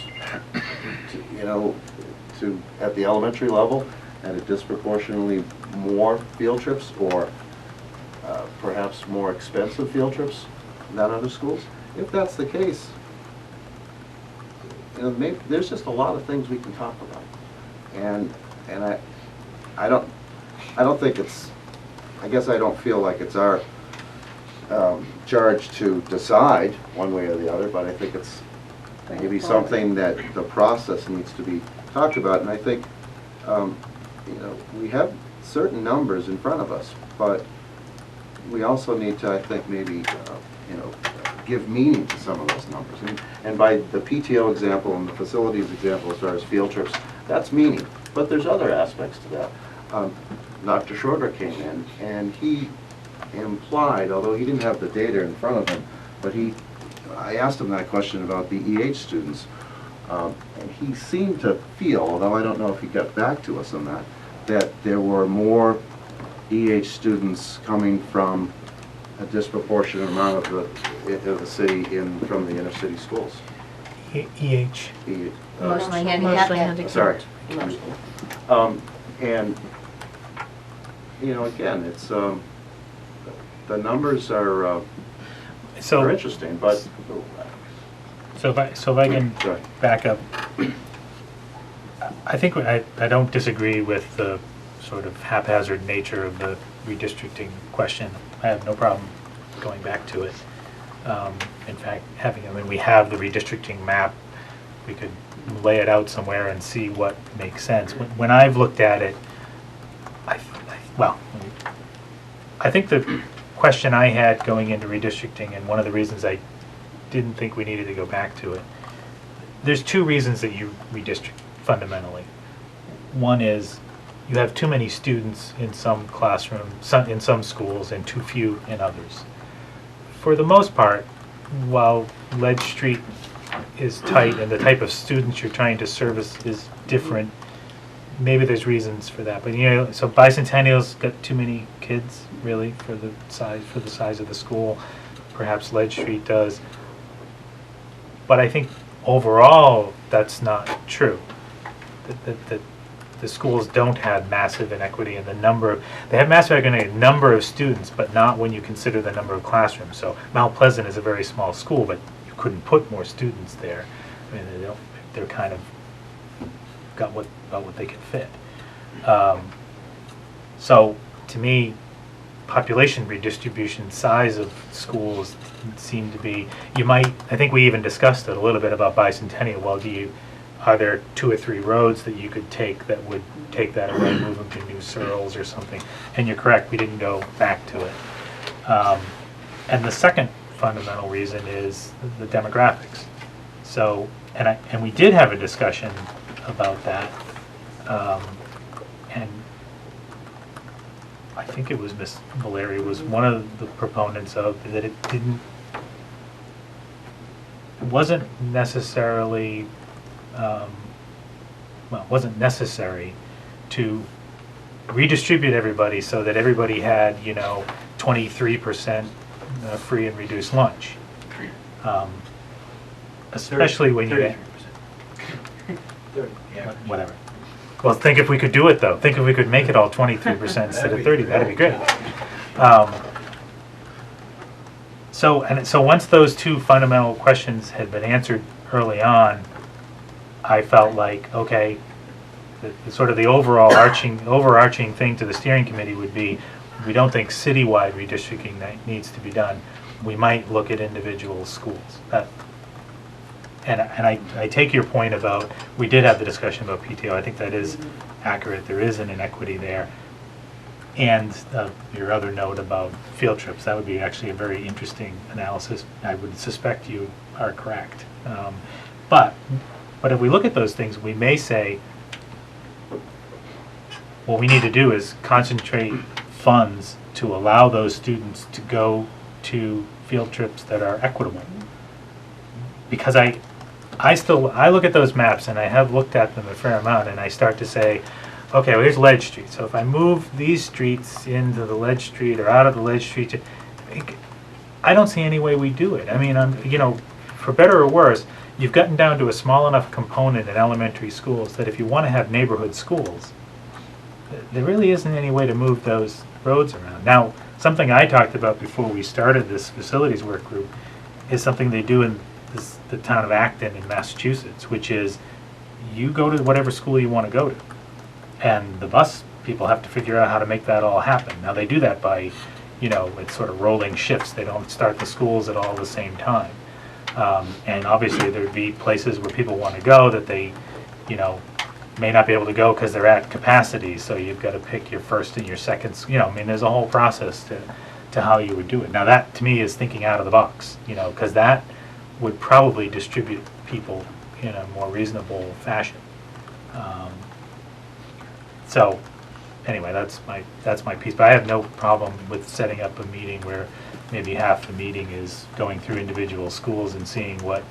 at the elementary level, at a disproportionately more field trips, or perhaps more expensive field trips than other schools? If that's the case, maybe there's just a lot of things we can talk about, and I don't think it's, I guess I don't feel like it's our charge to decide one way or the other, but I think it's maybe something that the process needs to be talked about, and I think we have certain numbers in front of us, but we also need to, I think, maybe give meaning to some of those numbers. And by the PTO example and the facilities example as far as field trips, that's meaning. But there's other aspects to that. Dr. Shorter came in and he implied, although he didn't have the data in front of him, but I asked him that question about the EH students. And he seemed to feel, although I don't know if he got back to us on that there were more EH students coming from a disproportionate amount of the city from the inner city schools. EH. Emotionally handicapped. Sorry. And again, it's the numbers are interesting, but So if I can Sorry. back up, I think I don't disagree with the sort of haphazard nature of the redistricting question. I have no problem going back to it. In fact, we have the redistricting map. We could lay it out somewhere and see what makes sense. When I've looked at it, I think the question I had going into redistricting, and one of the reasons I didn't think we needed to go back to it, there's 2 reasons that you redistrict fundamentally. One is you have too many students in some classrooms, in some schools, and too few in others. For the most part, while Ledge Street is tight and the type of students you're trying to service is different, maybe there's reasons for that. But so Bicentennial's got too many kids, really, for the size of the school. Perhaps Ledge Street does. But I think overall, that's not true. That the schools don't have massive inequity in the they have massive inequity in the number of students, but not when you consider the number of classrooms. So Mount Pleasant is a very small school, but you couldn't put more students there. I mean, they're kind of got what they can fit. So to me, population redistribution size of schools seem to be, you might, I think we even discussed it a little bit about Bicentennial. Well, are there 2 or 3 roads that you could take that would take that away, move them to New Searles or something? And you're correct, we didn't go back to it. And the second fundamental reason is the demographics. So, and we did have a discussion about that. And I think it was Ms. Valeri was one of the proponents of that it wasn't necessarily, it wasn't necessary to redistribute everybody so that everybody had, 23% free and reduced lunch. Especially when you, 30, yeah. whatever. Well, think if we could do it though. Think if we could make it all 23% instead of 30. That'd be great. So once those 2 fundamental questions had been answered early on, I felt like, okay, the sort of the overarching thing to the steering committee would be, we don't think citywide redistricting that needs to be done. We might look at individual schools. And I take your point about, we did have the discussion about PTO. I think that is accurate. There is an inequity there. And your other note about field trips, that would be actually a very interesting analysis. I would suspect you are correct. But if we look at those things, we may say, what we need to do is concentrate funds to allow those students to go to field trips that are equitable. Because I look at those maps, and I have looked at them a fair amount, and I start to say, okay, well, here's Ledge Street. So if I move these streets into the Ledge Street or out of the Ledge Street, I don't see any way we do it. I mean, for better or worse, you've gotten down to a small enough component in elementary schools that if you want to have neighborhood schools, there really isn't any way to move those roads around. Now, something I talked about before we started this facilities work group is something they do in the town of Acton in Massachusetts, which is you go to whatever school you want to go to. And the bus people have to figure out how to make that all happen. Now, they do that by, it's sort of rolling shifts. They don't start the schools at all the same time. And obviously, there'd be places where people want to go that they, may not be able to go because they're at capacity. So you've got to pick your first and your second, there's a whole process to how you would do it. Now, that, to me, is thinking out of the box, because that would probably distribute people in a more reasonable fashion. So, anyway, that's my piece. But I have no problem with setting up a meeting where maybe half the meeting is going through individual schools and seeing what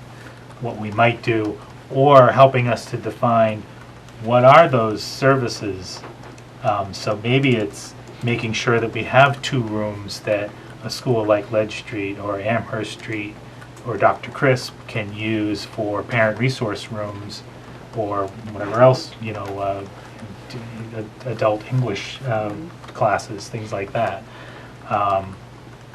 we might do, or helping us to define what are those services. So maybe it's making sure that we have 2 rooms that a school like Ledge Street or Amherst Street or Dr. Crisp can use for parent resource rooms or whatever else, adult English classes, things like that.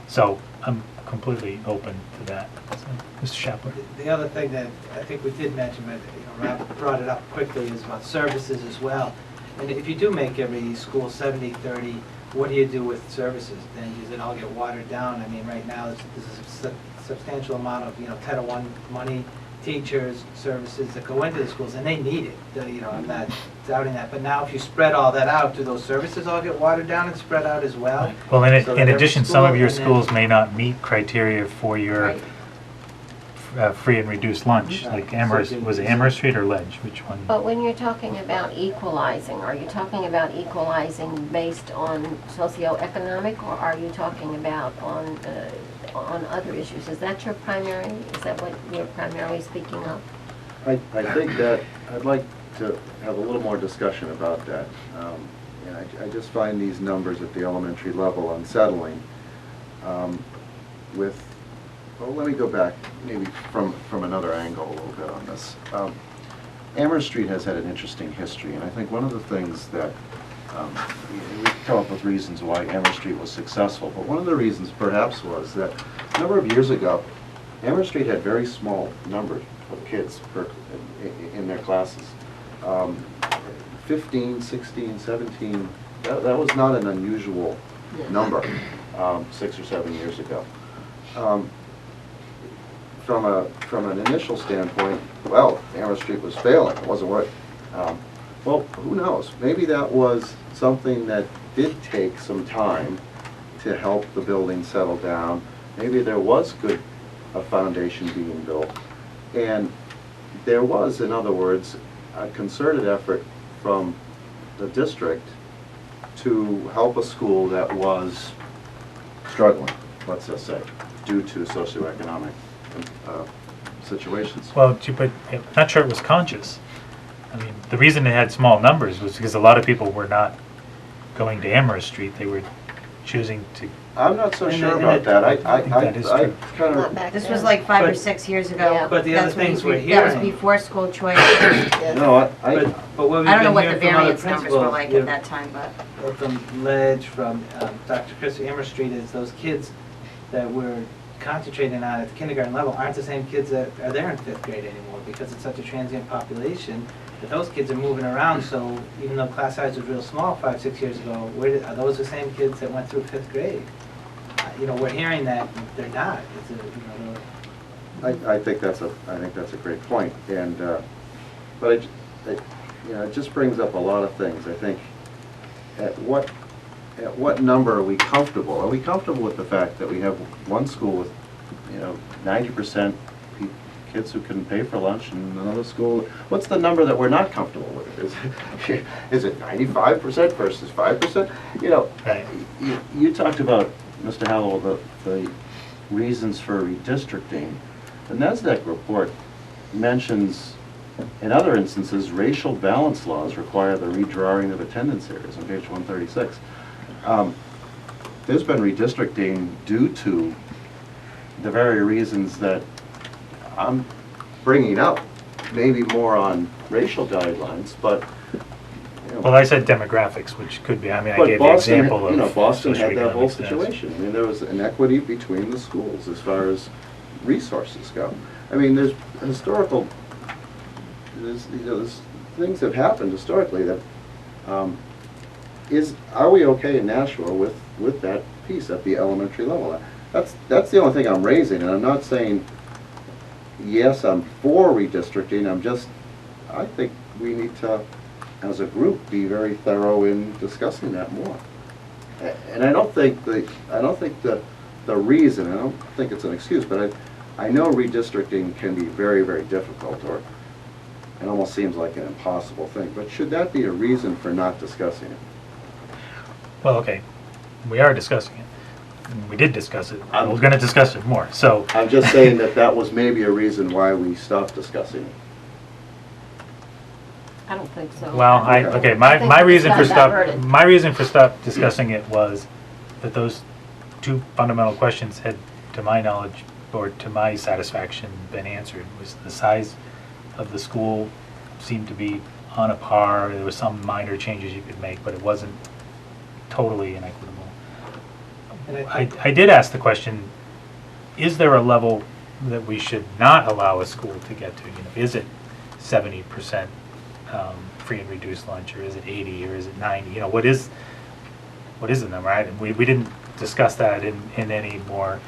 So I'm completely open to that. So, Mr. Shapler. The other thing that I think we did mention, but Rob brought it up quickly, is about services as well. And if you do make every school 70-30, what do you do with services? Then does it all get watered down? I mean, right now, there's a substantial amount of, 10-1 money, teachers, services that go into the schools, and they need it. I'm not doubting that. But now if you spread all that out, do those services all get watered down and spread out as well? Well, So in that addition, every some of school your and then- schools may not meet criteria for your Right. Free and reduced lunch, Right. like Amherst, was it Amherst Street or Ledge? Which one? But when you're talking about equalizing, are you talking about equalizing based on socioeconomic, or are you talking about on other issues? Is that your primary, is that what you're primarily speaking of? I think that I'd like to have a little more discussion about that. And I just find these numbers at the elementary level unsettling. Well, let me go back maybe from another angle a little bit on this. Amherst Street has had an interesting history, and I think one of the things that we come up with reasons why Amherst Street was successful, but one of the reasons perhaps was that a number of years ago, Amherst Street had very small numbers of kids in their classes. 15, 16, 17, that was not an unusual number 6 or 7 years ago. From an initial standpoint, well, Amherst Street was failing, it wasn't working. Well, who knows? Maybe that was something that did take some time to help the building settle down. Maybe there was a foundation being built. And there was, in other words, a concerted effort from the district to help a school that was struggling, let's just say, due to socioeconomic situations. Well, but I'm not sure it was conscious. I mean, the reason it had small numbers was because a lot of people were not going to Amherst Street. They were choosing to. I'm not so And sure it- about that. I think that is true. kind Not of, back This then. was like 5 or But- 6 years ago. Yeah. But the other That's when things we- we're That was hearing- before school choice. Yes. no, But what we've I don't know been what the hearing from other variance numbers were principals, like you at know, that time, but. from Ledge, from Dr. Chris Amherst Street, is those kids that we're concentrating on at the kindergarten level aren't the same kids that are there in 5th grade anymore, because it's such a transient population that those kids are moving around. So even though class size was real small 5, 6 years ago, are those the same kids that went through 5th grade? You know, we're hearing that they're not. It's a, you know, I think that's a great point. And but it just brings up a lot of things. I think at what number are we comfortable? Are we comfortable with the fact that we have one school with 90% kids who can pay for lunch, and another school? What's the number that we're not comfortable with? Is it 95% versus 5%? Right. You talked about, Mr. Hallowell, the reasons for redistricting. The NASDAQ report mentions, in other instances, racial balance laws require the redrawing of attendance areas on page 136. There's been redistricting due to the very reasons that I'm bringing up, maybe more on racial guidelines, but Well, I said demographics, which could be. I mean, I but gave Boston, the example of Boston had that whole socioeconomic status. situation. I mean, there was inequity between the schools as far as resources go. I mean, there's things have happened historically that, are we okay in Nashua with that piece at the elementary level? That's the only thing I'm raising, and I'm not saying, yes, I'm for redistricting. I think we need to, as a group, be very thorough in discussing that more. And I don't think the reason, I don't think it's an excuse, but I know redistricting can be very, very difficult, or it almost seems like an impossible thing. But should that be a reason for not discussing it? Well, okay, we are discussing it. We did discuss it. We're going to discuss it more. So I'm just saying that was maybe a reason why we stopped discussing it. I don't think so. Well, I think my it's reason not for diverted. my reason for stop discussing it was that those two fundamental questions had, to my knowledge, or to my satisfaction, been answered. Was the size of the school seemed to be on a par. There was some minor changes you could make, but it wasn't totally inequitable. and I did ask the question, is there a level that we should not allow a school to get to? Is it 70% free and reduced lunch, or is it 80, or is it 90? What is the number? Right? We didn't discuss that in any more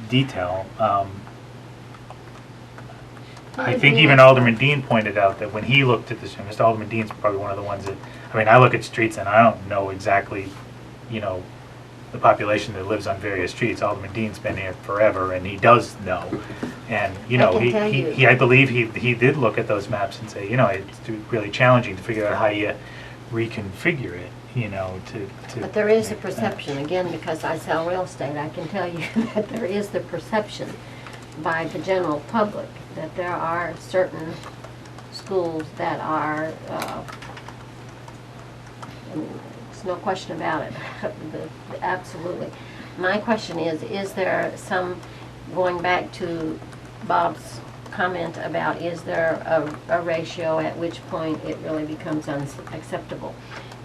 detail. I think even Alderman Dean pointed out that when he looked at this, Mr. Alderman Dean's probably one of the ones that, I look at streets and I don't know exactly, the population that lives on various streets. Alderman Dean's been here forever, and he does know. And, I can tell you. I believe he did look at those maps and say, it's really challenging to figure out how you reconfigure it, to. But there is a make it match. perception, again, because I sell real estate, I can tell you that there is the perception by the general public that there are certain schools that are, there's no question about it, absolutely. My question is there some, going back to Bob's comment about, is there a ratio at which point it really becomes unacceptable?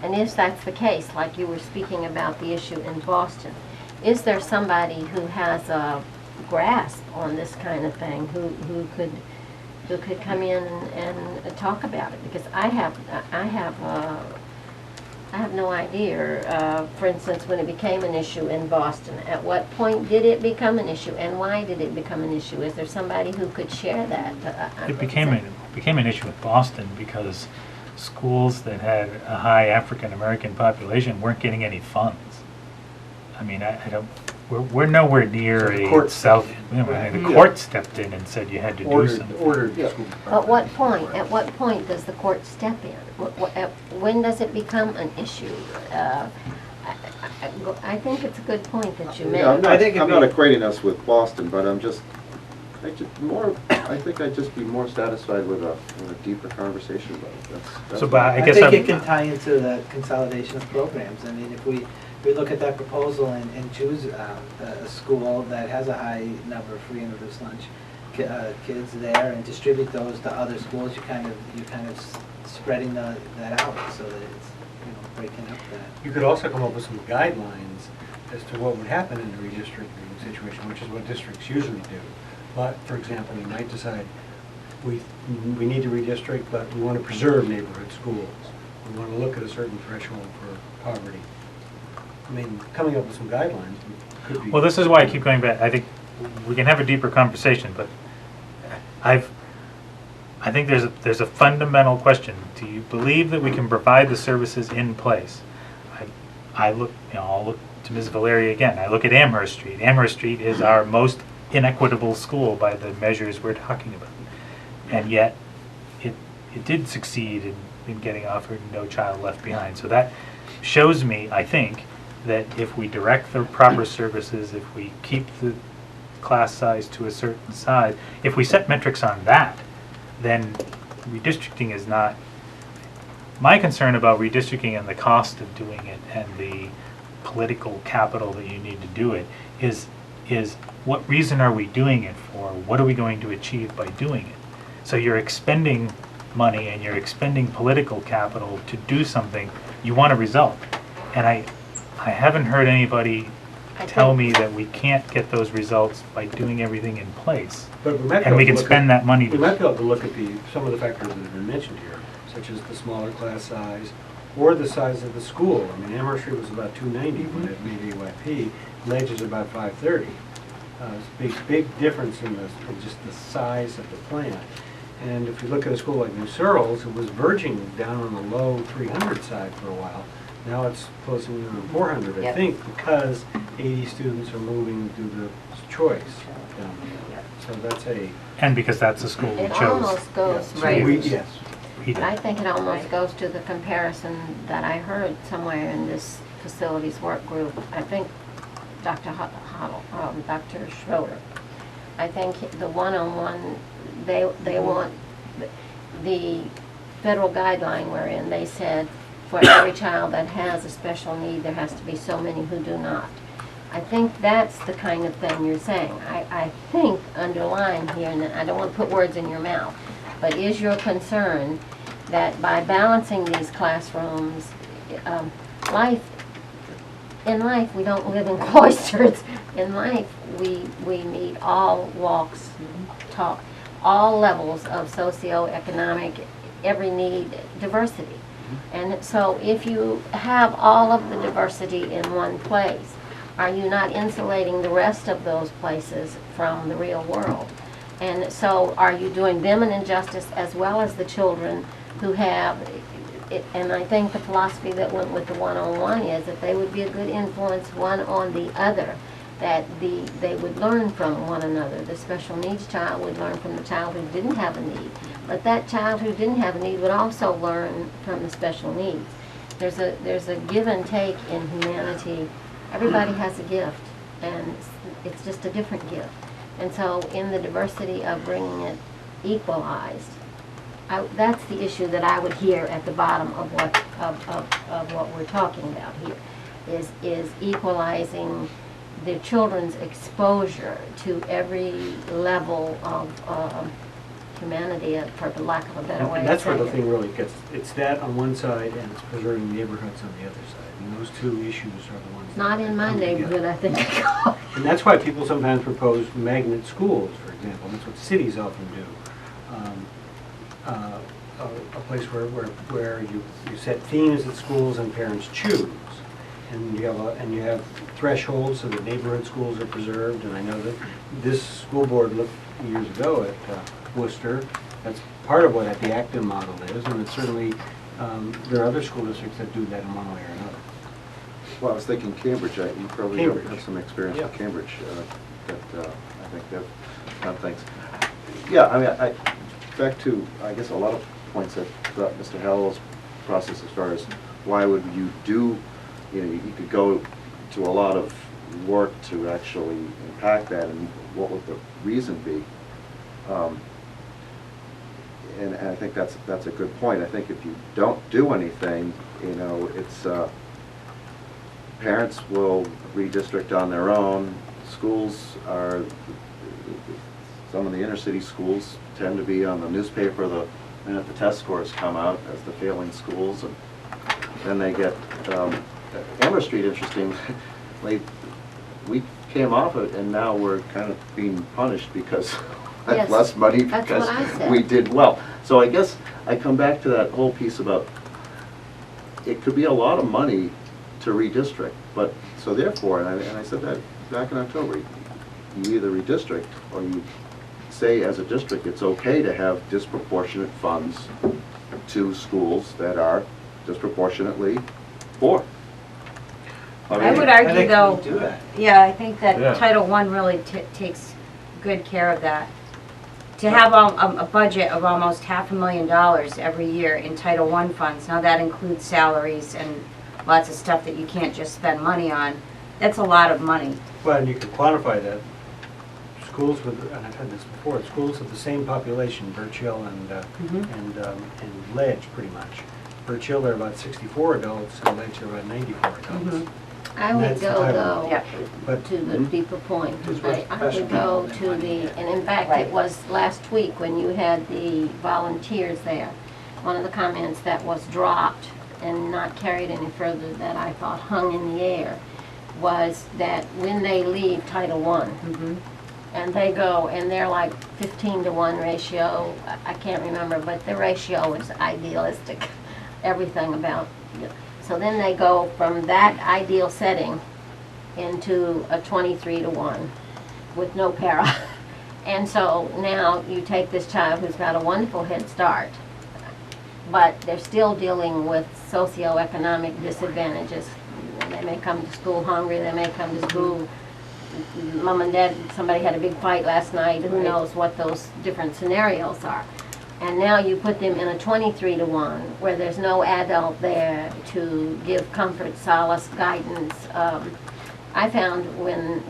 And if that's the case, like you were speaking about the issue in Boston, is there somebody who has a grasp on this kind of thing, who could come in and talk about it? Because I have I have no idea. For instance, when it became an issue in Boston, at what point did it become an issue, and why did it become an issue? Is there somebody who could share that? It became an issue with Boston because schools that had a high African-American population weren't getting any funds. I mean, I don't, we're nowhere near So the a court South, stepped you know, in. the Yeah. court stepped in and said you had to do Ordered, something. ordered Yeah. the school At what point? At what point does the court step in? When does it become an issue? I think it's a good point that you made. Yeah, I'm I think it'd not be- equating us with Boston, but I think I'd just be more satisfied with a deeper conversation about it. That's So, but I I guess think I'm, it can tie into that consolidation of programs. I mean, if we look at that proposal and choose a school that has a high number of free and reduced lunch kids there and distribute those to other schools, you're kind of spreading that out so that it's, you know, breaking up that. You could also come up with some guidelines as to what would happen in a redistricting situation, which is what districts usually do. But, for example, you might decide, we need to redistrict, but we want to preserve neighborhood schools. We want to look at a certain threshold for poverty. I mean, coming up with some guidelines could be... well, this is why I keep going back. I think we can have a deeper conversation, but I think there's a fundamental question. Do you believe that we can provide the services in place? I'll look to Ms. Valeri again. I look at Amherst Street. Amherst Street is our most inequitable school by the measures we're talking about. And yet, it did succeed in getting offered No Child Left Behind. So that shows me, I think, that if we direct the proper services, if we keep the class size to a certain size, if we set metrics on that, then redistricting is not... My concern about redistricting and the cost of doing it and the political capital that you need to do it is what reason are we doing it for? What are we going to achieve by doing it? So you're expending money and you're expending political capital to do something. You want a result. And I haven't heard anybody tell me that we can't get those results by doing everything in place. But we might be And we able can to look spend that money. We might be able to look at some of the factors that have been mentioned here, such as the smaller class size or the size of the school. I mean, Amherst Street was about 290 when it made AYP. Ledge is about 530. It's a big difference in just the size of the plant. And if you look at a school like New Searles, it was verging down on the low 300 side for a while. Now it's closing in on 400, I Yep. think, because 80 students are moving to the choice down there. So that's And because that's the school we It chose. almost goes, So right. yes. We did. I think it almost goes to the comparison that I heard somewhere in this facilities work group. I think Dr. Dr. Schroeder. I think the one-on-one, they want the federal guideline we're in. They said for every child that has a special need, there has to be so many who do not. I think that's the kind of thing you're saying. I think underlying here, and I don't want to put words in your mouth, but is your concern that by balancing these classrooms, in life we don't live in cloisters. In life we need all walks, talk, all levels of socioeconomic, every need, diversity. And so if you have all of the diversity in one place, are you not insulating the rest of those places from the real world? And so are you doing them an injustice as well as the children who have it? And I think the philosophy that went with the one-on-one is that they would be a good influence one on the other, that they would learn from one another. The special needs child would learn from the child who didn't have a need. But that child who didn't have a need would also learn from the special needs. There's a give and take in humanity. Everybody has a gift, and it's just a different gift. And so in the diversity of bringing it equalized, that's the issue that I would hear at the bottom of what we're talking about here, is equalizing the children's exposure to every level of humanity, for lack of a better way And of that's where saying the it. thing really gets, it's that on one side and it's preserving neighborhoods on the other side. And those two issues are the ones. Not that in my come together. neighborhood, I think. And that's why people sometimes propose magnet schools, for example. That's what cities often do. a place where you set themes at schools and parents choose. And you have thresholds so that neighborhood schools are preserved. And I know that this school board looked years ago at Worcester. That's part of what the Acton model is, and it's certainly, there are other school districts that do that in one way or another. Well, I was thinking Cambridge, you probably Cambridge. have some experience with Yeah. Cambridge, that I think they've done things. Yeah, I mean, back to, I guess, a lot of points that Mr. Hallowell's process as far as why would you do, you could go to a lot of work to actually impact that, and what would the reason be? And I think that's a good point. I think if you don't do anything, it's, parents will redistrict on their own. Schools are, some of the inner city schools tend to be on the newspaper the minute the test scores come out as the failing schools, and then they get, Amherst Street, interestingly, we came off it, and now we're kind of being punished because Yes, less money that's because what I said. we did well. So I guess I come back to that whole piece about, it could be a lot of money to redistrict, but, so therefore, and I said that back in October, you either redistrict or you say as a district it's okay to have disproportionate funds to schools that are disproportionately poor. I would I argue think though, we do that. yeah, I think Yeah. that Title I really takes good care of that. To have a budget of almost $500,000 every year in Title I funds, now that includes salaries and lots of stuff that you can't just spend money on, that's a lot of money. Well, and you can quantify that. Schools with, and I've had this before, schools with the same population, Birch Hill and Ledge, pretty much. Birch Hill, there are about 64 adults, and Ledge, there are about 94 adults. I would That's the go title. though Yeah. But to the deeper point. It's what I would special go people to want. and in fact, Right. it was last week when you had the volunteers there. One of the comments that was dropped and not carried any further that I thought hung in the air was that when they leave Title I, and they go, and they're like 15-to-1 ratio, I can't remember, but the ratio is idealistic, everything about it. So then they go from that ideal setting into a 23-to-1 with no para. And so now you take this child who's got a wonderful head start, but they're still dealing with socioeconomic disadvantages. They may come to school hungry, they may come to school, mom and dad, somebody had a big fight last night, who knows what those different scenarios are. And now you put them in a 23-to-1 where there's no adult there to give comfort, solace, guidance. I found when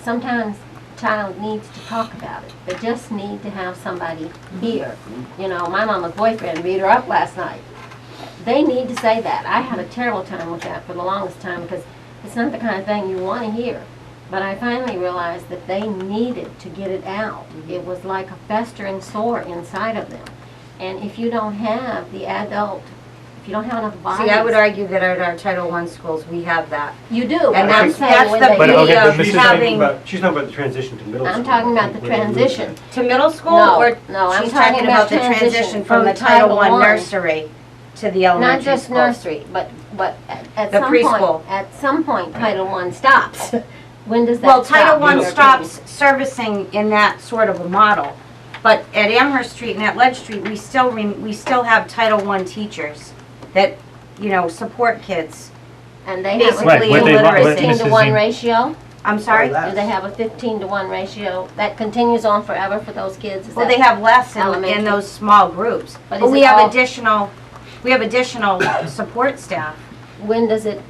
sometimes child needs to talk about it. They just need to have somebody here. You know, my mama's boyfriend beat her up last night. They need to say that. I had a terrible time with that for the longest time because it's not the kind of thing you want to hear. But I finally realized that they needed to get it out. It was like a festering sore inside of them. And if you don't have the adult, if you don't have enough bodies. See, I would argue that at our Title I schools, we have that. You do. And I'm that's saying when the they But beauty okay, but of Mrs. she's having, she's talking about the transition to middle school. I'm talking about the Where we lose transition. that. to middle school, No, or no, I'm she's talking talking about about the transition from the Title I nursery to the Not elementary just school. nursery, but at The some preschool. point, Title I stops. When does that Well, stop? Title I Middle stops servicing in that sort of a model. But at Amherst Street and at Ledge Street, we still have Title I teachers that, support kids. And they Basically, have Right, what a they want- what 15-to-1 Mrs. ratio? I'm sorry? Oh, that- Do they have a 15-to-1 ratio that continues on forever for those kids? Is Well, that- they have less in elementary? those small groups. But But is we it have all- additional support staff. When does it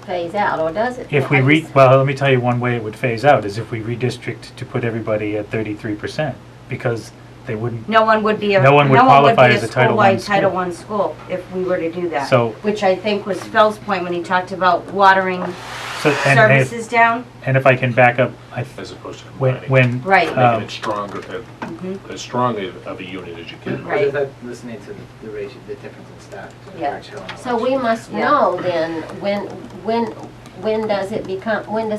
phase out, or does it? If we well, let me tell you one way it would phase out is if we redistrict to put everybody at 33%, because they wouldn't, No one would be a No one would qualify as a Title I school-wide school. Title I school if we were to do that. so, Which I think was Phil's point when he talked about watering so, services down. and if I can back up, As opposed to when, combining. when, Right. um, Making it stronger, as strong of a unit as you can. What is that, listening to the ratio, the difference in staff? to Yeah. Birch Hill and So we must Yeah. know then, when does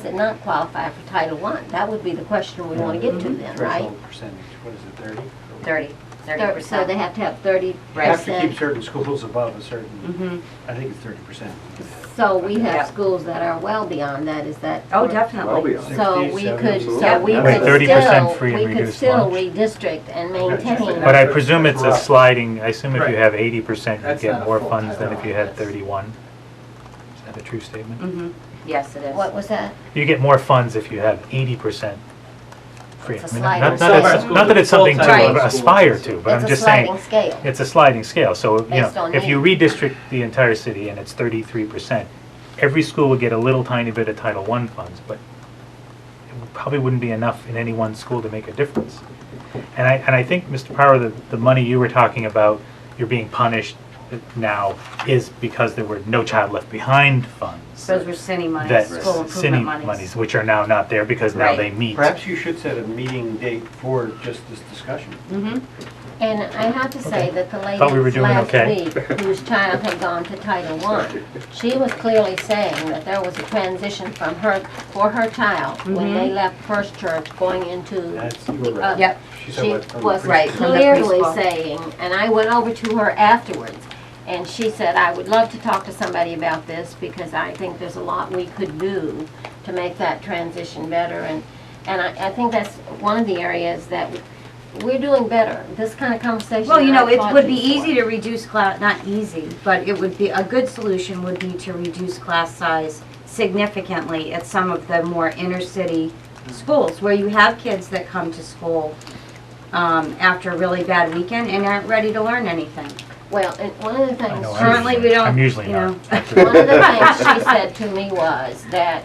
it not qualify for Title I? That would be the question we want to get to then, right? Threshold percentage, what is it, 30? 30. 30%. So they have to have 30%. You have to keep certain schools above a certain, Mhm. I think it's 30%. So we Yeah. have schools that are well beyond that, is that? Oh, correct? definitely. Well beyond. So 60, we 70, could, so yeah. we Wait, could 30% still, free and we could reduced still lunch? redistrict and maintain. But I presume it's a sliding, I assume if you Right. have 80%, you That's get not a more full funds than title. if you had That's- 31. Is that a true statement? Mhm. Yes, it is. What was that? You get more funds if you have 80% free. It's a I mean, sliding not scale. that Some of our it's- schools not that it's something are full-time to Right. aspire to, but I'm just saying. It's a sliding scale. It's a sliding scale, so, you know, Based on if you need. redistrict the entire city and it's 33%, every school would get a little tiny bit of Title I funds, but it probably wouldn't be enough in any one school to make a difference. And I think, Mr. Power, the money you were talking about, you're being punished now, is because there were no child left behind funds. Those were city monies, That school city improvement monies. which are now not there because now Right. they meet. Perhaps you should set a meeting date for just this discussion. Mhm. And I have to say Okay. that the Thought we were lady doing last okay. week, whose child had gone to Title I, she was clearly saying that there was a transition from her, for her child, when they left First Church going into. That's, you were right. Yep. She said She what, from the was Right, from the clearly preschool. saying, and I went over to her afterwards, and she said, I would love to talk to somebody about this, because I think there's a lot we could do to make that transition better, and I think that's one of the areas that we're doing better, this kind of conversation. Well, you know, I've it taught would be you easy to reduce class, not easy, but it would be, a good solution would be to reduce class size significantly at some of the more inner city schools, where you have kids that come to school after a really bad weekend and aren't ready to learn anything. Well, and one of the I things. know, Currently, we don't, I'm usually you not. know. One of the things she said to me was that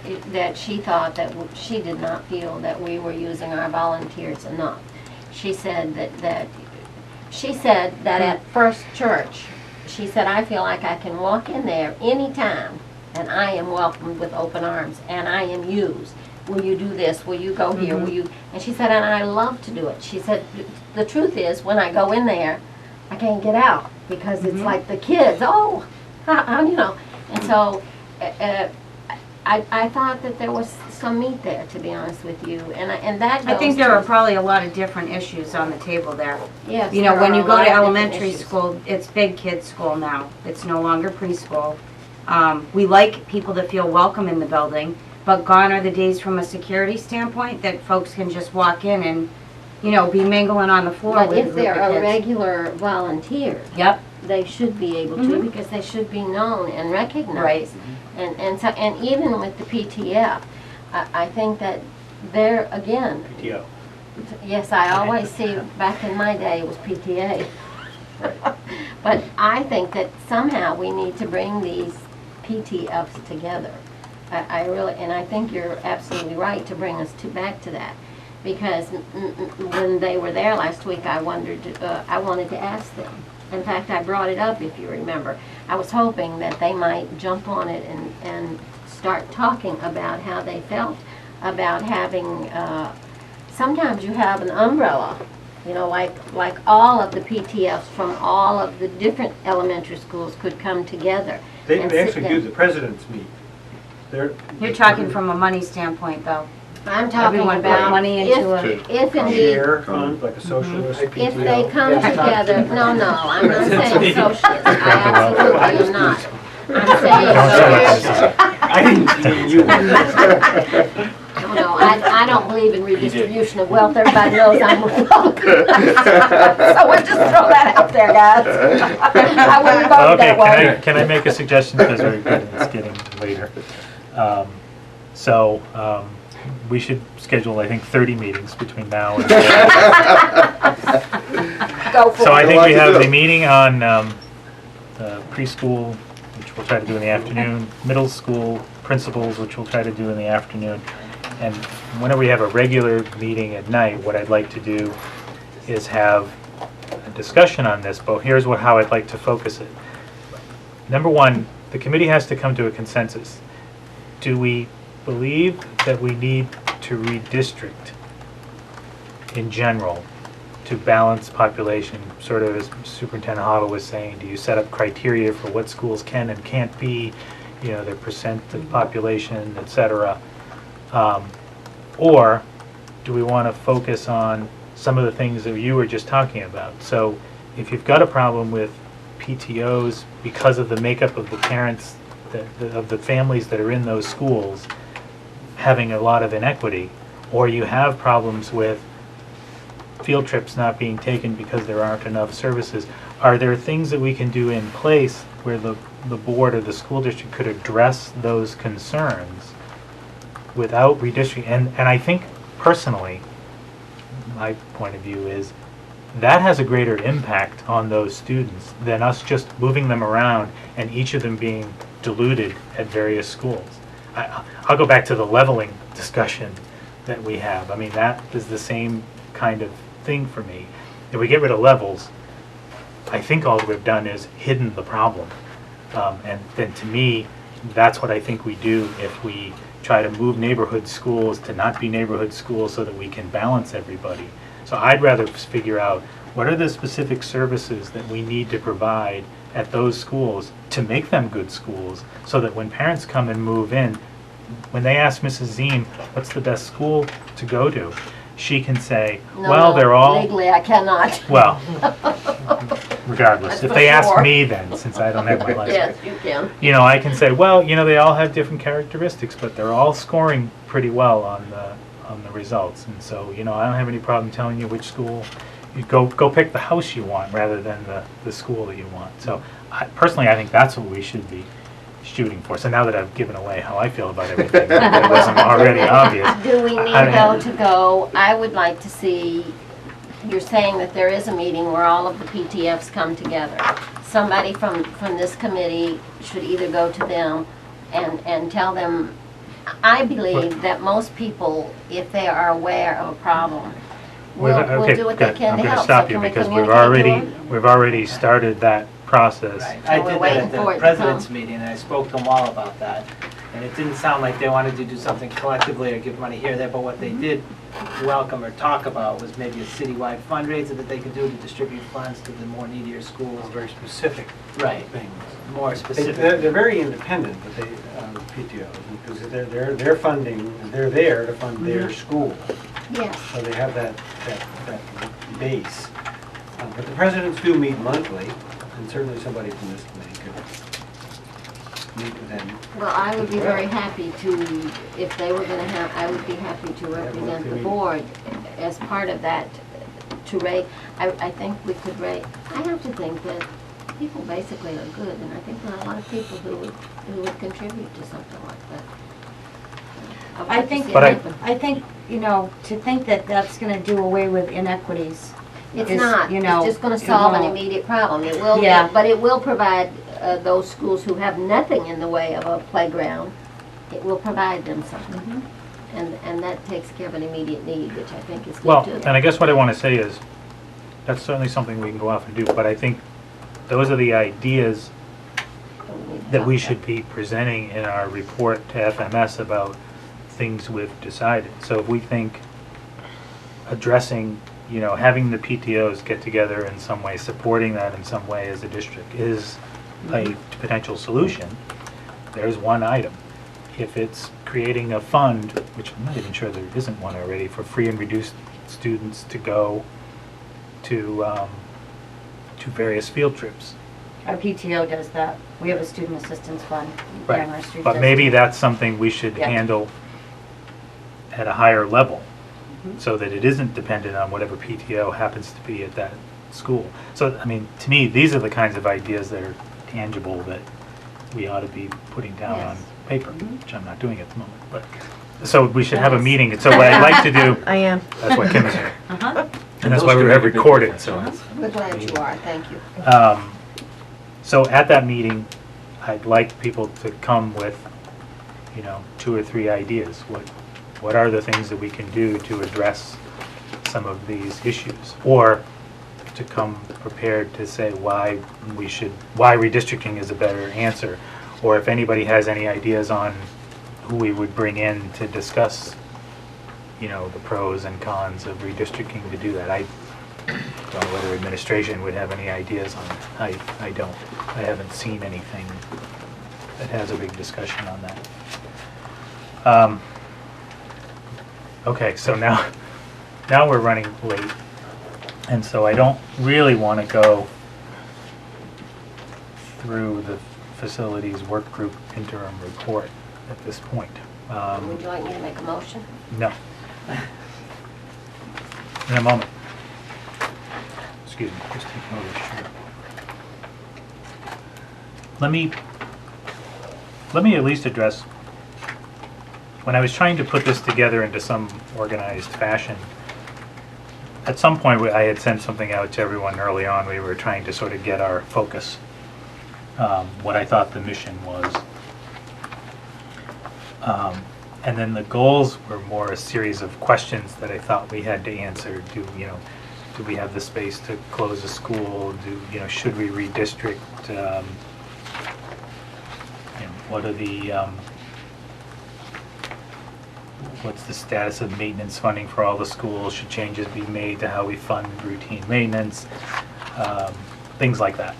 she thought that she did not feel that we were using our volunteers enough. She said that at First Church, she said, I feel like I can walk in there anytime and I am welcomed with open arms and I am used. Will you do this? Will you go here? Will you? And she said, and I love to do it. She said, the truth is, when I go in there, I can't get out because it's like the kids, you know. And so I thought that there was some meat there, to be honest with you, and that goes I think there are to- probably a lot of different issues on the table there. Yes, You know, there when are you a go lot to of different elementary issues. school, it's big kids school now. It's no longer preschool. We like people to feel welcome in the building, but gone are the days from a security standpoint that folks can just walk in and, you know, be mingling on the floor But with a if group they're of a kids. regular volunteer, Yep, they should be able to, Mhm. because they should be known and recognized. Right. And even with the PTF, I think that there, again, PTO. yes, I always see, back in my day, it was PTA. But I think that somehow we need to bring these PTFs together. I really, and I think you're absolutely right to bring us back to that. Because when they were there last week, I wanted to ask them. In fact, I brought it up, if you remember. I was hoping that they might jump on it and start talking about how they felt about having, sometimes you have an umbrella, you know, like all of the PTFs from all of the different elementary schools could come together. They and sit actually down. do the president's meet. They're. you're talking from a money standpoint, though. I'm talking Everyone put about money into if indeed, Share fund, like a socialist. if PTO. they come together, no, I'm not saying socialist, I absolutely am not. I'm saying, I didn't mean you. no, I don't believe in redistribution of wealth, everybody knows I'm a Republican. So we'll just throw that out there, guys. I wouldn't vote Okay, that way. can I make a suggestion, because it's getting later? We should schedule, I think, 30 meetings between now and Go for So I it. think we have the meeting on preschool, which we'll try to do in the afternoon, middle school principals, which we'll try to do in the afternoon, and whenever we have a regular meeting at night, what I'd like to do is have a discussion on this, but here's how I'd like to focus it. Number one, the committee has to come to a consensus. Do we believe that we need to redistrict in general to balance population, sort of as Superintendent Hottle was saying? Do you set up criteria for what schools can and can't be, you know, their percent of population, et cetera? Or do we want to focus on some of the things that you were just talking about. So if you've got a problem with PTOs because of the makeup of the parents, of the families that are in those schools, having a lot of inequity, or you have problems with field trips not being taken because there aren't enough services, are there things that we can do in place where the board or the school district could address those concerns without redistricting? And I think personally, my point of view is that has a greater impact on those students than us just moving them around and each of them being diluted at various schools. I'll go back to the leveling discussion that we have. I mean, that is the same kind of thing for me. If we get rid of levels, I think all we've done is hidden the problem. And then to me, that's what I think we do if we try to move neighborhood schools to not be neighborhood schools so that we can balance everybody. So I'd rather figure out what are the specific services that we need to provide at those schools to make them good schools, so that when parents come and move in, when they ask Mrs. Zine, what's the best school to go to, she can say, well, they're all... Legally, I cannot. Well, regardless. That's If for they ask sure. me then, since I don't have my license. Yes, you can. You know, I can say, well, you know, they all have different characteristics, but they're all scoring pretty well on the results. And so, you know, I don't have any problem telling you which school, you go pick the house you want rather than the school that you want. So personally, I think that's what we should be shooting for. So now that I've given away how I feel about everything, that wasn't already obvious. Do we need though to go, I would like to see, you're saying that there is a meeting where all of the PTFs come together. Somebody from this committee should either go to them and tell them, I believe that most people, if they are aware of a problem, will do what they good. can to help. I'm going to So stop can you we because communicate to them? we've already started that process. Right. I we're did that waiting at for it the to president's come. meeting, and I spoke to them all about that. And it didn't sound like they wanted to do something collectively or give money here or there, but what they did welcome or talk about was maybe a citywide fundraiser that they could do to distribute funds to the more needier schools. Very specific Right, things. more They're specific. very independent, but they, PTOs, because they're funding, they're there to fund their school. Yes. So they have that base. But the presidents do meet monthly, and certainly somebody from this committee could meet with them. Well, I would be very happy to, if they were going to have, I would be happy to represent the board as part of that, to rate. I think we could rate, I have to think that people basically are good, and I think there are a lot of people who would contribute to something like that. I'd like to see it happen. I think, you know, to think that that's gonna do away with inequities. It's is, not, you know, it's just gonna it solve an won't. immediate problem. It will, Yeah. but it will provide those schools who have nothing in the way of a playground, it will provide them something. And that takes care of an immediate need, which I think is Well, good too. and I guess what I want to say is, that's certainly something we can go off and do, but I think those are the ideas that we should be presenting in our report to FMS about things we've decided. So if we think addressing, you know, having the PTOs get together in some way, supporting that in some way as a district is a potential solution, there's one item. If it's creating a fund, which I'm not even sure there isn't one already, for free and reduced students to go to various field trips. Our PTO does that. We have a student assistance fund. Right, Amherst Street but does maybe too. that's something we should Yeah. handle at a higher level, so that it isn't dependent on whatever PTO happens to be at that school. So, I mean, to me, these are the kinds of ideas that are tangible that we ought to be putting down on Yes. paper, which I'm not doing at the moment, but, so we should have a meeting, so what I'd like to do, I am. that's why Kim is here, Uh-huh. and that's why we have recorded, so it's. We're glad you are, thank you. So at that meeting, I'd like people to come with, you know, 2 or 3 ideas. What are the things that we can do to address some of these issues? Or to come prepared to say why redistricting is a better answer. Or if anybody has any ideas on who we would bring in to discuss, you know, the pros and cons of redistricting to do that. I don't know whether administration would have any ideas on it. I don't. I haven't seen anything that has a big discussion on that. Okay, so now we're running late. And so I don't really want to go through the Facilities Workgroup interim report at this point. Would you like me to make a motion? No. In a moment. Excuse me, just take note of this shirt. Let me at least address, when I was trying to put this together into some organized fashion, at some point I had sent something out to everyone early on. We were trying to sort of get our focus, what I thought the mission was. And then the goals were more a series of questions that I thought we had to answer. Do we have the space to close a school? Should we redistrict? What are the, what's the status of maintenance funding for all the schools? Should changes be made to how we fund routine maintenance? Things like that.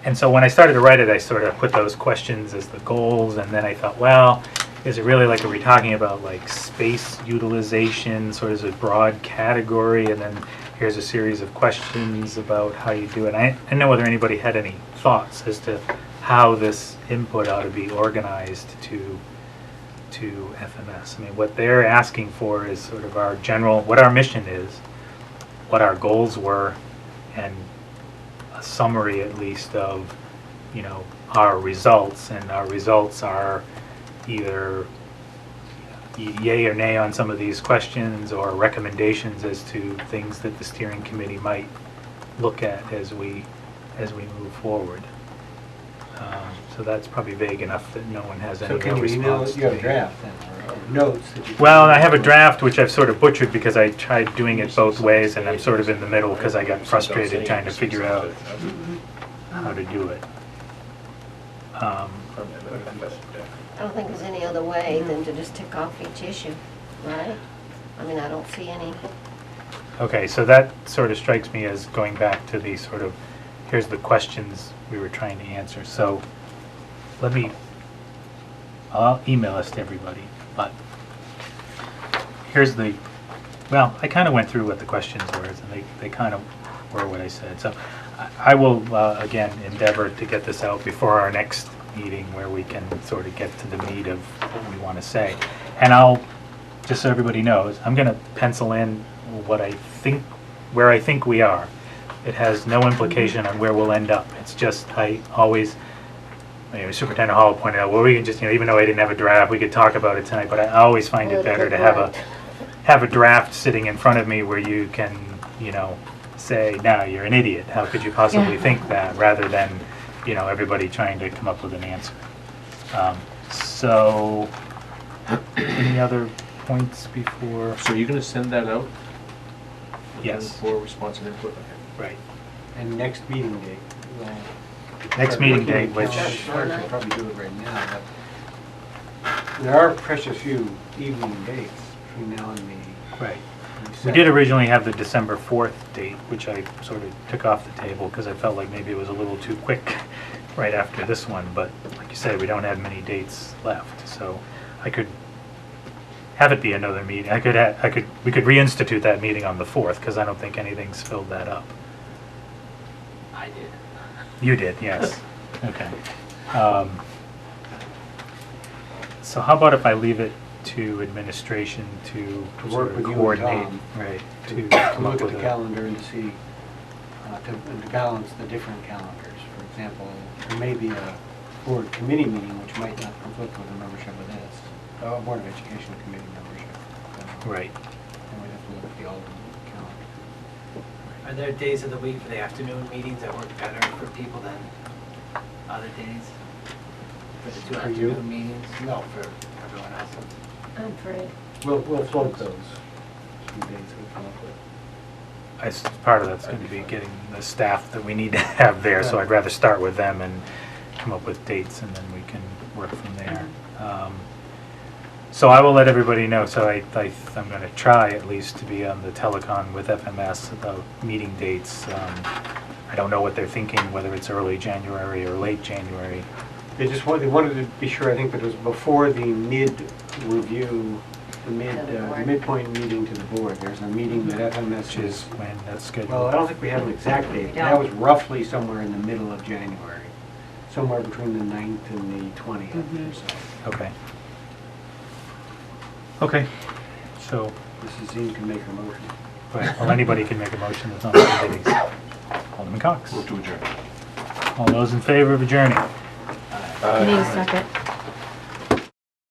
And so when I started to write it, I sort of put those questions as the goals, and then I thought, well, is it really like, are we talking about like space utilization, sort of as a broad category, and then here's a series of questions about how you do it. I didn't know whether anybody had any thoughts as to how this input ought to be organized to FMS. I mean, what they're asking for is sort of our general, what our mission is, what our goals were, and a summary at least of, our results. And our results are either yay or nay on some of these questions, or recommendations as to things that the steering committee might look at as we move forward. So that's probably vague enough that no one has any So can you email, response you have to a me. draft then, or notes that you? Well, I have a draft which I've sort of butchered because I tried doing it both ways, and I'm sort of in the middle because I got frustrated trying to figure out how to do it. I don't think there's any other way than to just tick off each issue, right? I mean, I don't see any. Okay, so that sort of strikes me as going back to the sort of, here's the questions we were trying to answer. So I'll email this to everybody, but here's the, well, I kind of went through what the questions were, and they kind of were what I said. So I will, again, endeavor to get this out before our next meeting where we can sort of get to the meat of what we want to say. And I'll, just so everybody knows, I'm going to pencil in what I think, where I think we are. It has no implication on where we'll end up. It's just, I always, Superintendent Hall pointed out, well, we can just, even though I didn't have a draft, we could talk about it tonight, but I always find it better to have a draft sitting in front of me where you can, say, no, you're an idiot. How could you possibly think that? Rather than, everybody trying to come up with an answer. So, any other points before? So you're gonna send that out? Yes. For response and input? Okay. Right. And next meeting date. well, Next start meeting looking at date, which, calendars. Hard to probably do it right now, but there are precious few evening dates between now and the. right. We did originally have the December 4th date, which I sort of took off the table because I felt like maybe it was a little too quick right after this one. But like you said, we don't have many dates left, so I could have it be another meeting. We could reinstitute that meeting on the 4th because I don't think anything's filled that up. I did. You did, yes. Okay. So how about if I leave it to administration to To sort work of with you and coordinate, Tom. right? To To come look up at with the a, calendar and to see, to balance the different calendars. For example, there may be a board committee meeting which might not conflict with a membership of this, a Board of Education committee membership. right. And we'd have to look at the alternate calendar. Are there days of the week for the afternoon meetings that work better for people than other days? For the two For you? afternoon meetings? No, for everyone else. I'm free. We'll float those few dates we come up with. Part of that's going to be getting the staff that we need to have there, so I'd rather start with them and come up with dates, and then we can work from there. So I will let everybody know, so I'm going to try at least to be on the telecon with FMS about meeting dates. I don't know what they're thinking, whether it's early January or late January. They wanted to be sure, I think, that it was before the mid-review the midpoint meeting to the board. There's a meeting that FMS Which is when that's scheduled. Well, I don't think we have an exact date. We That don't. was roughly somewhere in the middle of January, somewhere between the 9th and the 20th or so. Okay. Okay, so, Mrs. Zine can make her motion. well, anybody can make a motion, it's not the meetings. Alderman Cox. Move to adjourn. All those in favor of adjourning? Need a second.